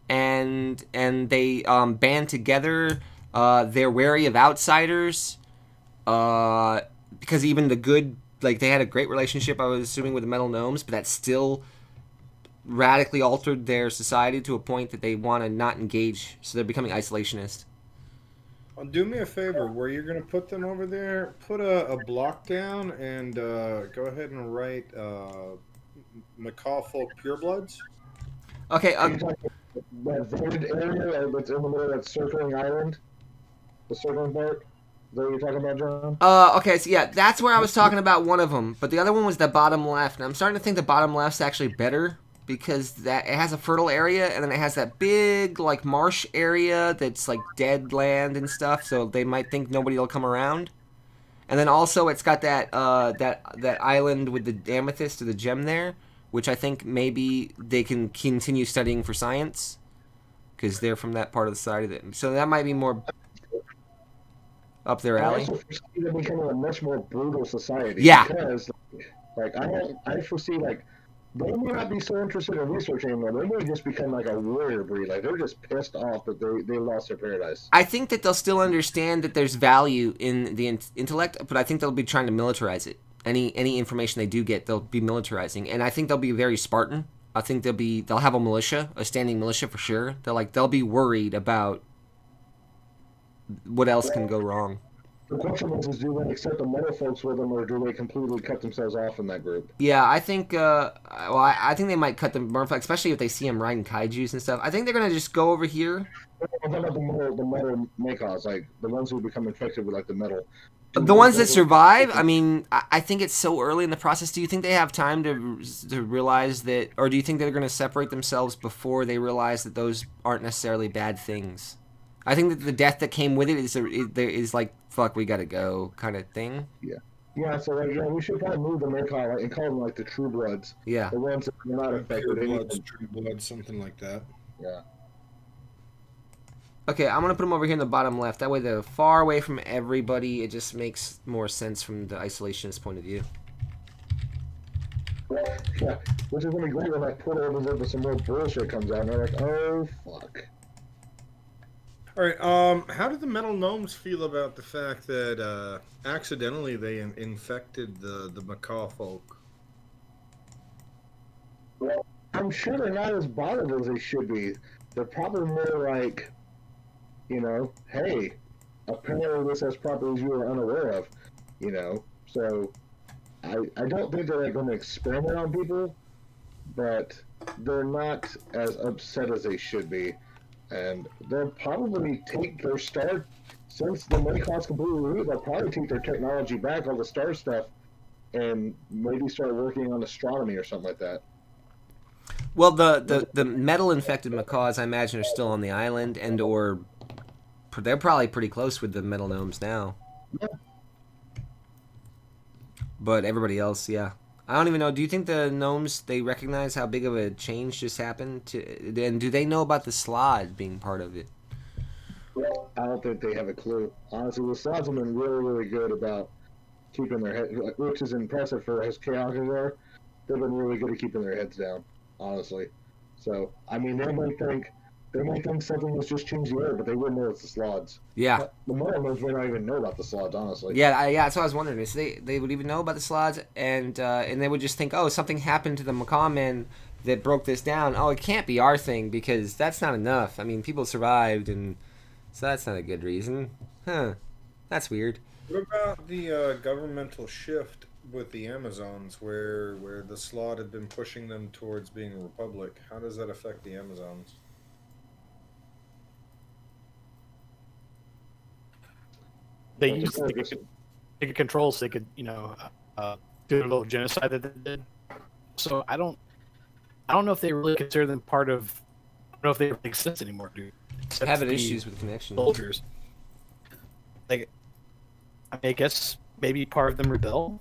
And they band together. They're wary of outsiders, because even the good, like they had a great relationship, I was assuming, with the metal gnomes, but that still radically altered their society to a point that they want to not engage. So they're becoming isolationist. Do me a favor, where you're going to put them over there, put a block down and go ahead and write Macaw Folk Purebloods. Okay. That voted area that's in the middle of that circling island, the circling part, is that what you're talking about, John? Okay, so yeah, that's where I was talking about one of them, but the other one was the bottom left, and I'm starting to think the bottom left's actually better, because that it has a fertile area, and then it has that big like marsh area that's like dead land and stuff, so they might think nobody will come around. And then also it's got that that island with the amethyst or the gem there, which I think maybe they can continue studying for science because they're from that part of the society. So that might be more up their alley. I also foresee them becoming a much more brutal society. Yeah. Because I foresee they may not be so interested in research anymore. They may just become like a warrior breed. Like they're just pissed off that they lost their paradise. I think that they'll still understand that there's value in the intellect, but I think they'll be trying to militarize it. Any information they do get, they'll be militarizing, and I think they'll be very Spartan. I think they'll have a militia, a standing militia for sure. They'll be worried about what else can go wrong. The question is do they accept the metal folks with them, or do they completely cut themselves off in that group? Yeah, I think. I think they might cut them more, especially if they see him riding kaiju's and stuff. I think they're gonna just go over here. I'm talking about the metal makos, like the ones who become infected with like the metal. The ones that survive, I mean, I think it's so early in the process. Do you think they have time to realize that, or do you think they're going to separate themselves before they realize that those aren't necessarily bad things? I think that the death that came with it is like, fuck, we got to go kind of thing. Yeah, so like, we should probably move the Mako and call them like the True Bloods. Yeah. The ones that are not affected. Pure bloods, true bloods, something like that. Yeah. Okay, I'm going to put them over here in the bottom left. That way they're far away from everybody. It just makes more sense from the isolationist point of view. Yeah, which is gonna be great when that portal opens up and some more bullshit comes out, and they're like, "Oh fuck." All right. How do the metal gnomes feel about the fact that accidentally they infected the macaw folk? Well, I'm sure they're not as bothered as they should be. They're probably more like, hey, apparently this has properties you were unaware of, So I don't think they're going to experiment on people, but they're not as upset as they should be. And they'll probably take their star, since the Maycloth's completely removed, they'll probably take their technology back, all the star stuff, and maybe start working on astronomy or something like that. Well, the metal infected macaws, I imagine, are still on the island, and or they're probably pretty close with the metal gnomes now. Yeah. But everybody else, yeah. I don't even know. Do you think the gnomes, they recognize how big of a change just happened? And do they know about the slod being part of it? I don't think they have a clue. Honestly, the slots have been really, really good about keeping their head, which is impressive for as chaotic as they are. They've been really good at keeping their heads down, honestly. So, I mean, they might think something was just changed the air, but they wouldn't know it's the slots. Yeah. The Mormons may not even know about the slots, honestly. Yeah, that's what I was wondering. Is they would even know about the slots, and they would just think, oh, something happened to the macaw men that broke this down. Oh, it can't be our thing, because that's not enough. I mean, people survived, and so that's not a good reason. Huh. That's weird. What about the governmental shift with the Amazons, where the slot had been pushing them towards being a republic? How does that affect the Amazons? They used they could control, so they could, do a little genocide that they did. So I don't know if they really consider them part of. I don't know if they really exist anymore, dude. Having issues with connection. Soldiers. Like, I guess maybe part of them rebel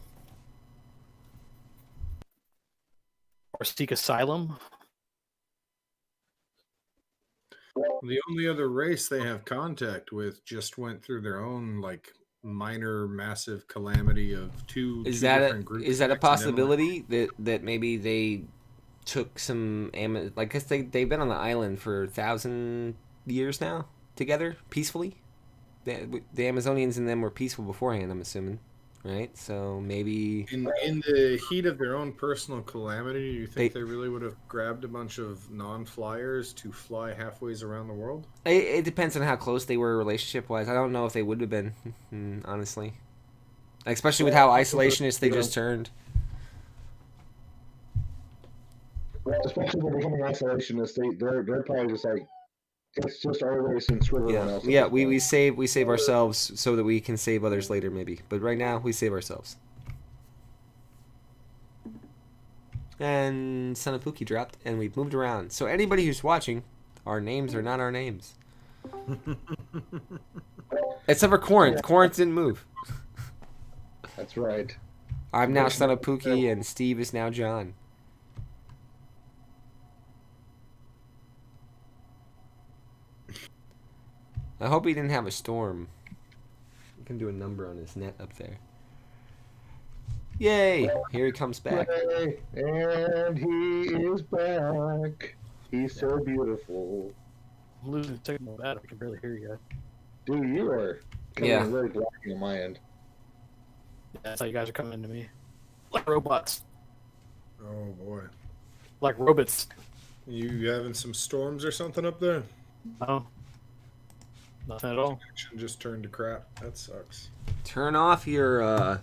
or seek asylum. The only other race they have contact with just went through their own minor, massive calamity of two different groups. Is that a possibility that maybe they took some cause they've been on the island for 1,000 years now together peacefully. The Amazonians and them were peaceful beforehand, I'm assuming, right? So maybe in the heat of their own personal calamity, do you think they really would have grabbed a bunch of non-flyers to fly halfway around the world? It depends on how close they were relationship-wise. I don't know if they would have been, honestly. Especially with how isolationist they just turned. Especially when becoming isolationists, they're probably just like, it's just our race and screw everyone else. Yeah, we save ourselves so that we can save others later, maybe. But right now, we save ourselves. And Son of Pookie dropped, and we've moved around. So anybody who's watching, our names are not our names. Except for Corinth. Corinth didn't move. That's right. I'm now Son of Pookie, and Steve is now John. I hope he didn't have a storm. You can do a number on his net up there. Yay! Here he comes back. Yay, and he is back. He's so beautiful. I'm losing signal bad. I can barely hear you guys. Dude, you are coming really blocking on my end. Yeah, that's how you guys are coming to me. Like robots. Oh boy. Like robots. You having some storms or something up there? No. Nothing at all. Connection just turned to crap. That sucks. Turn off your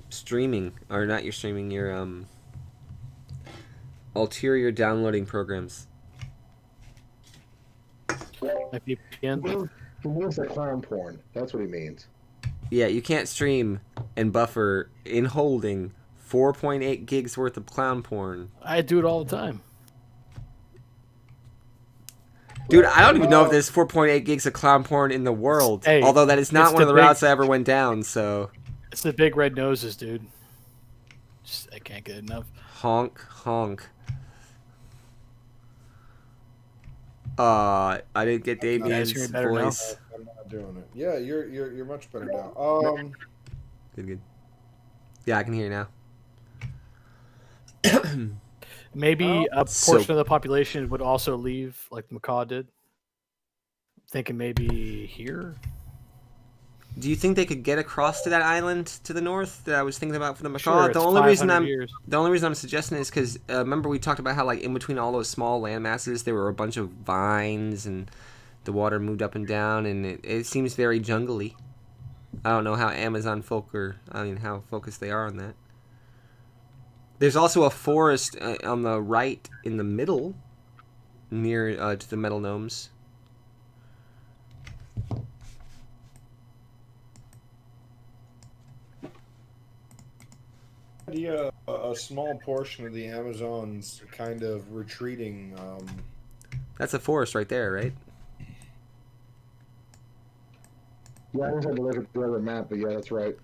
streaming, or not your streaming, your ulterior downloading programs. My VPN. He means the clown porn. That's what he means. Yeah, you can't stream and buffer in holding 4.8 gigs worth of clown porn. I do it all the time. Dude, I don't even know if there's 4.8 gigs of clown porn in the world. Hey, although that is not it's one of the the big- routes I ever went down, so... It's the big red noses, dude. I can't get enough. Honk, honk. I didn't get guys Damien's hear me better now? voice. I'm not doing it. Yeah, you're much better now. Good, good. Yeah, I can hear you now. Maybe a So- portion of the population would also leave, like Macaw did. Thinking maybe here. Do you think they could get across to that island to the north that I was thinking about for the macaw? Sure, the it's only reason 500 I'm years. the only reason I'm suggesting is because remember we talked about how like in between all those small land masses there were a bunch of vines and the water moved up and down and it seems very jungly. I don't know how Amazon folk how focused they are on that. There's also a forest on the right in the middle near to the metal gnomes. idea a small portion of the Amazon's kind of retreating. That's a forest right there, right? Yeah, I just had to look at the other map, but yeah, that's right.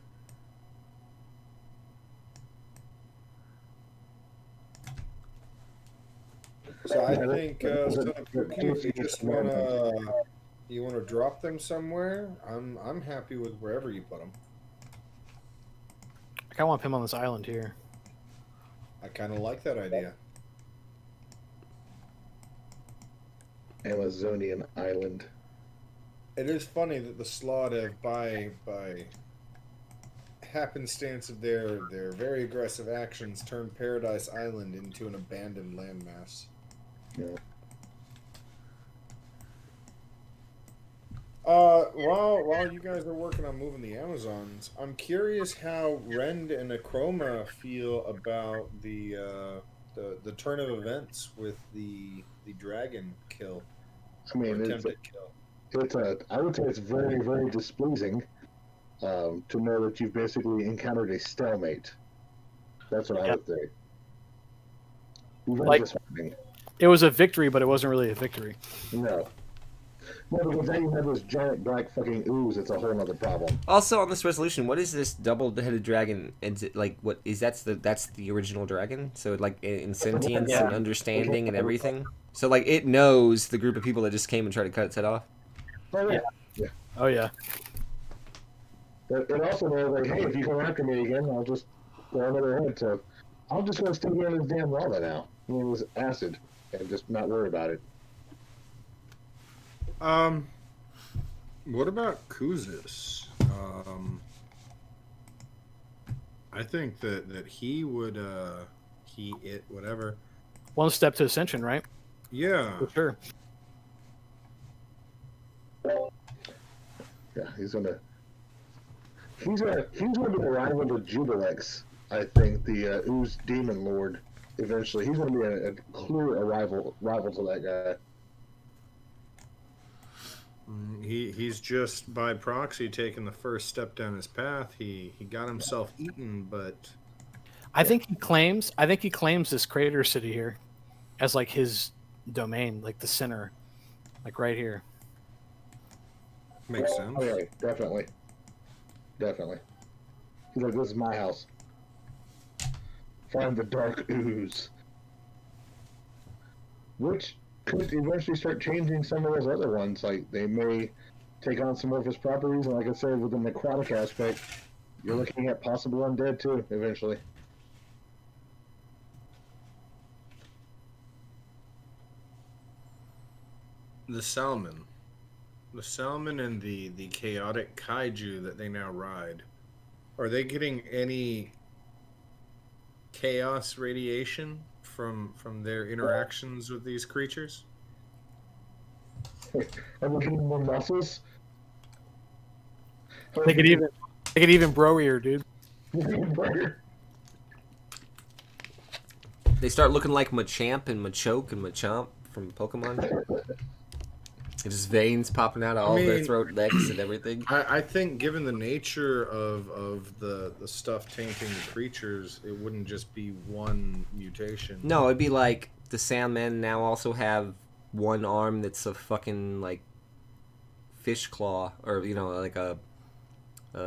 So I Yeah, think so if you wanna drop them somewhere, I'm happy with wherever you put them. I kind of want him on this island here. I kind of like that idea. Amazonian island. It is funny that the Slav by happenstance of their very aggressive actions turned Paradise Island into an abandoned landmass. Yeah. While you guys are working on moving the Amazons, I'm curious how Rend and Akroma feel about the turn of events with the dragon kill. I mean, Attempted kill. I would say it's very, very displeasing to know that you've basically encountered a stalemate. That's what I would say. Very Like- disheartening. It was a victory, but it wasn't really a victory. No. No, because then you have this giant black fucking ooze. It's a whole other problem. Also on this resolution, what is this double-headed dragon? Is it like what is that's the original dragon? So like in sentience Yeah. and understanding and everything. So like it knows the group of people that just came and tried to cut its head off. Oh, yeah. Oh yeah. But it also knows, like, hey, if you come after me again, I'll just go under their head. So I'm just going to stay here in this damn lava now. I mean, it was acid, and just not worry about it. What about Kuzis? I think that he would whatever. One step to ascension, right? Yeah. For sure. Yeah, he's gonna be the rival to Jubilex. I think the Ooze Demon Lord. Eventually, he's gonna be a clear rival to that guy. He's just by proxy taking the first step down his path. He got himself eaten, but I think he claims this crater city here as like his domain, like the center, like right here. makes sense. Oh yeah, definitely. He's like, this is my house. Find the dark ooze. Which could eventually start changing some of those other ones. Like, they may take on some more of his properties, and like I said, with the necrotic aspect, you're looking at possible undead too, eventually. The salmon and the chaotic kaiju that they now ride, are they getting any chaos radiation from their interactions with these creatures? Are we getting more muscles? They could even broier, dude. They start looking like Machamp and Machoke and Machamp from Pokemon. Just veins popping out of all their throat, necks, and everything. I think, given the nature of the stuff tainting the creatures, it wouldn't just be one mutation. No, it'd be like the Sandmen now also have one arm that's a fucking like fish claw, or like a,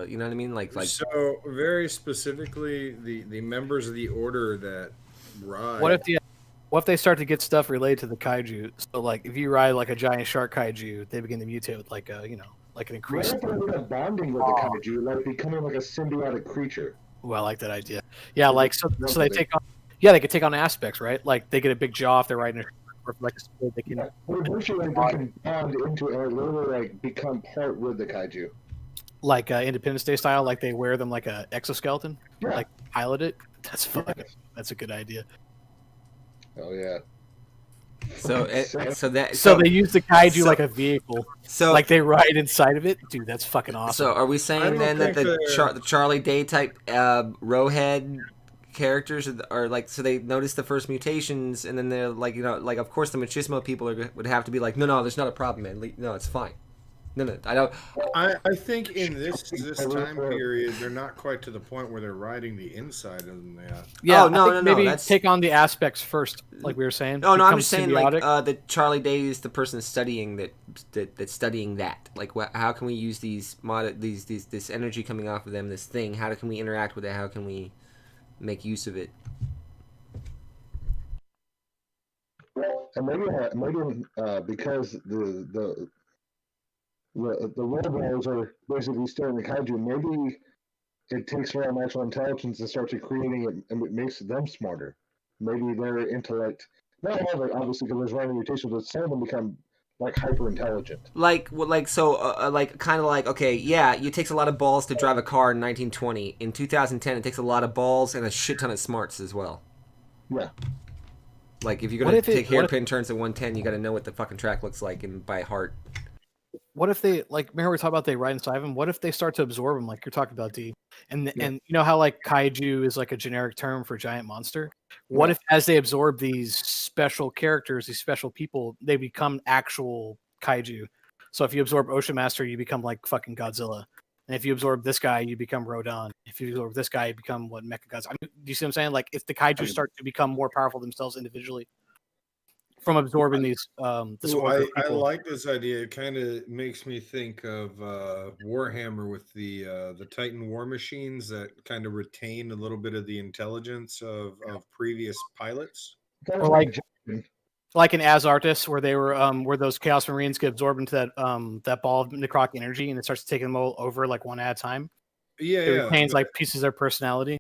you know what I mean? Like. So very specifically, the members of the order that ride. What if they start to get stuff related to the kaiju? So, like, if you ride like a giant shark kaiju, they begin to mutate with like a, like an increased. What if they end up bonding with the kaiju, like becoming like a symbiotic creature? Oh, I like that idea. Yeah, like so they take on. Yeah, they could take on aspects, right? Like they get a big jaw if they're riding or like a sword, they can. Eventually, they can bond into it and literally like become part with the kaiju. Like Independence Day style, like they wear them like a exoskeleton, Yeah. like pilot it. That's a good idea. Oh yeah. So they use the kaiju like a vehicle. So like they ride inside of it, dude. That's fucking awesome. So are we saying then that the Charlie Day type rowhead characters are like, so they notice the first mutations and then they're like, like of course the machismo people would have to be like, no, there's not a problem, man. No, it's fine. No, I don't. I think in this time period, they're not quite to the point where they're riding the inside of them yet. Yeah, no. Maybe That's... take on the aspects first, like we were saying. No, I'm just saying symbiotic. Like the Charlie Day is the person studying that's studying that. Like, how can we use this energy coming off of them, this thing? How can we interact with it? How can we make use of it? And maybe because the robots are basically studying the kaiju, maybe it takes around natural intelligence and starts creating it, and it makes them smarter. Maybe their intellect, not all of it, obviously, because there's random mutations, but some of them become like hyper intelligent. Like okay, yeah, it takes a lot of balls to drive a car in 1920. In 2010, it takes a lot of balls and a shit ton of smarts as well. Yeah. Like if you're gonna take hairpin turns at 110, you got to know what the fucking track looks like and by heart. What if they, like, remember we talked about they ride inside them? What if they start to absorb them, like you're talking about, D? And you know how like kaiju is like a generic term for giant monster? What if as they absorb these special characters, these special people, they become actual kaiju? So if you absorb Ocean Master, you become like fucking Godzilla. And if you absorb this guy, you become Rodan. If you absorb this guy, you become Mechagodzilla. I mean, do you see what I'm saying? Like if the kaiju start to become more powerful themselves individually from absorbing these I like this idea. It kind of makes me think of Warhammer with the Titan war machines that kind of retain a little bit of the intelligence of previous pilots. Or like in Azartis, where they were where those Chaos Marines get absorbed into that ball of necrotic energy and it starts taking them all over like one at a time. It retains like pieces of their personality.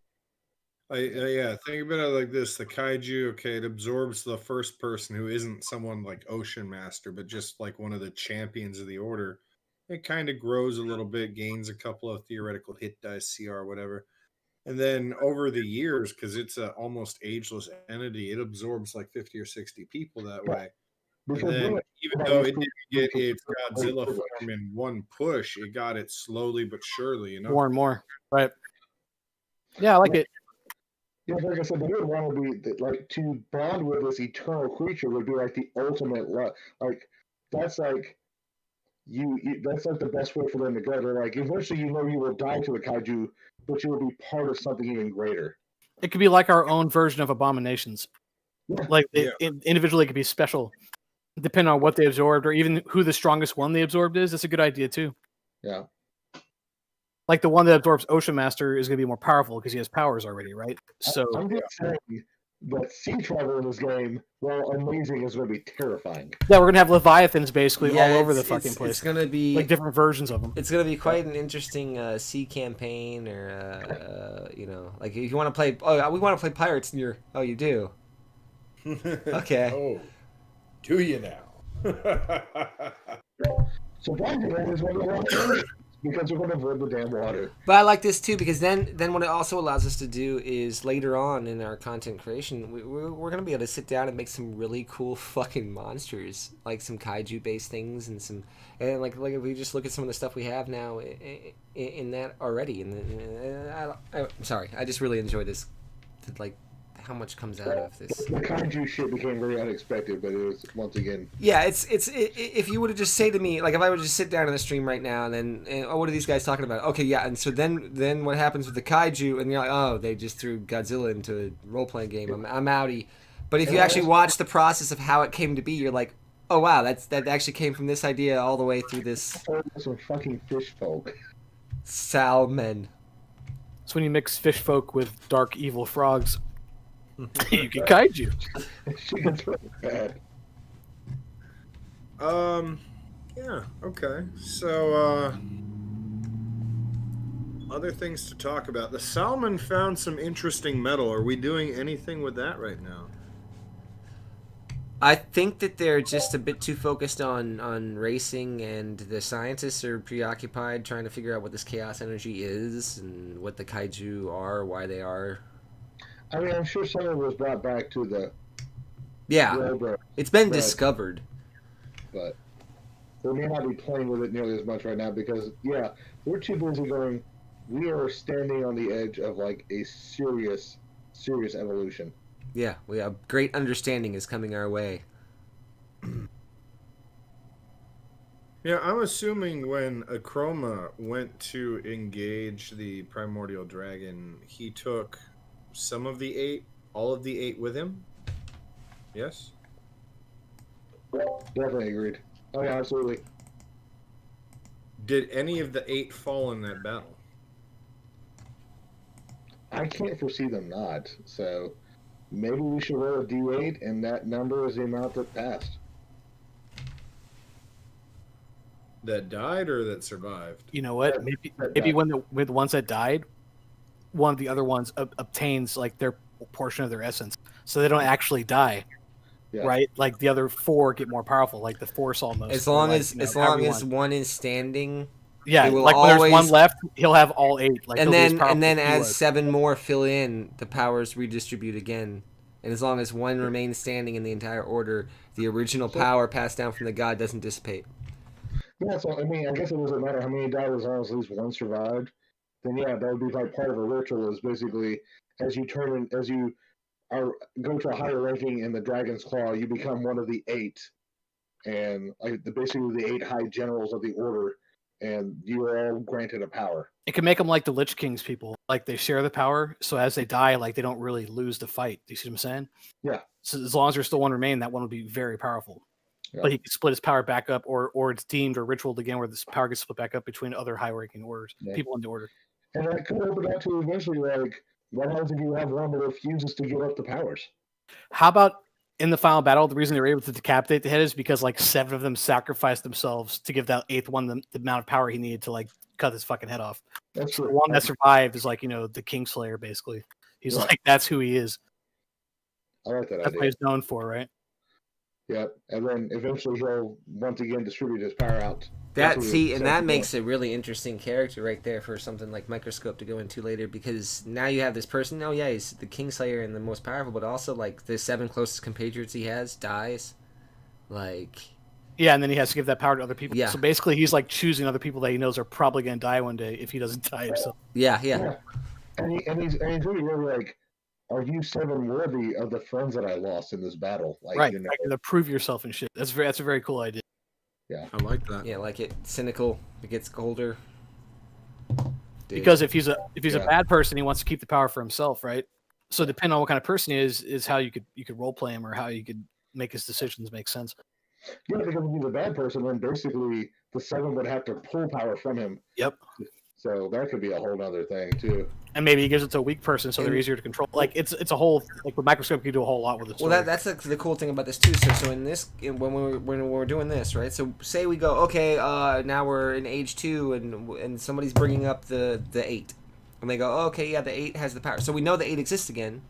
Think about it like this: the kaiju, okay, it absorbs the first person who isn't someone like Ocean Master, but just like one of the champions of the order. It kind of grows a little bit, gains a couple of theoretical hit dice, CR, whatever, and then over the years, because it's an almost ageless entity, it absorbs like 50 or 60 people that way. And then, even though it didn't get its Godzilla form in one push, it got it slowly but surely, More and more, right? Yeah, I like it. Yeah, like I said, they would want to be like to bond with this eternal creature would be like the ultimate love. Like that's like that's like the best way for them to go. They're like eventually you will die to a kaiju, but you will be part of something even greater. It could be like our own version of abominations. Yeah. Like individually, it could be special, depending on what they absorbed or even who the strongest one they absorbed is. That's a good idea too. Yeah. Like the one that absorbs Ocean Master is going to be more powerful because he has powers already, right? So I'm just saying that sea travel in this game, while amazing, is going to be terrifying. Yeah, we're going to have Leviathans basically all over the fucking place. It's going to be like different versions of them. It's going to be quite an interesting sea campaign, or like if you want to play. Oh, we want to play pirates, and you do. Okay. Oh, do you now? So Bond is one of the because we're going to avoid the damn water. But I like this too because then what it also allows us to do is later on in our content creation, we're gonna be able to sit down and make some really cool fucking monsters, like some kaiju based things and like if we just look at some of the stuff we have now in that already. And I'm sorry, I just really enjoy this, like how much comes out of this. The kaiju shit became very unexpected, but it was once again. Yeah, if you would have just say to me, like if I would just sit down in the stream right now and oh, what are these guys talking about? Okay, yeah, and so then what happens with the kaiju? And you're like, oh, they just threw Godzilla into a role playing game. I'm outie. But if you actually watch the process of how it came to be, you're like, oh wow, that actually came from this idea all the way through this Some fucking fish folk. salmon. It's when you mix fish folk with dark evil frogs. You get kaiju. She gets really bad. Yeah, okay. So, other things to talk about. The Salmon found some interesting metal. Are we doing anything with that right now? I think that they're just a bit too focused on racing, and the scientists are preoccupied trying to figure out what this chaos energy is and what the kaiju are, why they are. I mean, I'm sure some of it was brought back to the Yeah, railroad, it's been Right. discovered. but we may not be playing with it nearly as much right now because, yeah, we're too busy going. We are standing on the edge of like a serious evolution. Yeah, we have great understanding is coming our way. Yeah, I'm assuming when Akroma went to engage the primordial dragon, he took some of the 8, all of the 8 with him? Yes? Definitely agreed. Oh yeah, absolutely. Did any of the 8 fall in that battle? I can't foresee them not. So maybe we should roll a d8, and that number is the amount that passed. That died or that survived? You know what? Maybe when with the ones that died, one of the other ones obtains like their portion of their essence, so they don't actually die. Yeah. Right? Like the other 4 get more powerful, like the Force almost. As long like, as you know, as long everyone. as one is standing, Yeah, it will like when there's one always- left, he'll have all 8. Like and he'll be as then powerful as he was. 7 more fill in, the powers redistribute again. And as long as one remains standing in the entire order, the original power passed down from the god doesn't dissipate. Yeah, so I mean, I guess it doesn't matter how many died as long as at least one survived. Then yeah, that would be like part of a ritual. Is basically as you go to a higher ranking in the Dragon's Claw, you become one of the 8, and like basically the 8 high generals of the order, and you are all granted a power. It can make them like the Lich King's people. Like they share the power, so as they die, like they don't really lose the fight. Do you see what I'm saying? Yeah. So as long as there's still one remaining, that one will be very powerful. Yeah. But he can split his power back up, or it's deemed or ritualed again, where this power gets split back up between other high-ranking orders, Yeah. people in the order. And that could open up to eventually like, what happens if you have one that refuses to give up the powers? How about in the final battle? The reason they were able to decapitate the head is because like 7 of them sacrificed themselves to give that 8th one the amount of power he needed to like cut his fucking head off. That's So true. the one that survived is like, you know, the Kingslayer basically. He's Yeah. like, that's who he is. I like that That's what idea. he's known for, right? Yep. And then eventually he'll once again distribute his power out. That makes a really interesting character right there for something like Microscope to go into later, because now you have this person. Oh yeah, he's the Kingslayer and the most powerful, but also like the 7 closest compatriots he has dies. Like, Yeah, and then he has to give that power to other people. Yeah. So basically, he's like choosing other people that he knows are probably going to die one day if he doesn't die himself. yeah. And he's really like, are you 7 worthy of the friends that I lost in this battle? Like, Right. you know, Like, to prove yourself and shit. That's a very cool idea. I like that. Yeah, like it cynical. It gets colder. Dude. Because if he's a Yeah. bad person, he wants to keep the power for himself, right? So depending on what kind of person he is how you could role play him or how you could make his decisions make sense. yeah, because if he's a bad person, then basically the 7 would have to pull power from him. Yep. So that could be a whole other thing too. And maybe he gives it to a weak person, so they're easier to control. Like it's a whole like with Microscope, you can do a whole lot with it. Well, that's the cool thing about this too. So when we're doing this, right? So say we go, okay, now we're in age 2, and somebody's bringing up the 8, and they go, oh, okay, yeah, the 8 has the power. So we know the 8 exists again.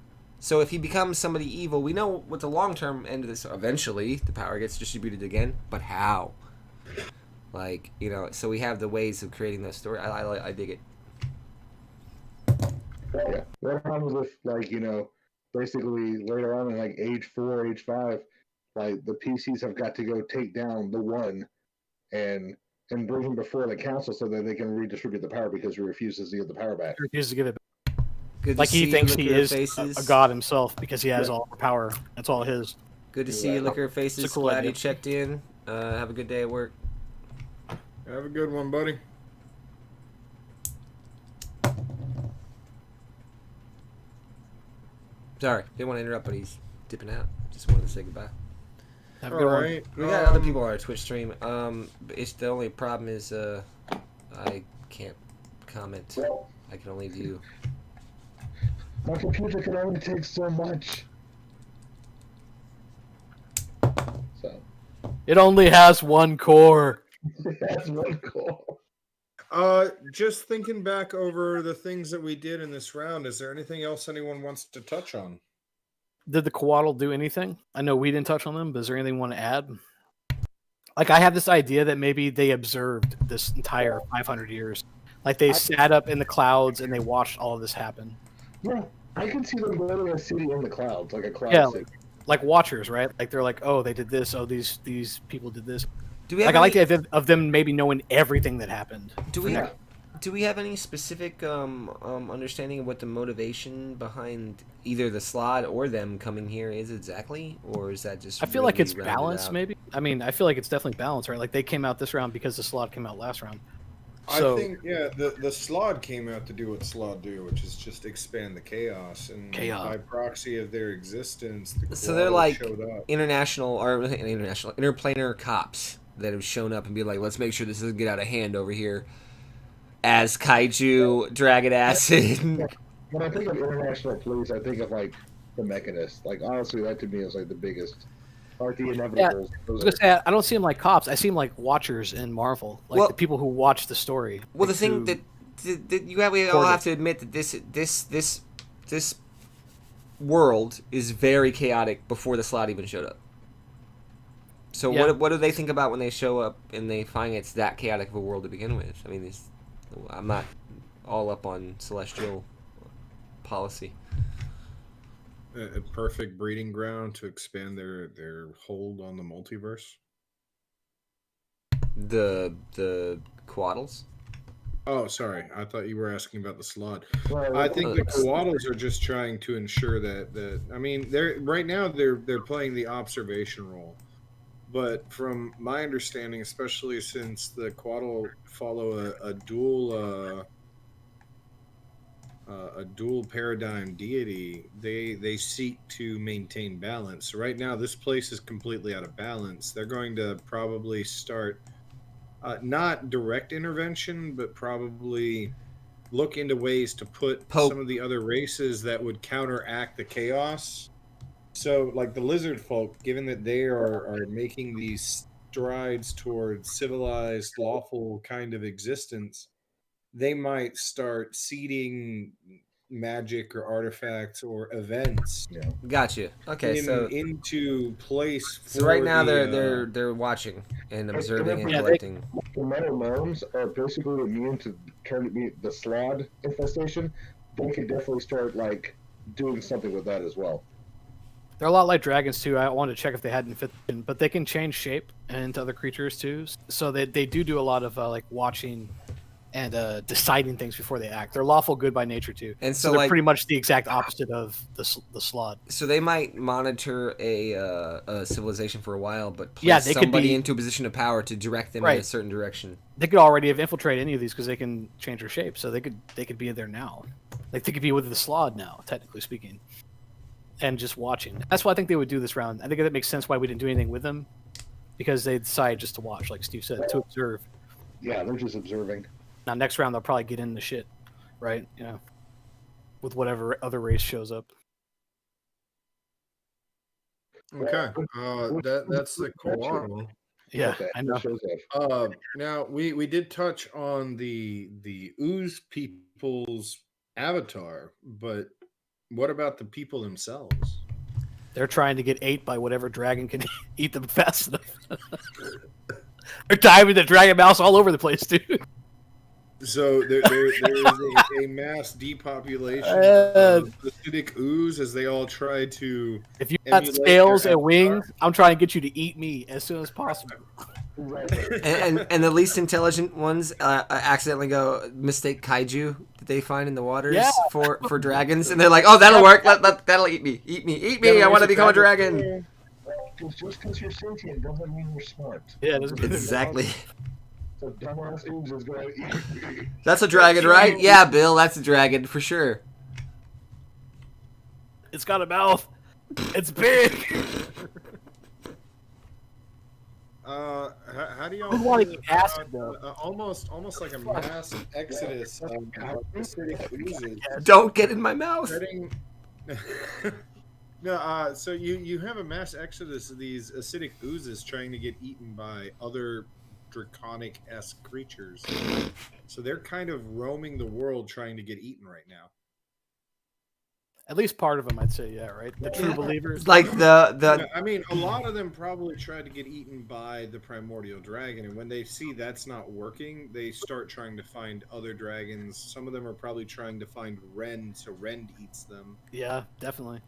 So if he becomes somebody evil, we know what the long term end of this. Eventually, the power gets distributed again, but how? Like, you know, so we have the ways of creating that story. I dig it. Yeah. What happens if, like, basically later on in like age 4, age 5, like the PCs have got to go take down the one and bring him before the council so that they can redistribute the power because he refuses to give the power back. He refuses to give it back. Good to Like see he you, thinks he Liquor is Faces. a god himself because he has all the power. That's all his. Good to see you, Liquor Faces. It's a cool Glad idea. you checked in. Have a good day at work. Have a good one, buddy. Sorry, didn't want to interrupt, but he's dipping out. Just wanted to say goodbye. Have a All good one. right. We got other people on our Twitch stream. It's the only problem is I can't comment. Well, I can only view. my computer can only take so much. So It only has one core. that's one call. Just thinking back over the things that we did in this round, is there anything else anyone wants to touch on? Did the Coatl do anything? I know we didn't touch on them, but is there anything you want to add? Like, I have this idea that maybe they observed this entire 500 years. Like, they sat up in the clouds and they watched all of this happen. Yeah, I can see them building a city in the clouds, like a cloud Yeah, city. like watchers, right? Like, they're like, oh, they did this. Oh, these people did this. Do we have Like, I like any, the idea of them maybe knowing everything that happened. do we Yeah. do we have any specific understanding of what the motivation behind either the slot or them coming here is exactly, or is that just? I feel like really it's rounded balanced, out? maybe. I mean, I feel like it's definitely balanced, right? Like, they came out this round because the slot came out last round. So, I think, yeah, the Slod came out to do what Slod do, which is just expand the chaos, and Chaos. by proxy of their existence, the So they're Koalas like showed up. interplanar cops that have shown up and be like, let's make sure this doesn't get out of hand over here. As kaiju, dragon acid. When I think of international police, I think of like the Mechanist. Like honestly, that to me is like the biggest. Like the Inevitables. I was gonna say, I don't see them like cops. I see them like watchers in Marvel, like Well- the people who watch the story. Well, the like, thing who- that we all have to admit that this world is very chaotic before the slot even showed up. So Yeah. what do they think about when they show up and they find it's that chaotic of a world to begin with? I mean, I'm not all up on celestial policy. A perfect breeding ground to expand their hold on the multiverse. The Quaddles. Oh, sorry. I thought you were asking about the Slod. Well, I think the Uh, Koalas are just trying to ensure that I mean they're right now they're playing the observation role, but from my understanding, especially since the Quaddle follow a dual paradigm deity, they seek to maintain balance. Right now, this place is completely out of balance. They're going to probably start not direct intervention, but probably look into ways to put Poke. some of the other races that would counteract the chaos. So, like the lizard folk, given that they are making these strides towards civilized, lawful kind of existence, they might start seeding magic or artifacts or events Gotcha. Okay, so into place. so right for now the, they're watching and Yeah, observing and they- collecting. the metal gnomes are basically immune to the Slod infestation. They could definitely start like doing something with that as well. They're a lot like dragons too. I wanted to check if they had infection, but they can change shape into other creatures too. So they do a lot of like watching and deciding things before they act. They're lawful good by nature too. And So so they're like pretty much the exact opposite of the Slod. so they might monitor a civilization for a while, but place Yeah, they could somebody be- into a position of power to direct them in a Right. certain direction. They could already have infiltrated any of these because they can change their shape. So they could be there now. Like they could be with the Slod now, technically speaking, and just watching. That's why I think they would do this round. I think that makes sense why we didn't do anything with them, because they decided just to watch, like Steve said, to observe. Yeah, they're just observing. Now next round they'll probably get in the shit, right? You know, with whatever other race shows up. okay, that's the Koala. Yeah, Okay, I know. that shows up. Now we did touch on the ooze people's avatar, but what about the people themselves? They're trying to get ate by whatever dragon can eat them fast enough. They're diving the dragon mouse all over the place, dude. So there is a mass depopulation Uh, of acidic ooze as they all try to If you got emulate scales their and wings, I'm trying to get you to eat me as soon as possible. And the least intelligent ones accidentally go mistake kaiju that they find in the waters Yeah. for dragons, and they're like, "Oh, that'll work. That'll eat me. Eat me. I want to become a dragon." Just because you're sentient doesn't mean you're smart. Yeah, Exactly. So dumbass ooze is going to eat me. That's a dragon, right? Yeah, Bill, that's a dragon for sure. It's got a mouth. It's big. How do y'all I wanna feel eat acid, about, almost like a mass exodus of acidic oozes Don't get in my mouth. spreading? No, so you have a mass exodus of these acidic oozes trying to get eaten by other draconic-esque creatures. So they're kind of roaming the world trying to get eaten right now. At least part of them, I'd say, yeah, right? The true believers. Like the I mean, a lot of them probably tried to get eaten by the primordial dragon, and when they see that's not working, they start trying to find other dragons. Some of them are probably trying to find Ren, so Ren eats them. Yeah, definitely.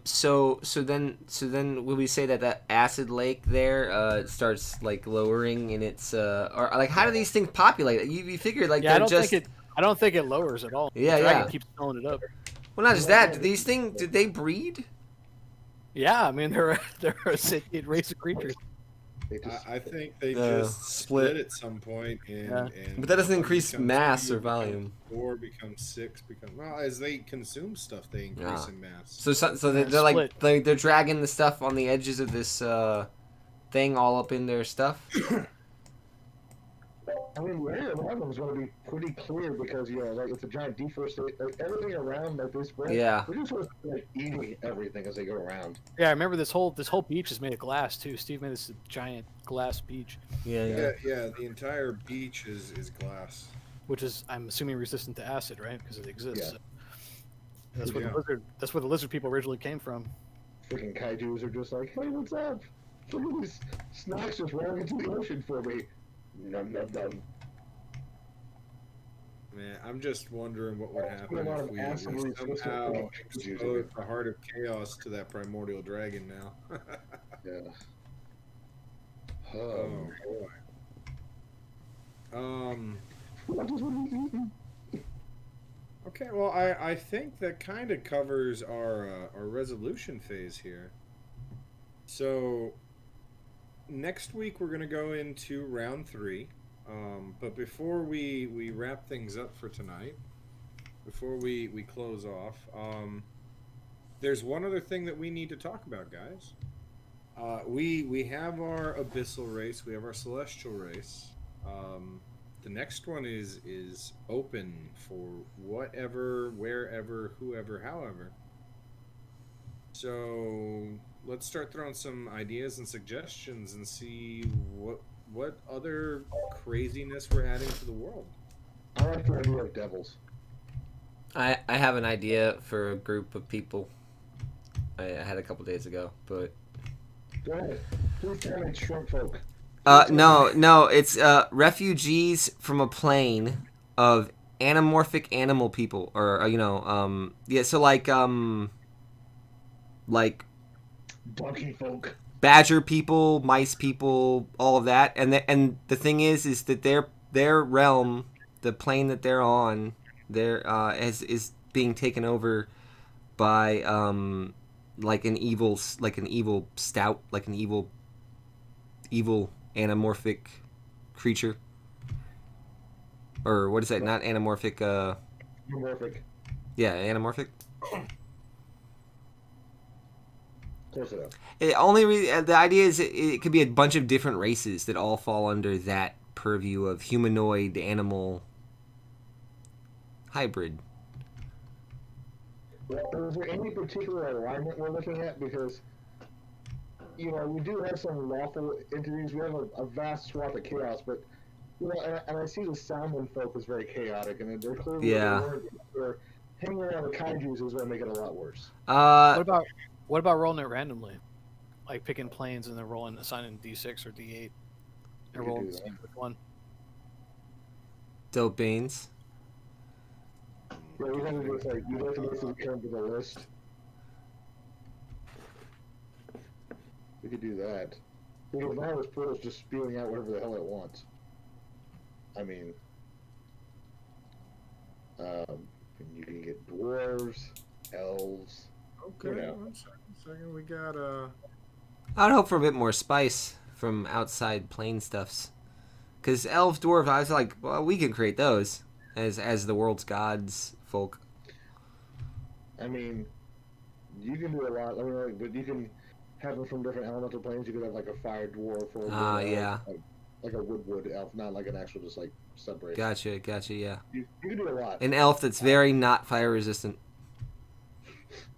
So then will we say that acid lake there starts like lowering in its or like how do these things populate? You figure like Yeah, they're just I don't think it lowers at all. Yeah, the dragon yeah. keeps filling it up. well not just that. Did they breed? Yeah, I mean they're a sentient race of creatures. I think they The just split. split at some point, and, Yeah. and But that doesn't one increase becomes mass two, or volume. becomes 4 becomes 6 becomes well as they consume stuff they increase Yeah. in mass. So they're Split. like they're dragging the stuff on the edges of this thing all up in their stuff. I mean, yeah, one of them is going to be pretty clear because, like it's a giant deforestation. Like everything around, like this, Yeah. they're just sort of like eating everything as they go around. Yeah, I remember this whole beach is made of glass too. Steve made this giant glass beach, Yeah, the entire beach is glass. which is I'm assuming resistant to acid, right? Because it exists. Yeah. So that's where Yeah. the lizard. That's where the lizard people originally came from. Freaking kaijus are just like, hey, what's up? Look at these snacks just rolling into the ocean for me. Num num num. Man, I'm just wondering what would happen A lot if of we absolute somehow things. expose the heart of chaos to that primordial dragon now. Yeah. Oh boy. What is what he's eating? Okay, well, I think that kind of covers our resolution phase here. So next week we're gonna go into round 3. But before we wrap things up for tonight, before we close off, there's one other thing that we need to talk about, guys. We have our abyssal race, we have our celestial race. The next one is open for whatever, wherever, whoever, however. So let's start throwing some ideas and suggestions and see what other craziness we're adding to the world. I like the idea of devils. I have an idea for a group of people. I had a couple days ago, but Go ahead. Please tell me it's shrimp folk. no, it's refugees from a plane of anamorphic animal people, or yeah, so like Donkey folk. badger people, mice people, all of that, and the thing is that their realm, the plane that they're on, is being taken over by like an evil stout, like an evil anamorphic creature, or what is that? Not anamorphic. Anamorphic. Yeah, anamorphic. Close enough. The idea is it could be a bunch of different races that all fall under that purview of humanoid animal hybrid. Well, is there any particular alignment we're looking at? Because, we do have some lawful entities. We have a vast swath of chaos, but, and I see the salmon folk is very chaotic, and they're clearly they're hanging around with kaijus is going to make it a lot worse. What about rolling it randomly, like picking planes and then assigning D6 or D8? I We could rolled do that. which one. Dope beans. Yeah, we have to just like you have to basically come to the list. We could do that. Because now this portal's just spewing out whatever the hell it wants. I mean, you can get dwarves, elves. Okay, Yeah. one second. We got I would hope for a bit more spice from outside plain stuffs. Because elf, dwarf, I was like, well, we can create those as the world's gods folk. I mean, you can do a lot. I mean, like, but you can have them from different elemental planes. You could have like a fire dwarf or a wood elf, Yeah. like a wood elf, not like an actual just like separate. Gotcha, yeah. You can do a lot. An elf that's very not fire resistant.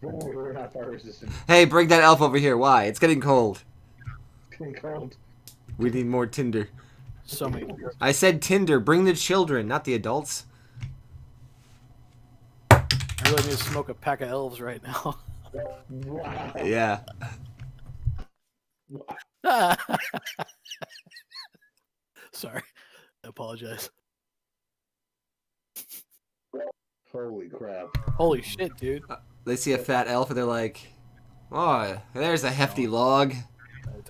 We're not fire resistant. Hey, bring that elf over here. Why? It's getting cold. It's getting cold. We need more tinder. So many. I said tinder. Bring the children, not the adults. I really need to smoke a pack of elves right now. Wow. Yeah. Sorry. I apologize. Holy crap. Holy shit, dude. They see a fat elf and they're like, oh, there's a hefty log.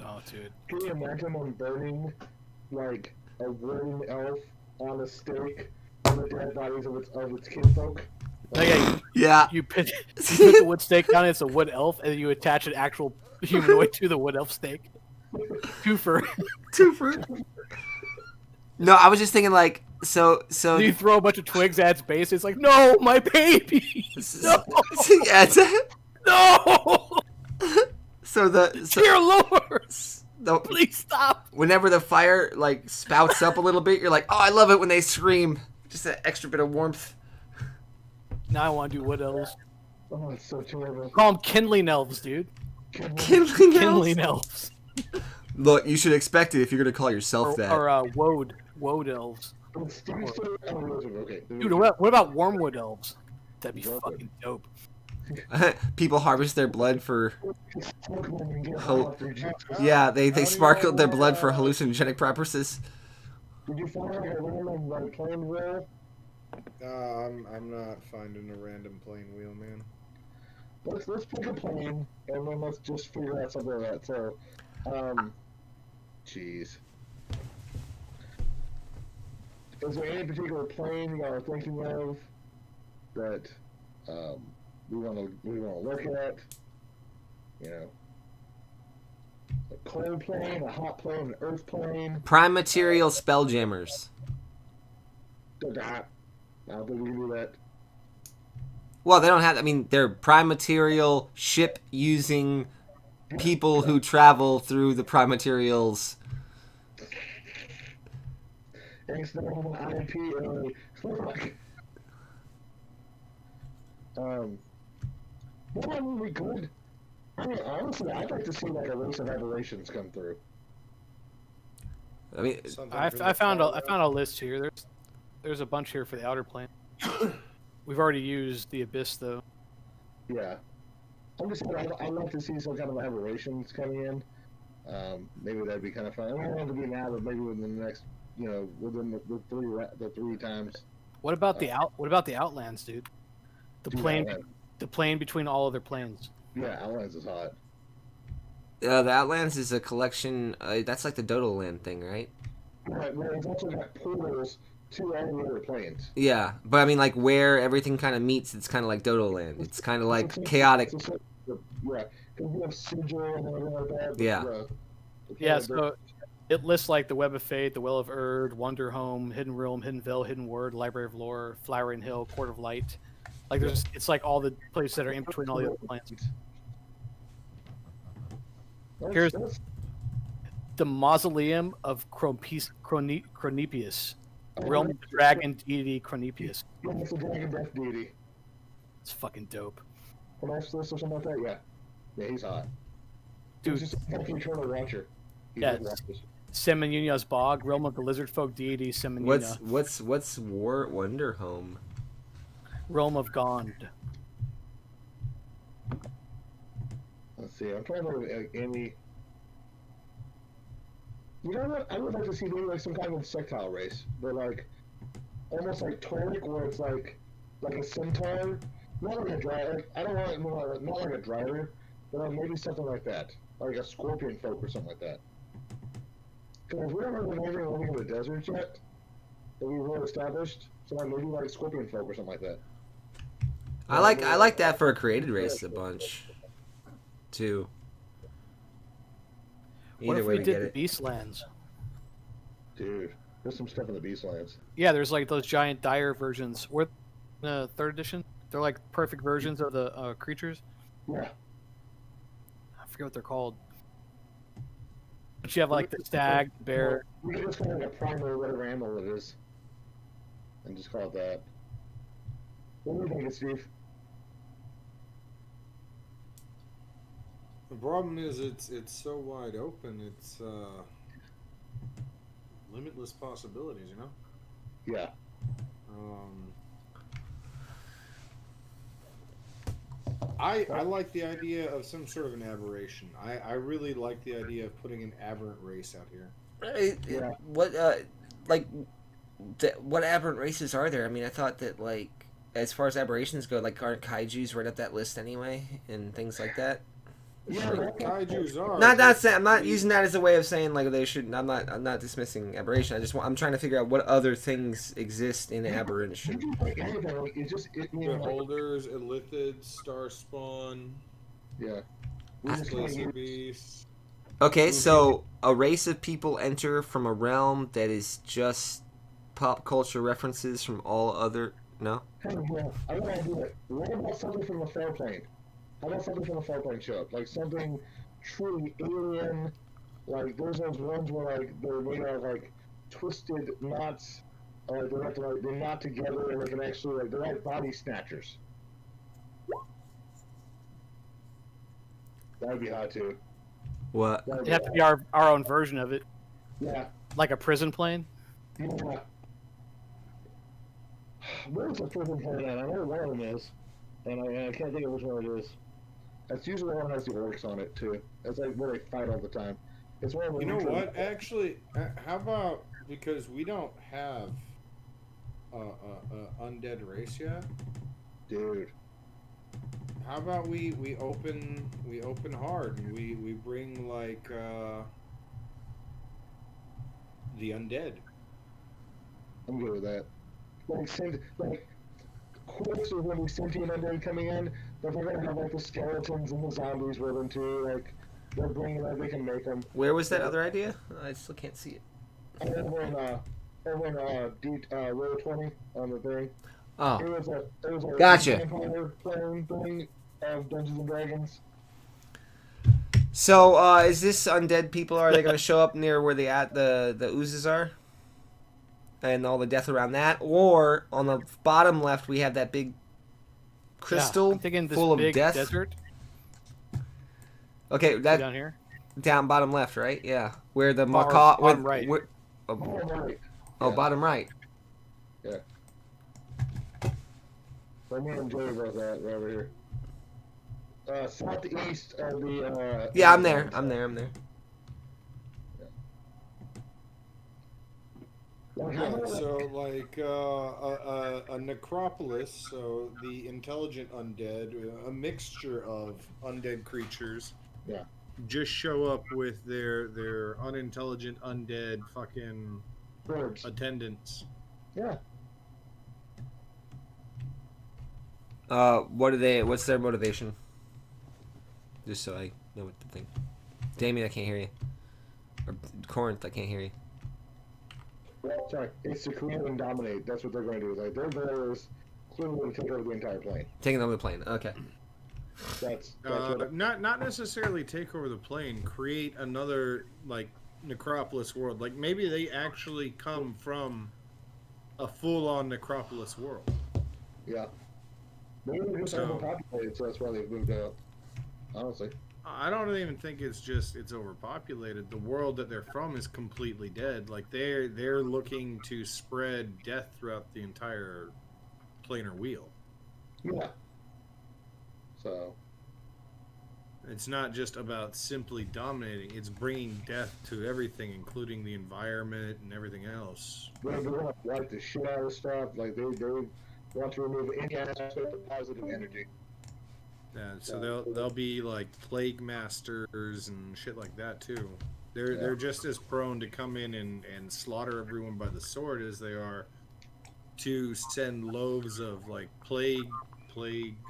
Oh, dude. Can you imagine them burning like a wooden elf on a stake on the dead bodies of its kinfolk? No, yeah, Yeah. you put the wood stake down, it's a wood elf, and you attach an actual humanoid to the wood elf stake. Twofer. No, I was just thinking like, so You throw a bunch of twigs at its base, it's like, no, my baby! No! yeah, No! so Dear Lord! the, Please stop! whenever the fire like spouts up a little bit, you're like, oh, I love it when they scream. Just that extra bit of warmth. Now I want to do wood elves. Oh, it's so terrible. Call them kindling elves, dude. Kindling Kindling elves. elves. Look, you should expect it if you're gonna call yourself that. Or woad elves. Okay. Dude, what about wormwood elves? That'd be fucking dope. People harvest their blood for. Yeah, they sparkled their blood for hallucinogenic purposes. Did you find like a random like plane wheel? I'm not finding a random plane wheel, man. Let's pick a plane and then let's just figure out something like that. So, jeez. Is there any particular plane you are thinking of that we want to look at? You know, a cold plane, a hot plane, an earth plane. Prime material spelljammers. I don't think we can do that. Well, they don't have. I mean, they're prime material ship using people who travel through the prime materials. Thanks to IPA. What would be good? I mean, honestly, I'd like to see like a race of aberrations come through. I mean, I found a list here. There's a bunch here for the outer plane. We've already used the abyss though. Yeah. I'm just saying, I'd like to see some kind of aberrations coming in. Maybe that'd be kind of fun. I don't want it to be now, but maybe within the next, within the three times. What about What about the Outlands, dude? The plane between all other planes. Yeah, Outlands is hot. the Outlands is a collection. That's like the Dodo Land thing, right? Right, well, it's also got portals to all the other planes. Yeah, but I mean, like where everything kind of meets, it's kind of like Dodo Land. It's kind of like chaotic. Yeah, because we have Sigil and everything like that. Yeah. Yeah, so it lists like the Web of Fate, the Well of Erd, Wonder Home, Hidden Realm, Hidden Veil, Hidden Word, Library of Lore, Flowering Hill, Court of Light. Like it's like all the places that are in between all the other planes. Here's the Mausoleum of Chronepius, realm of the dragon deity Chronepius. Yeah, it's a dragon death deity. It's fucking dope. Can I list or something like that? Yeah. Yeah, he's hot. Dude, He's just like an eternal watcher. Yeah, Semenunia's Bog, realm of the lizard folk deity Semenunia. What's Wonder Home? Realm of Gond. Let's see. I'm trying to look at any. You know what? I would like to see maybe like some kind of insectile race, but like almost like Toric, where it's like a centaur, not like a dry. Like, I don't want it more not like a driver, but like maybe something like that, like a scorpion folk or something like that. Because we don't have anything living in the deserts yet that we've really established, so like maybe like scorpion folk or something like that. I like that for a created race a bunch, too. What Either if way we we did get the it. Beastlands? Dude, there's some stuff in the Beastlands. Yeah, there's like those giant dire versions. Or the third edition. They're like perfect versions of the creatures. Yeah. I forget what they're called. But you have like the stag, the bear. We could just call it a primary whatever animal it is, and just call it that. What do you think, Steve? The problem is it's so wide open. It's limitless possibilities, you know. Yeah. I like the idea of some sort of an aberration. I really like the idea of putting an aberrant race out here. Yeah. What what aberrant races are there? I mean, I thought that like as far as aberrations go, like aren't kaiju's right up that list anyway, and things like that. Yeah. Kaiju's are. Not saying I'm not using that as a way of saying like they should. I'm not dismissing aberration. I'm trying to figure out what other things exist in aberration. Beholders, Illithids, Star Spawn, Yeah. Displacer Beasts. Okay, so a race of people enter from a realm that is just pop culture references from all other. No. Hey, yeah, I don't want to do it. What about something from a fair plane? How about something from a fair plane show? Like something truly alien. Like there's those ones where like they're made out of like twisted knots. They're knot together and they can actually like they're like body snatchers. That would be hot too. What? It'd have to be our own version of it. Yeah. Like a prison plane. Yeah. Where's the prison plane at? I know where one is, and I can't think of which one it is. That's usually the one that has the orcs on it too. That's like where they fight all the time. It's one of the You know what? Actually, how about because we don't have a undead race yet? Dude. How about we open hard and we bring like the undead. I'm good with that. Like quirks are when we sentient undead coming in, but they're gonna have like the skeletons and the zombies with them too. Like they're bringing that they can make them. Where was that other idea? I still can't see it. And then when roll 20 on the thing. Oh, It was a Gotcha. vampire playing thing of Dungeons and Dragons. so is this undead people? Are they going to show up near where the oozes are, and all the death around that, or on the bottom left we have that big crystal I'm thinking this full of big death? desert Okay, that down here. down bottom left, right? Yeah, where the Bottom- macaw. bottom right. Oh, right. Oh, Yeah. bottom right. Yeah. So me and Joey wrote that right over here. Southeast of the. Yeah, I'm there. I'm there. Yeah, so like a necropolis, so the intelligent undead, a mixture of undead creatures. Yeah. Just show up with their unintelligent undead fucking Birds. attendants. Yeah. What are they? What's their motivation? Just so I know what to think. Damien, I can't hear you. Or Corinth, I can't hear you. Sorry, it's to create and dominate. That's what they're going to do. Like their goal is clearly to take over the entire plane. Taking over the plane. Okay. That's what. Not necessarily take over the plane. Create another like necropolis world. Like maybe they actually come from a full-on necropolis world. Yeah. Maybe they're just So- overpopulated, so that's why they've moved out. Honestly. I don't even think it's overpopulated. The world that they're from is completely dead. Like they're looking to spread death throughout the entire planar wheel. Yeah. So. It's not just about simply dominating. It's bringing death to everything, including the environment and everything else. They want to wipe the shit out of stuff. Like they want to remove any aspect of positive energy. Yeah, so they'll be like plague masters and shit like that too. They're just as prone to come in and slaughter everyone by the sword as they are to send loaves of like plague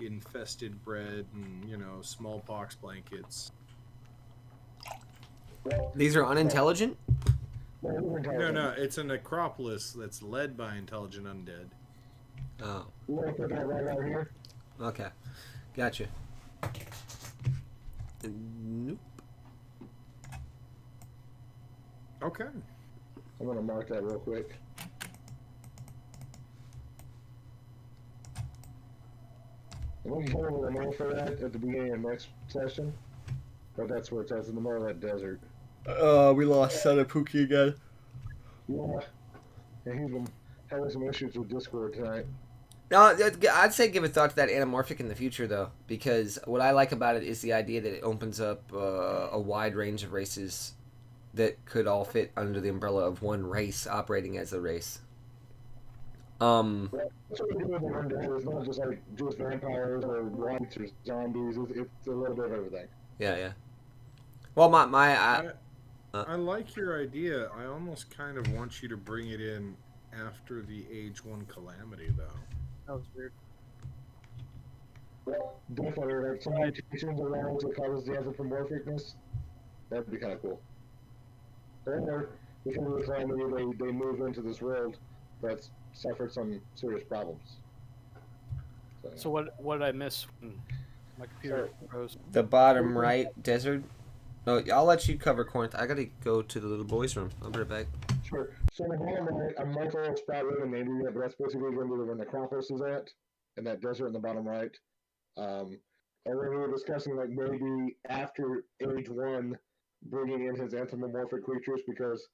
infested bread and smallpox blankets. These are unintelligent? No, it's a necropolis that's led by intelligent undead. Oh. You want to put that right out here? Okay. Gotcha. Nope. Okay. I'm gonna mark that real quick. And we can go over the name for that at the beginning of next session. But that's where it's at, in the middle of that desert. We lost Pookie again. Yeah. And he's been having some issues with Discord tonight. No, I'd say give a thought to that anamorphic in the future, though, because what I like about it is the idea that it opens up a wide range of races that could all fit under the umbrella of one race operating as a race. That's what we do with the undead. It's not just like just vampires or whites or zombies. It's a little bit of everything. Yeah. Well, I like your idea. I almost kind of want you to bring it in after the Age 1 calamity, though. That was weird. Definitely, like some mutations around that causes the anthropomorphicness. That'd be kind of cool. Or before the calamity, they move into this world that's suffered some serious problems. So what did I miss when my computer froze? the bottom right desert. No, I'll let you cover Corinth. I gotta go to the little boys' room. I'll be right back. Sure. So the bottom right, I'm not going to spot it and maybe but that's basically where the necropolis is at, in that desert in the bottom right. And then we were discussing like maybe after Age 1, bringing in his anthropomorphic creatures because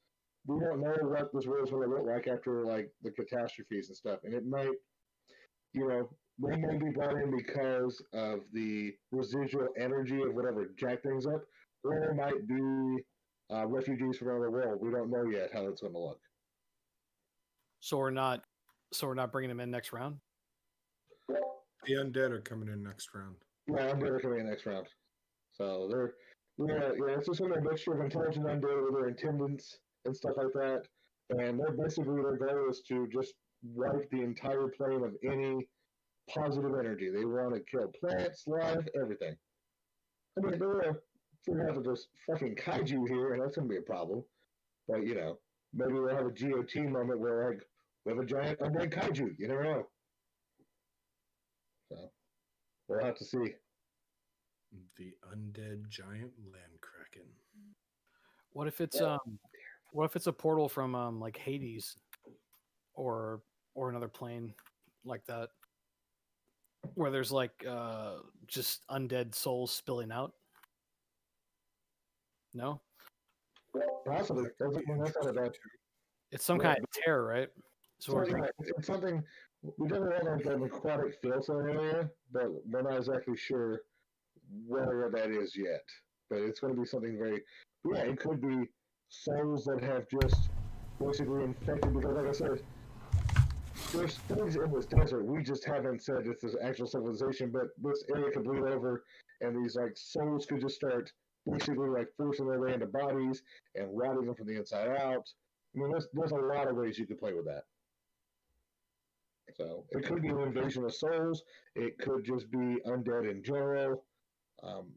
we don't know what this world's going to look like after like the catastrophes and stuff, and it might, they may be brought in because of the residual energy of whatever jacked things up, or it might be refugees from another world. We don't know yet how it's going to look. So we're not bringing them in next round. The undead are coming in next round. Yeah, undead are coming in next round. So it's just going to be a mixture of intelligent undead with their intendants and stuff like that. And their goal is to just wipe the entire plane of any positive energy. They want to kill plants, life, everything. I mean, they're going to figure out that there's fucking kaiju here, and that's going to be a problem. But, maybe we'll have a GOT moment where, like, we have a giant undead kaiju. You never know. So, we'll have to see. The undead giant land kraken. What if it's a portal from like Hades or another plane like that where there's like just undead souls spilling out? No? Possibly. That's not a bad. It's some kind of terror, right? So it's something we don't have like an aquatic filter area, but we're not exactly sure where that is yet. But it's going to be something very. Yeah, it could be souls that have just basically infected. Because, like I said, there's things in this desert. We just haven't said it's this actual civilization, but this area could bleed over, and these like souls could just start basically like forcing their way into bodies and rotting them from the inside out. I mean, there's a lot of ways you could play with that. So it could be an invasion of souls. It could just be undead in general.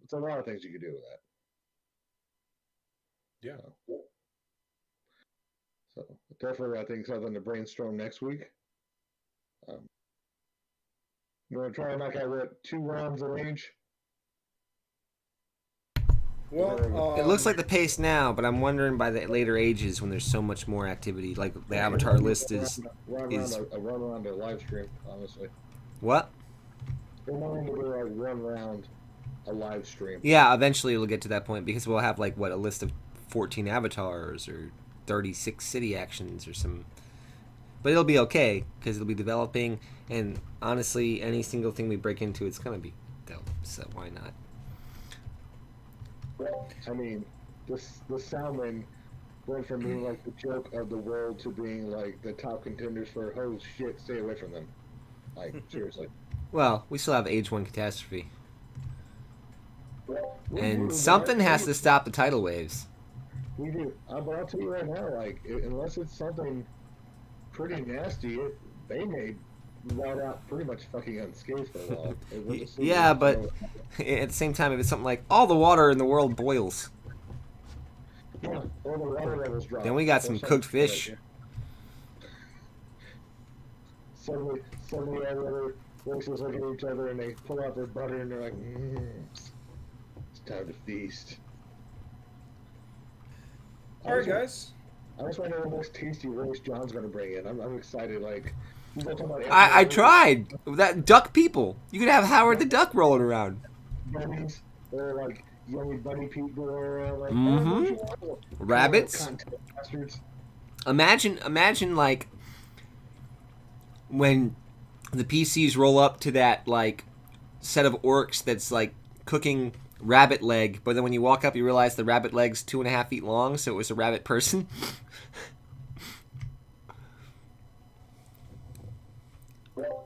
It's a lot of things you could do with that. Yeah. So definitely, I think something to brainstorm next week. I'm going to try and knock out 2 rounds of Age. Well, It looks like the pace now, but I'm wondering by the later ages when there's so much more activity, like the avatar list is. Run around a live stream, honestly. What? We're going to do like 1 round a live stream. Yeah, eventually it'll get to that point because we'll have like a list of 14 avatars or 36 city actions or some. But it'll be okay because it'll be developing, and honestly, any single thing we break into, it's gonna be dope. So why not? I mean, the Salmon went from being like the joke of the world to being like the top contenders for oh shit, stay away from them. Like seriously. Well, we still have Age 1 Catastrophe. We And do, something but has to stop the tidal waves. We do, but I'll tell you right now, like unless it's something pretty nasty, they may ride out pretty much fucking unscathed for a while. We'll just see Yeah, what- but at the same time, if it's something like all the water in the world boils, yeah, or the water levels drop. then we got or some something cooked like fish. that. Suddenly, other races look at each other and they pull out their butter and they're like, it's time to feast. All right, guys. I just want to know what next tasty roast John's gonna bring in. I'm excited. Like, he's gonna talk about I tried that duck people. You could have Howard the Duck rolling around. bunnies or like young bunny people or like Rabbits. content bastards. Imagine like when the PCs roll up to that like set of orcs that's like cooking rabbit leg, but then when you walk up you realize the rabbit leg's 2.5 feet long, so it was a rabbit person.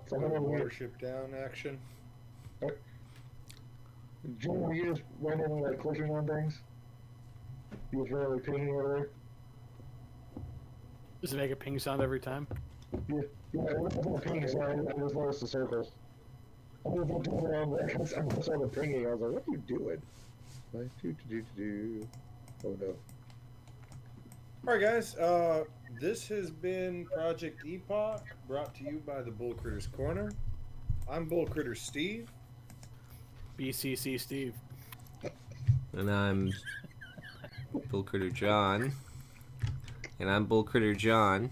Watership down action. Jim, were you just randomly like clicking on things? You was really pinging over there? Does it make a ping sound every time? Yeah, it wasn't a ping sound, I just noticed the circles. I was looking around there, I saw the pinging, I was like, what are you doing? Like, oh no. All right, guys. This has been Project Epoch, brought to you by the Bull Critters Corner. I'm Bull Critter Steve. BCC Steve. And I'm Bull Critter John. And I'm Bull Critter John.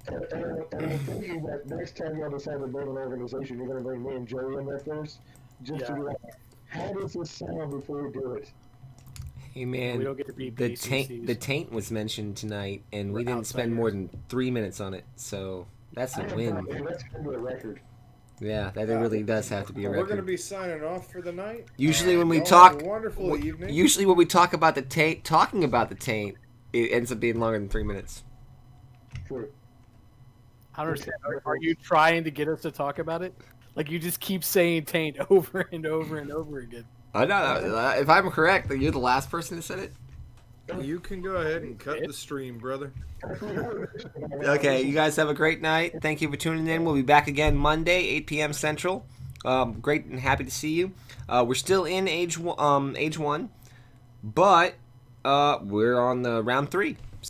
And I'm thinking that next time you decide to build an organization, you're going to bring me and Joey in there first, just to be like, how does this sound before we do it? Hey man, We don't get to be the BCCs. taint was mentioned tonight, and we We're didn't spend outsiders. more than 3 minutes on it, so that's a win. That's going to be a record. Yeah, that really does have to be a We're going to record. be signing off for the night. Usually when we Y'all talk, have a wonderful evening. usually when we talk about the taint, talking about the taint, it ends up being longer than 3 minutes. True. I don't understand. Are you trying to get us to talk about it? Like you just keep saying taint over and over and over again. I know. If I'm correct, then you're the last person who said it. You can go ahead and cut the stream, brother. Okay, you guys have a great night. Thank you for tuning in. We'll be back again Monday, 8 p.m. Central. Great and happy to see you. We're still in age one, but we're on the round 3.